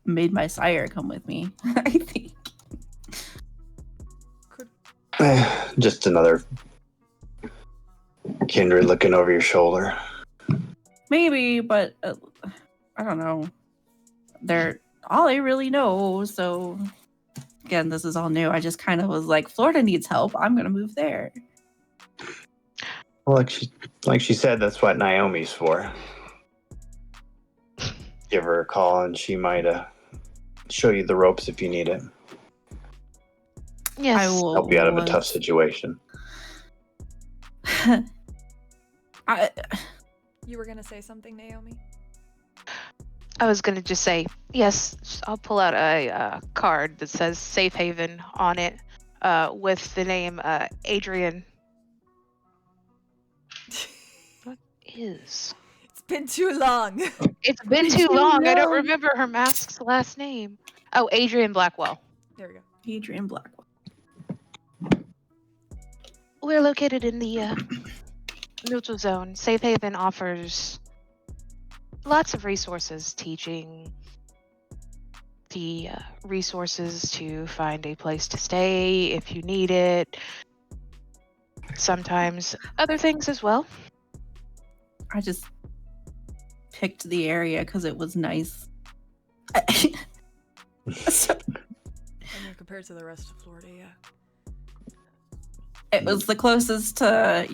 [SPEAKER 4] made my sire come with me, I think.
[SPEAKER 5] Just another Kindred looking over your shoulder.
[SPEAKER 4] Maybe, but I don't know. They're all I really know, so again, this is all new. I just kind of was like, Florida needs help. I'm gonna move there.
[SPEAKER 5] Well, like she said, that's what Naomi's for. Give her a call, and she might show you the ropes if you need it.
[SPEAKER 6] Yes.
[SPEAKER 4] I will
[SPEAKER 5] Help you out of a tough situation.
[SPEAKER 1] You were gonna say something, Naomi?
[SPEAKER 6] I was gonna just say yes. I'll pull out a card that says Safe Haven on it, with the name Adrian. What is?
[SPEAKER 1] It's been too long.
[SPEAKER 6] It's been too long. I don't remember her mask's last name. Oh, Adrian Blackwell.
[SPEAKER 1] There we go.
[SPEAKER 4] Adrian Blackwell.
[SPEAKER 6] We're located in the neutral zone. Safe Haven offers lots of resources, teaching, the resources to find a place to stay if you need it. Sometimes other things as well.
[SPEAKER 4] I just picked the area because it was nice. So,
[SPEAKER 1] I mean, compared to the rest of Florida, yeah.
[SPEAKER 4] it was the closest to,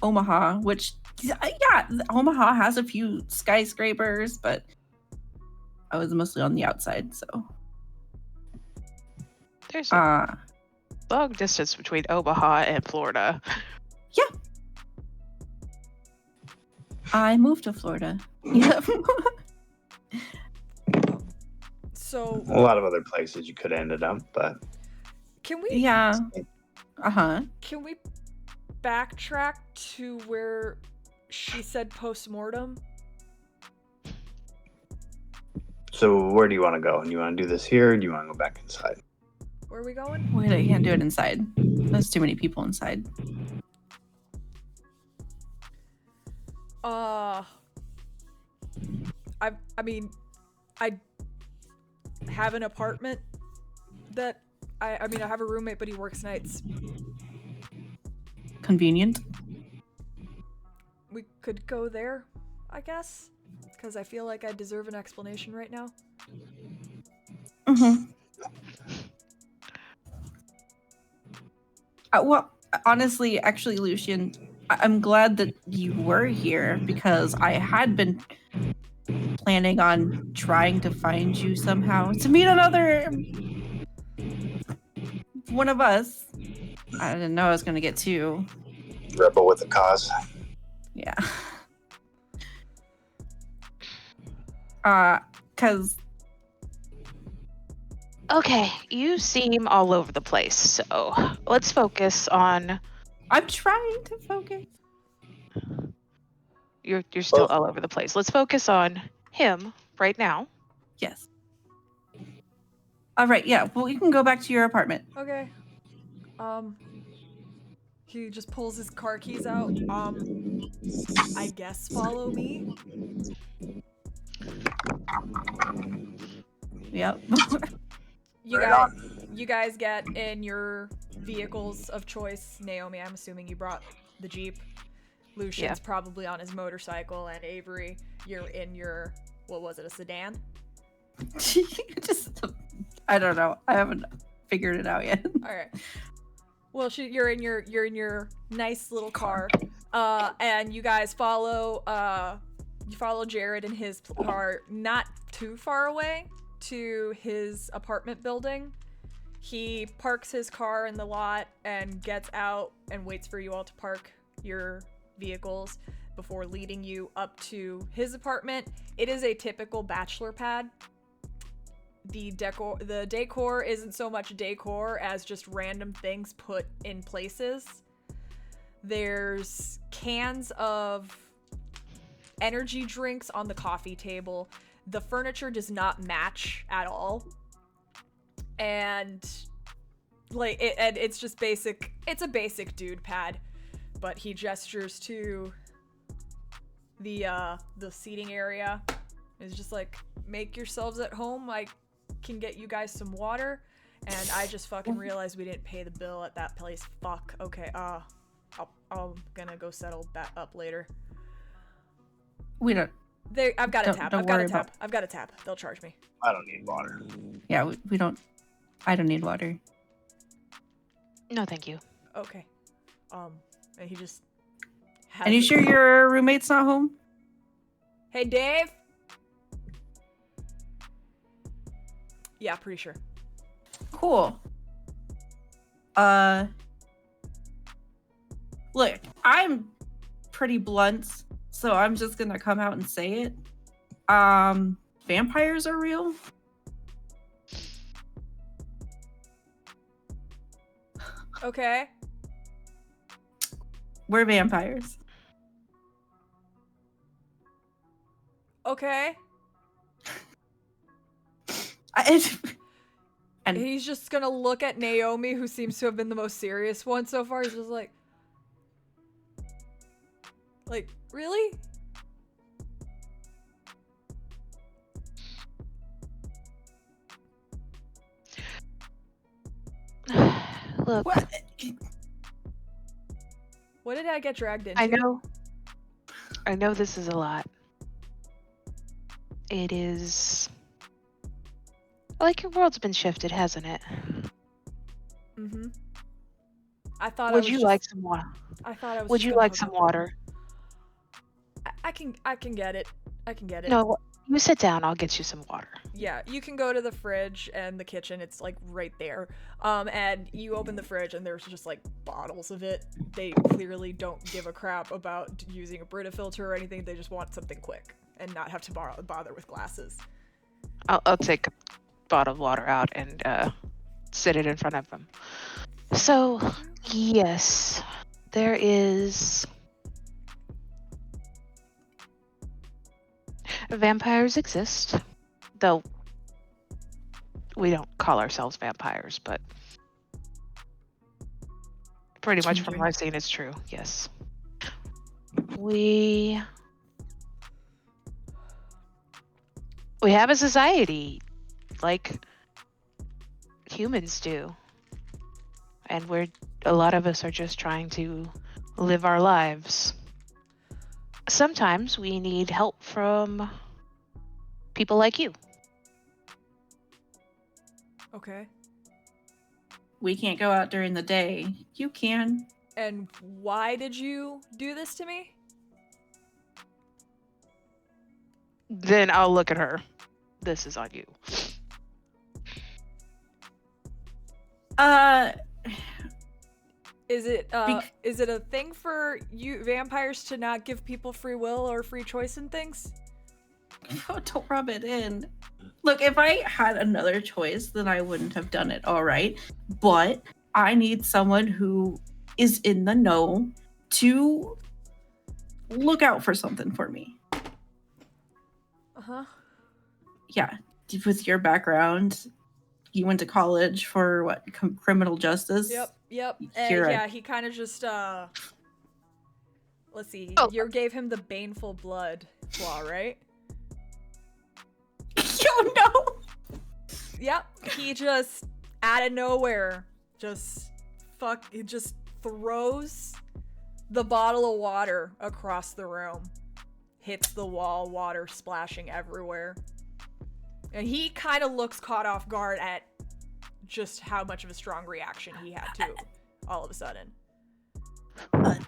[SPEAKER 4] Omaha, which, yeah, Omaha has a few skyscrapers, but I was mostly on the outside, so.
[SPEAKER 6] There's a long distance between Omaha and Florida.
[SPEAKER 4] Yeah. I moved to Florida. Yeah.
[SPEAKER 1] So
[SPEAKER 5] A lot of other places you could have ended up, but
[SPEAKER 1] can we?
[SPEAKER 4] Yeah. Uh-huh.
[SPEAKER 1] Can we backtrack to where she said post-mortem?
[SPEAKER 5] so where do you want to go? And you want to do this here, or do you want to go back inside?
[SPEAKER 1] Where are we going?
[SPEAKER 4] Wait, I can't do it inside. There's too many people inside.
[SPEAKER 1] I mean, I have an apartment that I have a roommate, but he works nights.
[SPEAKER 4] Convenient.
[SPEAKER 1] We could go there, I guess, because I feel like I deserve an explanation right now.
[SPEAKER 4] Mm-hmm. Well, honestly, actually, Lucian, I'm glad that you were here because I had been planning on trying to find you somehow to meet another one of us. I didn't know I was going to get two.
[SPEAKER 5] Rebel with a cause.
[SPEAKER 4] Yeah. Because
[SPEAKER 6] Okay, you seem all over the place, so let's focus on.
[SPEAKER 4] I'm trying to focus.
[SPEAKER 6] You're still all over the place. Let's focus on him right now.
[SPEAKER 4] Yes. All right. Yeah. Well, you can go back to your apartment.
[SPEAKER 1] Okay. He just pulls his car keys out. I guess follow me.
[SPEAKER 4] Yep.
[SPEAKER 1] You guys get in your vehicles of choice. Naomi, I'm assuming you brought the Jeep. Lucian's probably on his motorcycle, and Avery, you're in your, what was it, a sedan?
[SPEAKER 4] I don't know. I haven't figured it out yet.
[SPEAKER 1] All right. Well, you're in your nice little car, and you guys follow Jared in his car, not too far away to his apartment building. He parks his car in the lot and gets out and waits for you all to park your vehicles before leading you up to his apartment. It is a typical bachelor pad. The decor isn't so much decor as just random things put in places. There's cans of energy drinks on the coffee table. The furniture does not match at all. And it's just basic. It's a basic dude pad, but he gestures to the seating area. It's just like, make yourselves at home. I can get you guys some water. And I just fucking realized we didn't pay the bill at that place. Fuck. Okay. I'm gonna go settle that up later.
[SPEAKER 4] We don't.
[SPEAKER 1] I've got a tab.
[SPEAKER 4] Don't
[SPEAKER 1] I've got
[SPEAKER 4] worry
[SPEAKER 1] a tab.
[SPEAKER 4] about-
[SPEAKER 1] I've got a tab. They'll charge me.
[SPEAKER 5] I don't need water.
[SPEAKER 4] Yeah, we don't I don't need water.
[SPEAKER 6] No, thank you.
[SPEAKER 1] Okay. And he just has
[SPEAKER 4] And you sure your roommate's not home?
[SPEAKER 1] Hey, Dave? Yeah, pretty sure.
[SPEAKER 4] Cool. Look, I'm pretty blunt, so I'm just gonna come out and say it. Vampires are real.
[SPEAKER 1] Okay.
[SPEAKER 4] We're vampires.
[SPEAKER 1] Okay.
[SPEAKER 4] And
[SPEAKER 1] He's just gonna look at Naomi, who seems to have been the most serious one so far. He's just like, really?
[SPEAKER 6] Look,
[SPEAKER 1] What did I get dragged into?
[SPEAKER 6] I know this is a lot. It is like your world's been shifted, hasn't it?
[SPEAKER 1] Mm-hmm. I thought
[SPEAKER 6] Would you like some water?
[SPEAKER 1] I thought I was.
[SPEAKER 6] Would
[SPEAKER 1] just
[SPEAKER 6] you
[SPEAKER 1] gonna
[SPEAKER 6] like
[SPEAKER 1] hook
[SPEAKER 6] some
[SPEAKER 1] up.
[SPEAKER 6] water?
[SPEAKER 1] I can get it. I can get it.
[SPEAKER 6] No, you sit down. I'll get you some water.
[SPEAKER 1] Yeah, you can go to the fridge and the kitchen. It's like right there. And you open the fridge and there's just like bottles of it. They clearly don't give a crap about using a Brita filter or anything. They just want something quick and not have to bother with glasses.
[SPEAKER 6] I'll take a bottle of water out and sit it in front of them. So, yes, there is. Vampires exist, though we don't call ourselves vampires, but pretty much from what I've seen, it's true. Yes, we have a society like humans do, and a lot of us are just trying to live our lives. Sometimes we need help from people like you.
[SPEAKER 1] Okay.
[SPEAKER 4] we can't go out during the day. You can.
[SPEAKER 1] And why did you do this to me?
[SPEAKER 6] Then I'll look at her. This is on you.
[SPEAKER 1] Is it a thing for you vampires to not give people free will or free choice in things?
[SPEAKER 4] Oh, don't rub it in. Look, if I had another choice, then I wouldn't have done it, all right? But I need someone who is in the know to look out for something for me.
[SPEAKER 1] Uh-huh.
[SPEAKER 4] Yeah, with your background, you went to college for what, criminal justice?
[SPEAKER 1] Yep.
[SPEAKER 4] Here
[SPEAKER 1] he kind of just let's see.
[SPEAKER 6] Oh.
[SPEAKER 1] You gave him the baneful blood flaw, right?
[SPEAKER 4] Oh no!
[SPEAKER 1] Yep. He just out of nowhere just throws the bottle of water across the room. Hits the wall, water splashing everywhere. And he kind of looks caught off guard at just how much of a strong reaction he had to all of a sudden.
[SPEAKER 5] Hey,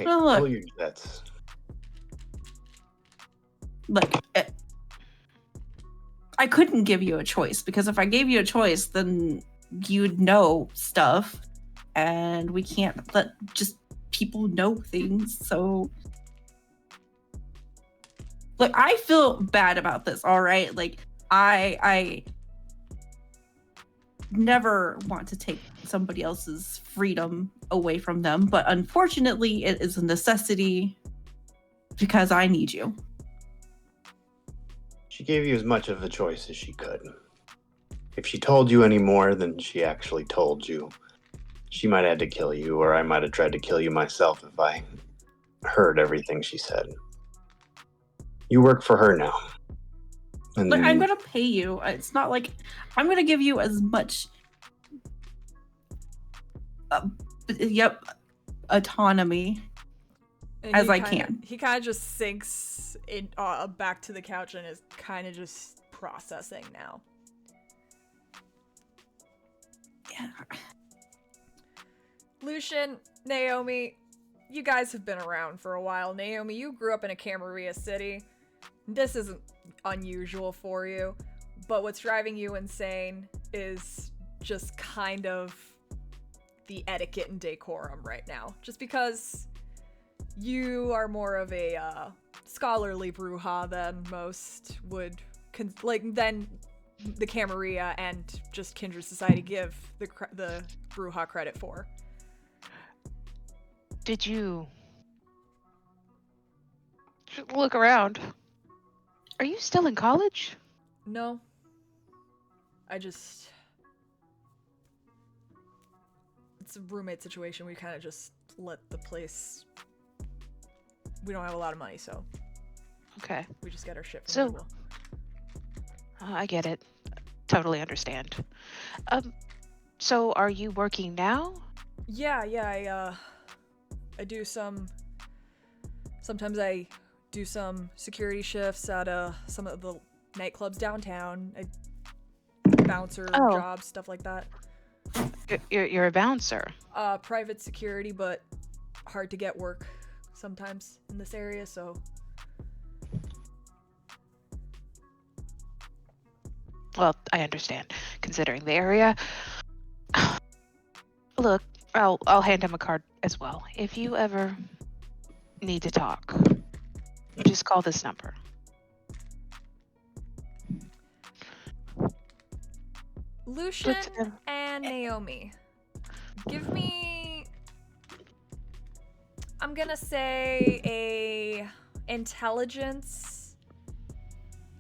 [SPEAKER 4] Oh, look.
[SPEAKER 5] pull your jets.
[SPEAKER 4] Look, I couldn't give you a choice, because if I gave you a choice, then you'd know stuff, and we can't let just people know things. So look, I feel bad about this, all right? Like, I never want to take somebody else's freedom away from them, but unfortunately it is a necessity because I need you.
[SPEAKER 5] She gave you as much of a choice as she could. If she told you any more than she actually told you, she might have had to kill you, or I might have tried to kill you myself if I heard everything she said. You work for her now. And
[SPEAKER 4] Look, I'm gonna pay you. It's not like I'm gonna give you as much autonomy
[SPEAKER 1] And
[SPEAKER 4] as I can.
[SPEAKER 1] He kind of just sinks in back to the couch and is kind of just processing now.
[SPEAKER 4] Yeah.
[SPEAKER 1] Lucian, Naomi, you guys have been around for a while. Naomi, you grew up in a Camarilla city. This isn't unusual for you, but what's driving you insane is just kind of the etiquette and decorum right now. Just because you are more of a scholarly Brujah than most would, than the Camarilla and just Kindred Society give the Brujah credit for.
[SPEAKER 6] Did you look around? Are you still in college?
[SPEAKER 1] No. It's a roommate situation. We kind of just let the place... We don't have a lot of money, so...
[SPEAKER 6] Okay.
[SPEAKER 1] We just get our shit from
[SPEAKER 6] So-
[SPEAKER 1] people.
[SPEAKER 6] I get it. Totally understand. So are you working now?
[SPEAKER 1] Yeah, I do some... Sometimes I do some security shifts at some of the nightclubs downtown. Bouncer jobs, stuff like that.
[SPEAKER 6] You're a bouncer.
[SPEAKER 1] Private security, but hard to get work sometimes in this area, so...
[SPEAKER 6] Well, I understand, considering the area. Look, I'll hand him a card as well. If you ever need to talk, just call this number.
[SPEAKER 1] Lucian and Naomi, give me... I'm gonna say a intelligence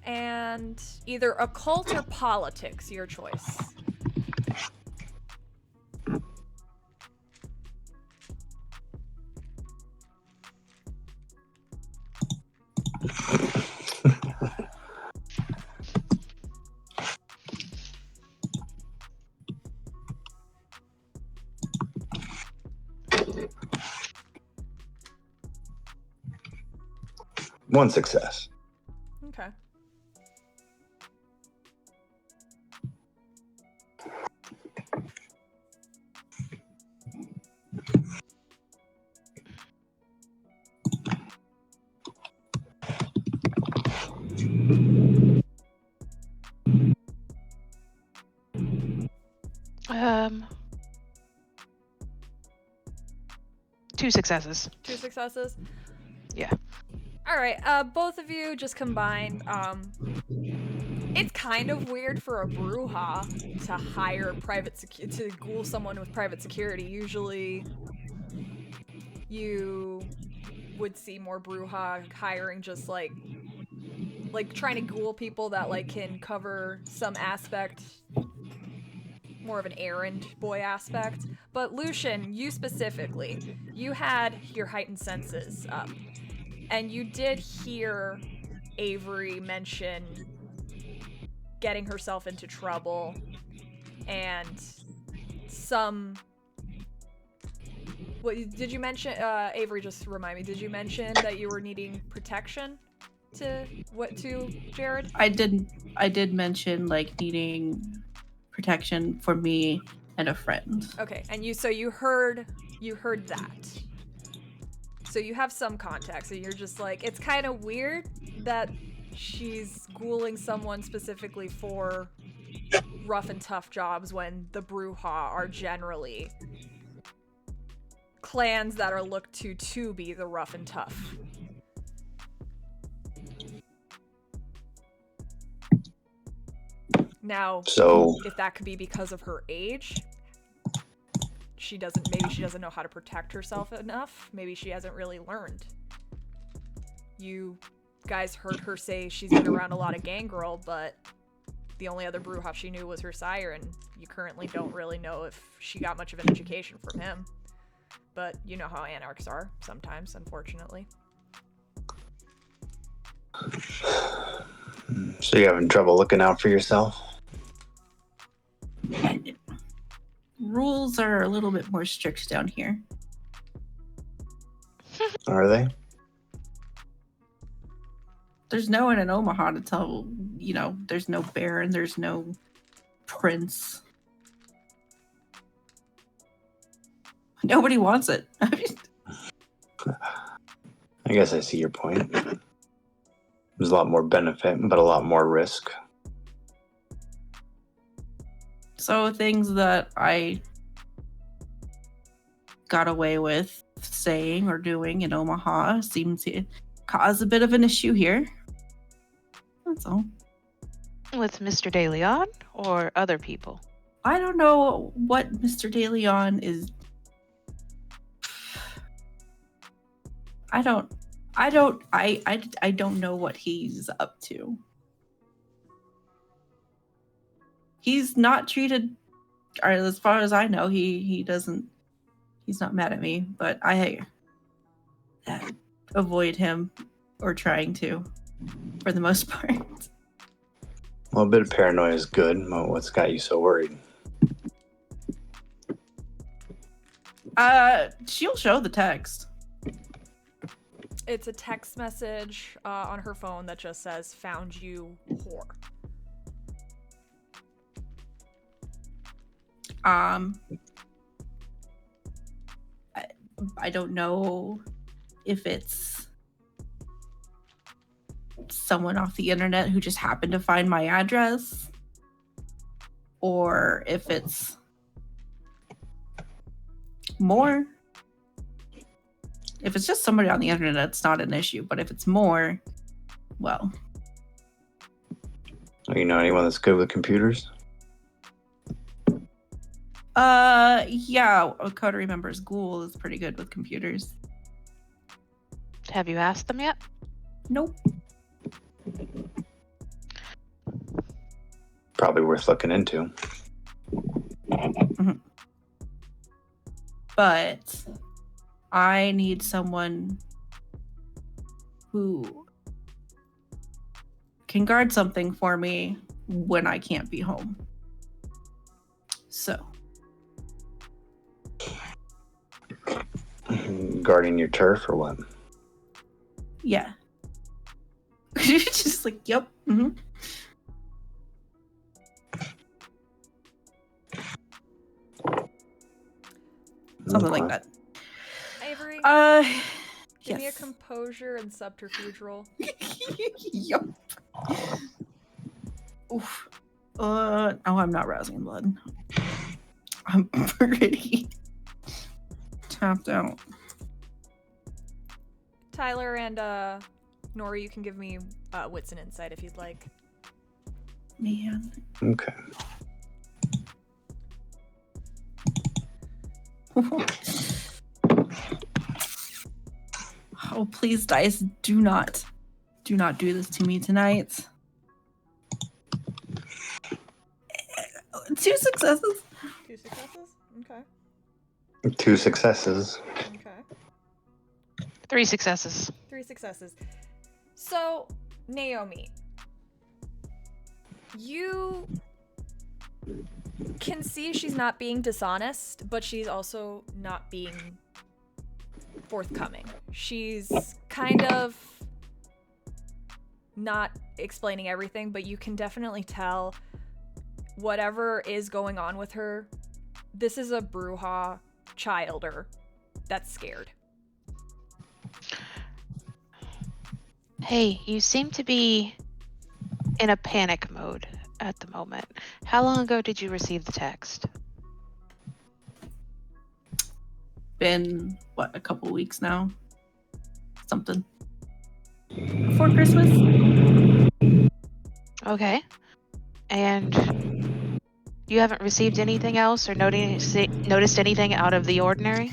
[SPEAKER 1] and either occult or politics, your choice.
[SPEAKER 5] One success.
[SPEAKER 1] Okay.
[SPEAKER 6] Two successes.
[SPEAKER 1] 2 successes?
[SPEAKER 6] Yeah.
[SPEAKER 1] Alright, both of you just combined, it's kind of weird for a Brujah to hire to ghoul someone with private security. Usually, you would see more Brujah hiring just like trying to ghoul people that can cover some aspect, more of an errand boy aspect. But Lucian, you specifically, you had your heightened senses up. And you did hear Avery mention getting herself into trouble and some... What did you mention? Avery, just remind me. Did you mention that you were needing protection to Jared?
[SPEAKER 4] I did mention needing protection for me and a friend.
[SPEAKER 1] Okay, and you heard that. So you have some context, and you're just it's kind of weird that she's ghouling someone specifically for rough and tough jobs when the Brujah are generally clans that are looked to be the rough and tough. Now,
[SPEAKER 5] So
[SPEAKER 1] if that could be because of her age, maybe she doesn't know how to protect herself enough. Maybe she hasn't really learned. You guys heard her say she's been around a lot of Gangrel, but the only other Brujah she knew was her sire, and you currently don't really know if she got much of an education from him. But you know how anarchs are sometimes, unfortunately.
[SPEAKER 5] So you're having trouble looking out for yourself?
[SPEAKER 4] Rules are a little bit more strict down here.
[SPEAKER 5] Are they?
[SPEAKER 4] There's no one in Omaha to tell there's no baron, there's no prince. Nobody wants it.
[SPEAKER 5] I guess I see your point. There's a lot more benefit, but a lot more risk.
[SPEAKER 4] So things that I got away with saying or doing in Omaha seem to cause a bit of an issue here. That's all.
[SPEAKER 6] With Mr. De Leon or other people?
[SPEAKER 4] I don't know what Mr. De Leon is. I don't know what he's up to. He's not treated, or as far as I know, he's not mad at me, but I avoid him or trying to for the most part.
[SPEAKER 5] Well, a bit of paranoia is good. Well, what's got you so worried?
[SPEAKER 4] She'll show the text.
[SPEAKER 1] It's a text message on her phone that just says, "Found you, whore."
[SPEAKER 4] I don't know if it's someone off the internet who just happened to find my address, or if it's more. If it's just somebody on the internet, it's not an issue. But if it's more, well.
[SPEAKER 5] Do you know anyone that's good with computers?
[SPEAKER 4] Yeah, a coterie member's ghoul is pretty good with computers.
[SPEAKER 6] Have you asked them yet?
[SPEAKER 4] Nope.
[SPEAKER 5] Probably worth looking into.
[SPEAKER 4] Mm-hmm. But I need someone who can guard something for me when I can't be home. So.
[SPEAKER 5] Guarding your turf or what?
[SPEAKER 4] Yeah. Just like, yep. Mm-hmm. Something like that.
[SPEAKER 1] Avery, give me a
[SPEAKER 4] yes.
[SPEAKER 1] composure and subterfuge roll.
[SPEAKER 4] Yup. Oof. No, I'm not rousing blood. I'm pretty tapped out.
[SPEAKER 1] Tyler and Nora, you can give me wits and insight if you'd like.
[SPEAKER 4] Man.
[SPEAKER 5] Okay.
[SPEAKER 4] Oh, please, dice, do not do this to me tonight. 2 successes.
[SPEAKER 1] 2 successes? Okay.
[SPEAKER 5] 2 successes.
[SPEAKER 1] Okay.
[SPEAKER 6] 3 successes.
[SPEAKER 1] 3 successes. So, Naomi, you can see she's not being dishonest, but she's also not being forthcoming. She's kind of not explaining everything, but you can definitely tell whatever is going on with her, this is a Brujah childer that's scared.
[SPEAKER 6] Hey, you seem to be in a panic mode at the moment. How long ago did you receive the text?
[SPEAKER 4] Been, a couple weeks now? Something. Before Christmas?
[SPEAKER 6] Okay. And you haven't received anything else or noticed anything out of the ordinary?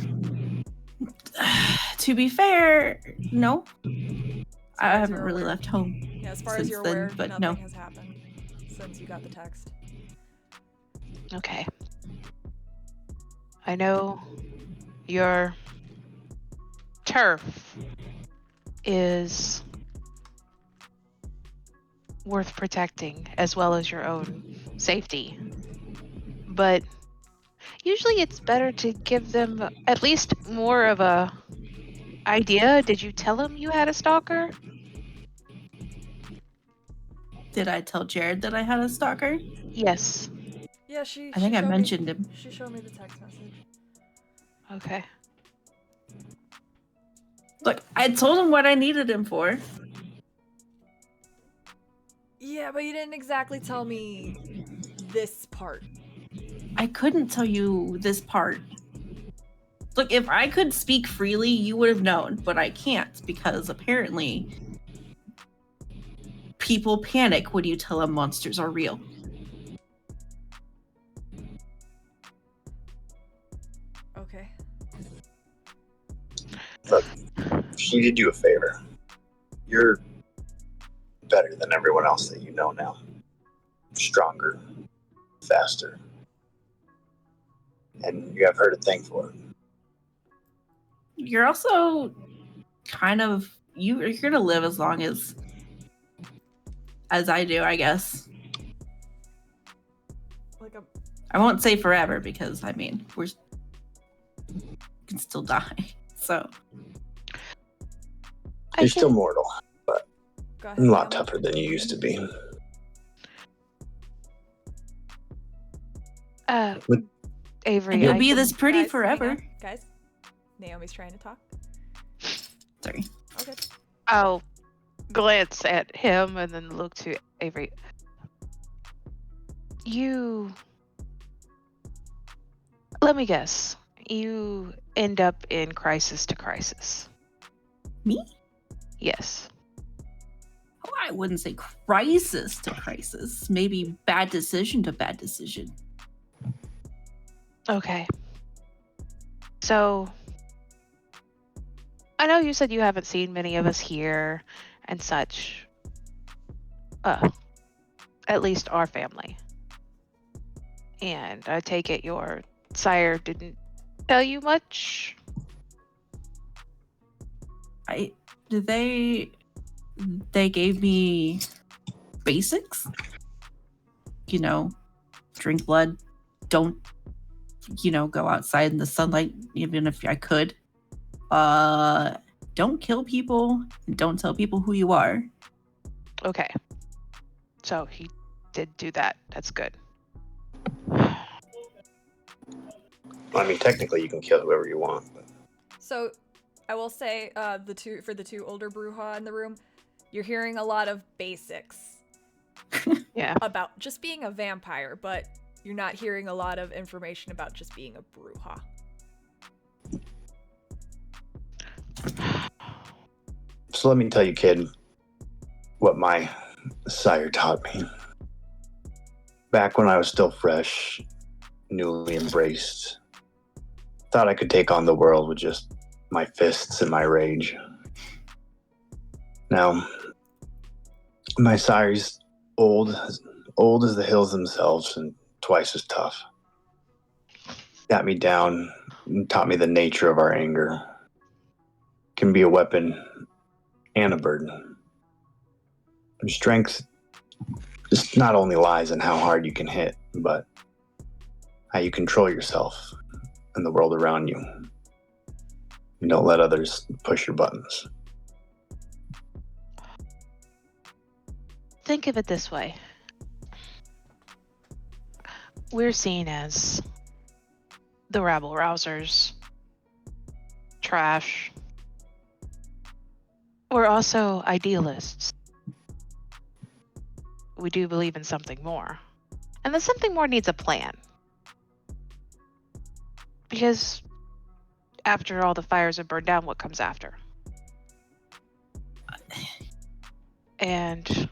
[SPEAKER 4] To be fair, no. I haven't
[SPEAKER 1] you're
[SPEAKER 4] really
[SPEAKER 1] aware.
[SPEAKER 4] left home.
[SPEAKER 1] Yeah, as far
[SPEAKER 4] since
[SPEAKER 1] as you're
[SPEAKER 4] then,
[SPEAKER 1] aware,
[SPEAKER 4] but
[SPEAKER 1] nothing
[SPEAKER 4] no.
[SPEAKER 1] has happened since you got the text.
[SPEAKER 6] Okay. I know your turf is worth protecting as well as your own safety. But usually it's better to give them at least more of a idea. Did you tell them you had a stalker?
[SPEAKER 4] Did I tell Jared that I had a stalker?
[SPEAKER 6] Yes.
[SPEAKER 1] Yeah, she.
[SPEAKER 4] I think
[SPEAKER 1] she
[SPEAKER 4] I
[SPEAKER 1] showed
[SPEAKER 4] mentioned
[SPEAKER 1] me,
[SPEAKER 4] him.
[SPEAKER 1] She showed me the text message.
[SPEAKER 6] Okay.
[SPEAKER 4] Look, I told him what I needed him for.
[SPEAKER 1] Yeah, but you didn't exactly tell me this part.
[SPEAKER 4] I couldn't tell you this part. Look, if I could speak freely, you would have known, but I can't because apparently people panic when you tell them monsters are real.
[SPEAKER 1] Okay.
[SPEAKER 5] Look, she did you a favor. You're better than everyone else that you know now. Stronger, faster. And you have her to thank for it.
[SPEAKER 4] You're also kind of you're gonna live as long as I do, I guess.
[SPEAKER 1] Like a.
[SPEAKER 4] I won't say forever because I mean we can still die. So
[SPEAKER 5] You're still mortal, but
[SPEAKER 1] Go ahead.
[SPEAKER 5] a lot
[SPEAKER 1] Naomi.
[SPEAKER 5] tougher than you used to be.
[SPEAKER 6] Avery,
[SPEAKER 4] and you'll
[SPEAKER 6] I
[SPEAKER 4] be
[SPEAKER 6] can-
[SPEAKER 4] this pretty
[SPEAKER 1] Guys, hang
[SPEAKER 4] forever.
[SPEAKER 1] on. Guys, Naomi's trying to talk.
[SPEAKER 4] Sorry.
[SPEAKER 1] Okay.
[SPEAKER 6] I'll glance at him and then look to Avery. Let me guess. You end up in crisis to crisis.
[SPEAKER 4] Me?
[SPEAKER 6] Yes.
[SPEAKER 4] Oh, I wouldn't say crisis to crisis. Maybe bad decision to bad decision.
[SPEAKER 6] Okay. So, I know you said you haven't seen many of us here and such. At least our family. And I take it your sire didn't tell you much?
[SPEAKER 4] They gave me basics. You know, drink blood, don't go outside in the sunlight even if I could. Don't kill people, and don't tell people who you are.
[SPEAKER 6] Okay. So he did do that. That's good.
[SPEAKER 5] I mean, technically, you can kill whoever you want. But
[SPEAKER 1] So, I will say, the two older Brujah in the room, you're hearing a lot of basics
[SPEAKER 6] Yeah.
[SPEAKER 1] about just being a vampire, but you're not hearing a lot of information about just being a Brujah.
[SPEAKER 5] so let me tell you, kid, what my sire taught me. Back when I was still fresh, newly embraced, thought I could take on the world with just my fists and my rage. Now, my sire's old as the hills themselves and twice as tough. Got me down and taught me the nature of our anger. Can be a weapon and a burden. Your strength just not only lies in how hard you can hit, but how you control yourself and the world around you. You don't let others push your buttons.
[SPEAKER 6] Think of it this way. We're seen as the rabble rousers, trash. We're also idealists. We do believe in something more. And that something more needs a plan. Because after all the fires are burned down, what comes after? And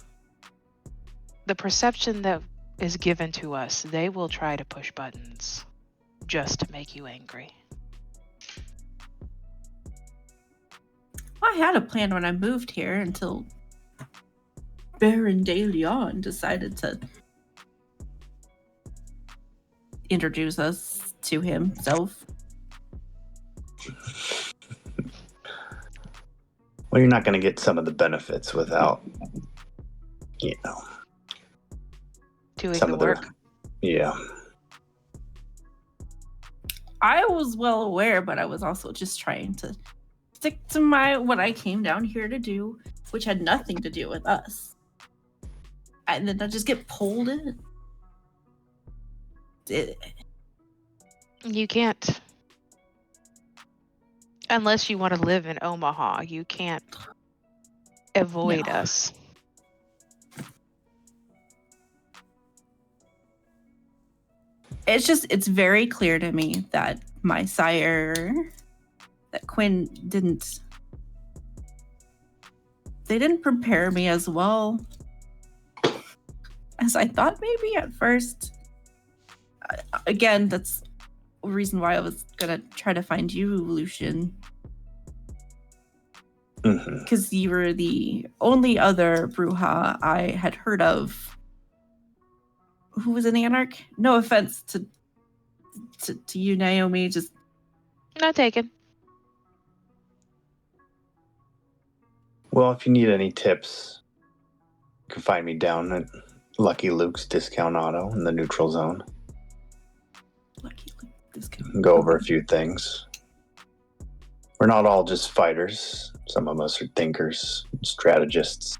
[SPEAKER 6] the perception that is given to us, they will try to push buttons just to make you angry.
[SPEAKER 4] I had a plan when I moved here until Baron de Leon decided to introduce us to himself.
[SPEAKER 5] Well, you're not going to get some of the benefits without,
[SPEAKER 6] Doing
[SPEAKER 5] some
[SPEAKER 6] the
[SPEAKER 5] of
[SPEAKER 6] work.
[SPEAKER 5] Yeah.
[SPEAKER 4] I was well aware, but I was also just trying to stick to what I came down here to do, which had nothing to do with us. and then I just get pulled in.
[SPEAKER 6] You can't. Unless you want to live in Omaha, you can't avoid us.
[SPEAKER 4] It's very clear to me that my sire, that Quinn they didn't prepare me as well as I thought maybe at first. Again, that's the reason why I was gonna try to find you, Lucian. Because you were the only other Brujah I had heard of who was an Anarch. No offense to you, Naomi. Just
[SPEAKER 6] Not taken.
[SPEAKER 5] Well, if you need any tips, you can find me down at Lucky Luke's Discount Auto in the neutral zone.
[SPEAKER 4] Lucky Luke Discount.
[SPEAKER 5] Go over a few things. We're not all just fighters. Some of us are thinkers, strategists,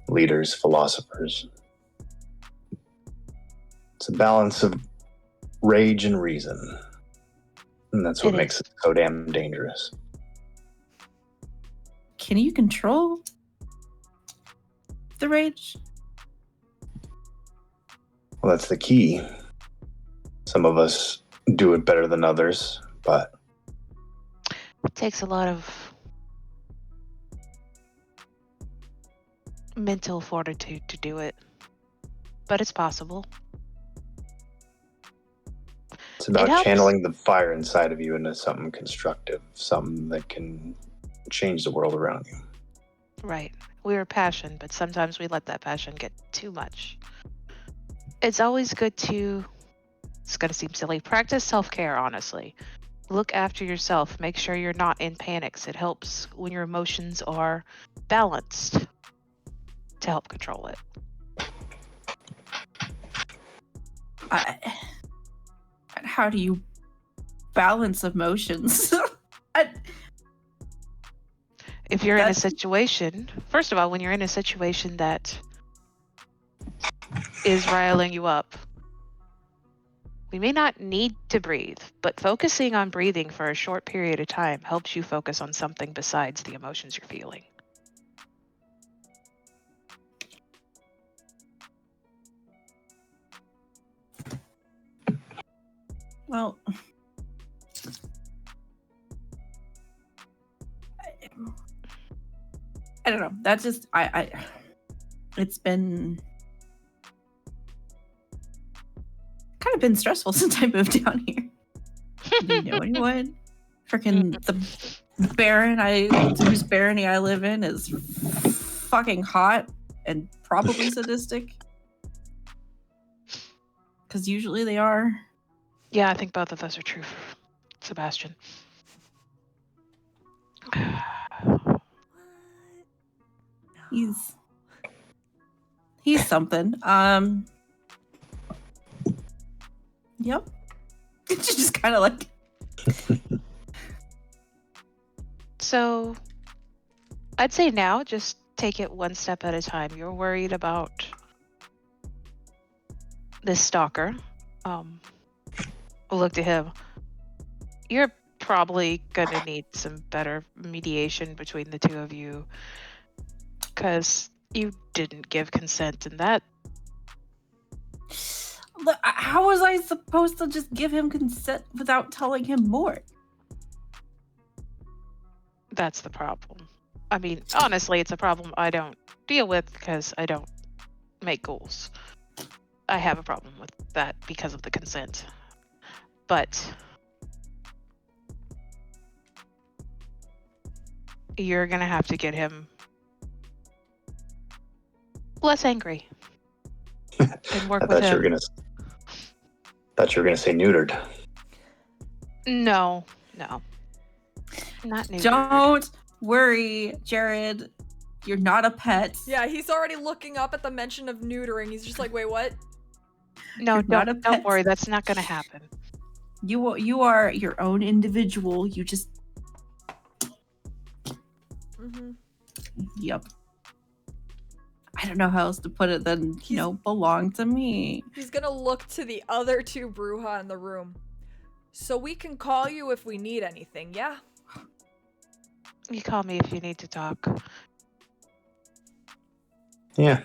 [SPEAKER 5] leaders, philosophers. It's a balance of rage and reason. And that's what makes it so damn dangerous.
[SPEAKER 4] Can you control the rage?
[SPEAKER 5] Well, that's the key. Some of us do it better than others, but
[SPEAKER 6] it takes a lot of mental fortitude to do it. But it's possible.
[SPEAKER 5] it's about channeling the fire inside of you into something constructive, something that can change the world around you.
[SPEAKER 6] Right. We're passion, but sometimes we let that passion get too much. It's always good to, it's going to seem silly, practice self-care, honestly. Look after yourself. Make sure you're not in panics. It helps when your emotions are balanced to help control it.
[SPEAKER 4] How do you balance emotions?
[SPEAKER 6] If you're in a situation, first of all, when you're in a situation that is riling you up, we may not need to breathe, but focusing on breathing for a short period of time helps you focus on something besides the emotions you're feeling.
[SPEAKER 4] Well, I don't know. That's just it's been kind of been stressful since I moved down here. Do you know anyone? Freaking the Baron whose barony I live in is fucking hot and probably sadistic. Because usually they are.
[SPEAKER 6] Yeah, I think both of those are true for Sebastian.
[SPEAKER 4] He's something. Yep. Just kind of like.
[SPEAKER 6] So, I'd say now just take it one step at a time. You're worried about this stalker. We'll look to him. You're probably gonna need some better mediation between the two of you, because you didn't give consent, and that.
[SPEAKER 4] How was I supposed to just give him consent without telling him more?
[SPEAKER 6] That's the problem. I mean, honestly, it's a problem I don't deal with because I don't make goals. I have a problem with that because of the consent. But you're gonna have to get him less angry and work with him.
[SPEAKER 5] Thought you were gonna say neutered.
[SPEAKER 6] No, not neutered.
[SPEAKER 4] Don't worry, Jared. You're not a pet.
[SPEAKER 1] Yeah, he's already looking up at the mention of neutering. He's just like, wait, what?
[SPEAKER 6] No, don't worry. That's not gonna happen.
[SPEAKER 4] You are your own individual. You just.
[SPEAKER 1] Mm-hmm.
[SPEAKER 4] Yep. I don't know how else to put it than, belong to me.
[SPEAKER 1] He's gonna look to the other two Brujah in the room. So we can call you if we need anything, yeah?
[SPEAKER 6] You call me if you need to talk.
[SPEAKER 5] Yeah,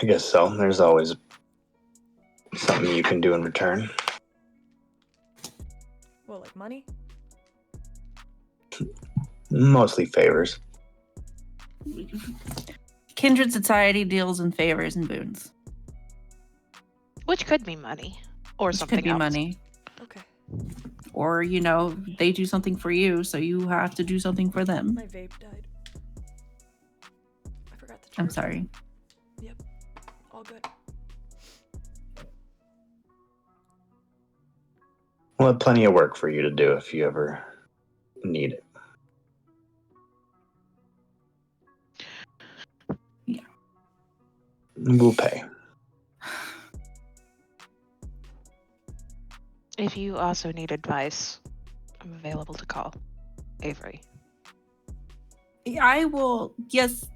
[SPEAKER 5] I guess so. There's always something you can do in return.
[SPEAKER 1] Well, like money?
[SPEAKER 5] Mostly favors.
[SPEAKER 4] Kindred society deals in favors and boons.
[SPEAKER 6] Which could be money. Or
[SPEAKER 4] Which
[SPEAKER 6] something
[SPEAKER 4] could be
[SPEAKER 6] else.
[SPEAKER 4] money.
[SPEAKER 1] Okay.
[SPEAKER 4] Or, they do something for you, so you have to do something for them.
[SPEAKER 1] My vape died. I forgot to charge
[SPEAKER 4] I'm
[SPEAKER 1] it.
[SPEAKER 4] sorry.
[SPEAKER 1] Yep. All good.
[SPEAKER 5] We'll have plenty of work for you to do if you ever need it.
[SPEAKER 4] Yeah.
[SPEAKER 5] We'll pay.
[SPEAKER 6] If you also need advice, I'm available to call. Avery.
[SPEAKER 4] I will, yes,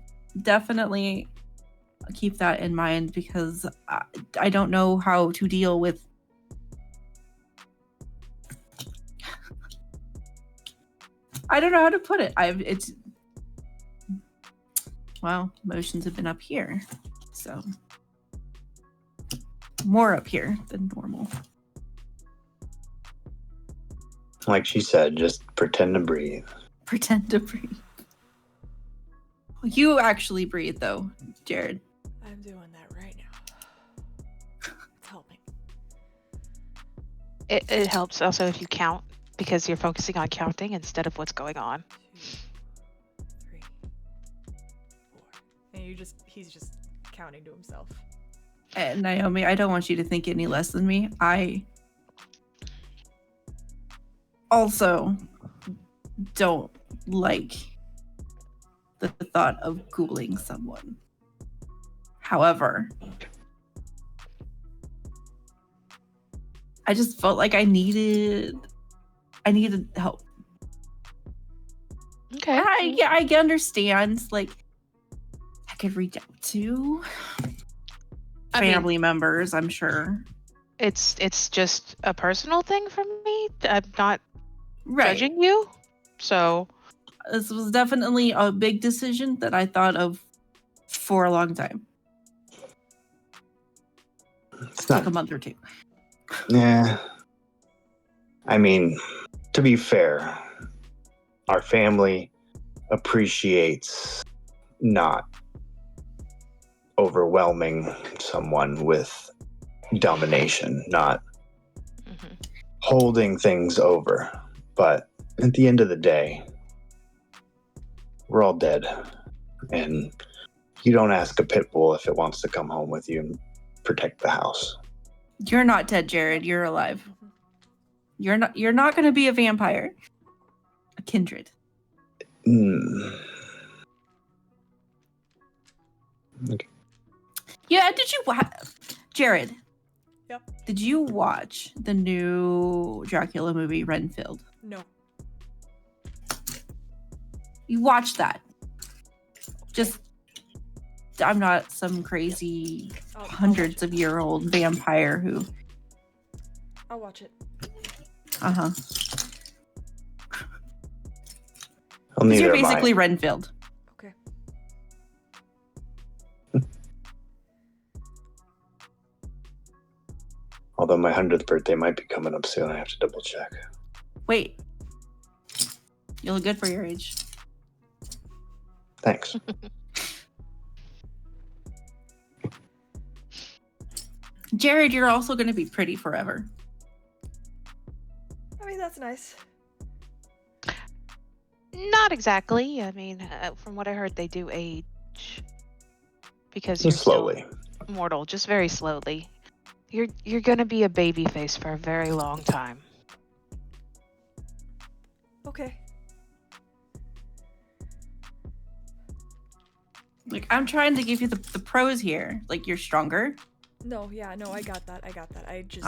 [SPEAKER 4] definitely keep that in mind because I don't know how to deal with. I don't know how to put it. Emotions have been up here, so more up here than normal.
[SPEAKER 5] Like she said, just pretend to breathe.
[SPEAKER 4] Pretend to breathe. You actually breathe, though, Jared.
[SPEAKER 1] I'm doing that right now. It's helping.
[SPEAKER 6] It helps also if you count, because you're focusing on counting instead of what's going on.
[SPEAKER 1] 2, 3, 4. And he's just counting to himself.
[SPEAKER 4] And Naomi, I don't want you to think any less than me. I also don't like the thought of Googling someone. However, I just felt like I needed help.
[SPEAKER 6] Okay.
[SPEAKER 4] And I understand, like, I could reach out to family members, I'm sure.
[SPEAKER 6] It's just a personal thing for me. I'm not
[SPEAKER 4] Right.
[SPEAKER 6] judging you. So
[SPEAKER 4] This was definitely a big decision that I thought of for a long time.
[SPEAKER 5] It's
[SPEAKER 4] Like
[SPEAKER 5] not
[SPEAKER 4] a month or two.
[SPEAKER 5] Yeah. I mean, to be fair, our family appreciates not overwhelming someone with domination, not holding things over. But at the end of the day, we're all dead. And you don't ask a pit bull if it wants to come home with you and protect the house.
[SPEAKER 4] You're not dead, Jared. You're alive. You're not going to be a vampire. A kindred.
[SPEAKER 5] Okay.
[SPEAKER 4] Yeah, Jared.
[SPEAKER 1] Yep.
[SPEAKER 4] Did you watch the new Dracula movie, Renfield?
[SPEAKER 1] No.
[SPEAKER 4] You watched that. Just, I'm not some crazy hundreds of year old vampire who.
[SPEAKER 1] I'll watch it.
[SPEAKER 4] Uh-huh.
[SPEAKER 5] Well, neither
[SPEAKER 4] You're
[SPEAKER 5] am I.
[SPEAKER 4] basically Renfield.
[SPEAKER 1] Okay.
[SPEAKER 5] Although my 100th birthday might be coming up soon, I have to double check.
[SPEAKER 4] Wait. You look good for your age.
[SPEAKER 5] Thanks.
[SPEAKER 4] Jared, you're also going to be pretty forever.
[SPEAKER 1] I mean, that's nice.
[SPEAKER 6] Not exactly. I mean, from what I heard, they do age because
[SPEAKER 5] Just
[SPEAKER 6] you're
[SPEAKER 5] slowly.
[SPEAKER 6] still mortal, just very slowly. You're gonna be a baby face for a very long time.
[SPEAKER 1] Okay.
[SPEAKER 4] Like, I'm trying to give you the pros here. Like, you're stronger.
[SPEAKER 1] No, I got that. I just,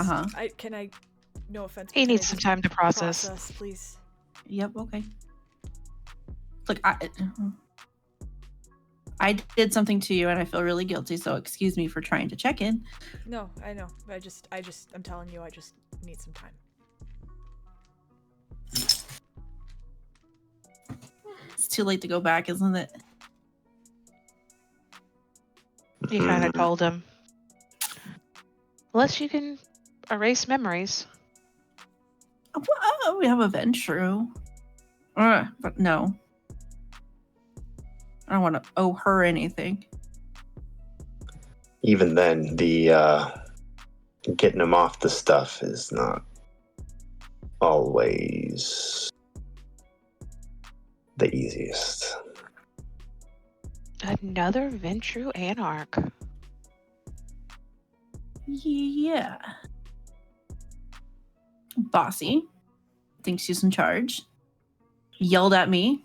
[SPEAKER 1] no offense. but
[SPEAKER 6] He
[SPEAKER 1] can
[SPEAKER 6] needs
[SPEAKER 1] I
[SPEAKER 6] some
[SPEAKER 1] just
[SPEAKER 6] time to process.
[SPEAKER 1] please.
[SPEAKER 4] Yep, okay. Look, I did something to you and I feel really guilty, so excuse me for trying to check in.
[SPEAKER 1] No, I know. I'm telling you, I just need some time.
[SPEAKER 4] It's too late to go back, isn't it?
[SPEAKER 6] You kind of told him. Unless you can erase memories.
[SPEAKER 4] Well, we have a Ventru. But no. I don't want to owe her anything.
[SPEAKER 5] Even then, the getting him off the stuff is not always the easiest.
[SPEAKER 6] Another Ventru Anarch.
[SPEAKER 4] Yeah. Bossy. Thinks she's in charge. Yelled at me.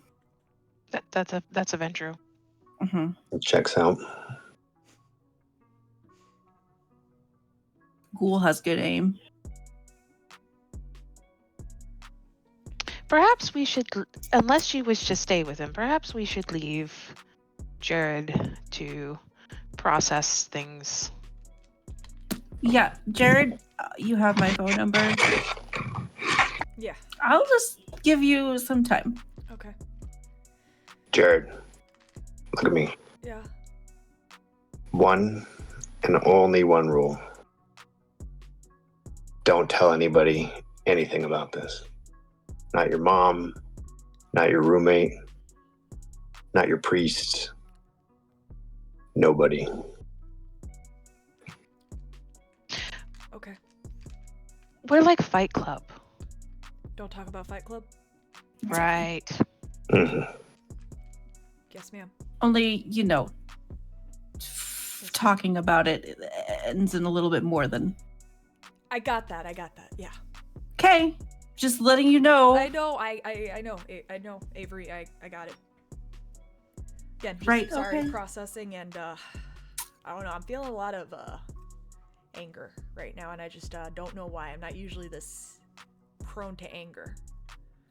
[SPEAKER 6] That's a Ventru.
[SPEAKER 4] Mm-hmm.
[SPEAKER 5] It checks out.
[SPEAKER 4] Ghoul has good aim.
[SPEAKER 6] Perhaps we should, unless she wishes to stay with him, perhaps we should leave Jared to process things.
[SPEAKER 4] Yeah, Jared, you have my phone number.
[SPEAKER 1] Yeah.
[SPEAKER 4] I'll just give you some time.
[SPEAKER 1] Okay.
[SPEAKER 5] Jared, look at me.
[SPEAKER 1] Yeah.
[SPEAKER 5] One and only one rule. Don't tell anybody anything about this. Not your mom, not your roommate, not your priest. Nobody.
[SPEAKER 1] Okay.
[SPEAKER 6] We're like Fight Club.
[SPEAKER 1] Don't talk about Fight Club.
[SPEAKER 6] Right.
[SPEAKER 5] Mhm.
[SPEAKER 1] Yes, ma'am.
[SPEAKER 4] Only, talking about it ends in a little bit more than...
[SPEAKER 1] I got that. Yeah.
[SPEAKER 4] Okay, just letting you know.
[SPEAKER 1] I know. I know. Avery, I got it. Again, just
[SPEAKER 4] Right,
[SPEAKER 1] sorry,
[SPEAKER 4] okay.
[SPEAKER 1] processing, and I don't know. I'm feeling a lot of anger right now, and I just don't know why. I'm not usually this prone to anger.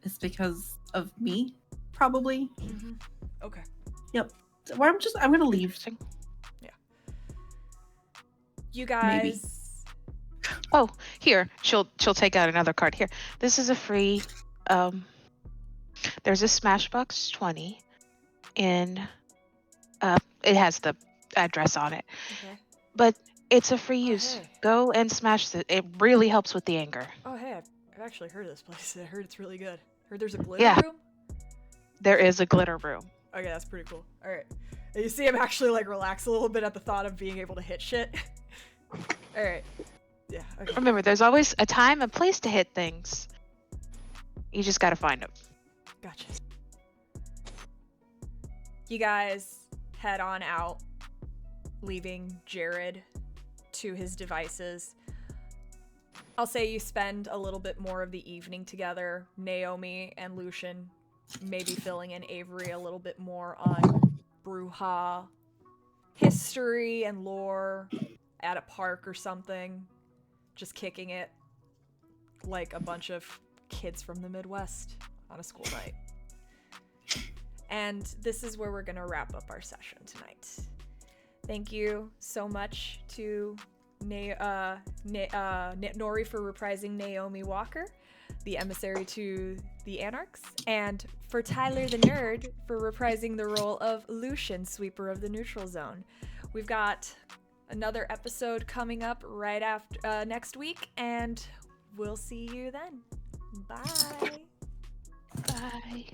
[SPEAKER 4] It's because of me, probably.
[SPEAKER 1] Mm-hmm. Okay.
[SPEAKER 4] Yep. Well, I'm gonna leave.
[SPEAKER 6] Interesting.
[SPEAKER 1] You guys.
[SPEAKER 4] Maybe.
[SPEAKER 6] Oh, here. She'll take out another card. Here. This is a free there's a Smashbox 20 in it has the address on it.
[SPEAKER 1] Okay.
[SPEAKER 6] But it's a free use.
[SPEAKER 1] Hey.
[SPEAKER 6] Go and smash it. It really helps with the anger.
[SPEAKER 1] Oh, hey, I've actually heard of this place. I heard it's really good. Heard there's a glitter
[SPEAKER 6] Yeah.
[SPEAKER 1] room.
[SPEAKER 6] There is a glitter room.
[SPEAKER 1] Okay, that's pretty cool. All right. And you see him actually like relax a little bit at the thought of being able to hit shit. All right. Yeah. Okay.
[SPEAKER 6] Remember, there's always a time and place to hit things. You just gotta find them.
[SPEAKER 1] Gotcha. You guys head on out, leaving Jared to his devices. I'll say you spend a little bit more of the evening together, Naomi and Lucian, maybe filling in Avery a little bit more on Brujah history and lore at a park or something, just kicking it like a bunch of kids from the Midwest on a school night. And this is where we're going to wrap up our session tonight. Thank you so much to Nori for reprising Naomi Walker, the emissary to the Anarchs, and for Tyler the Nerd for reprising the role of Lucian, sweeper of the neutral zone. We've got another episode coming up right after next week, and we'll see you then. Bye.
[SPEAKER 6] Bye.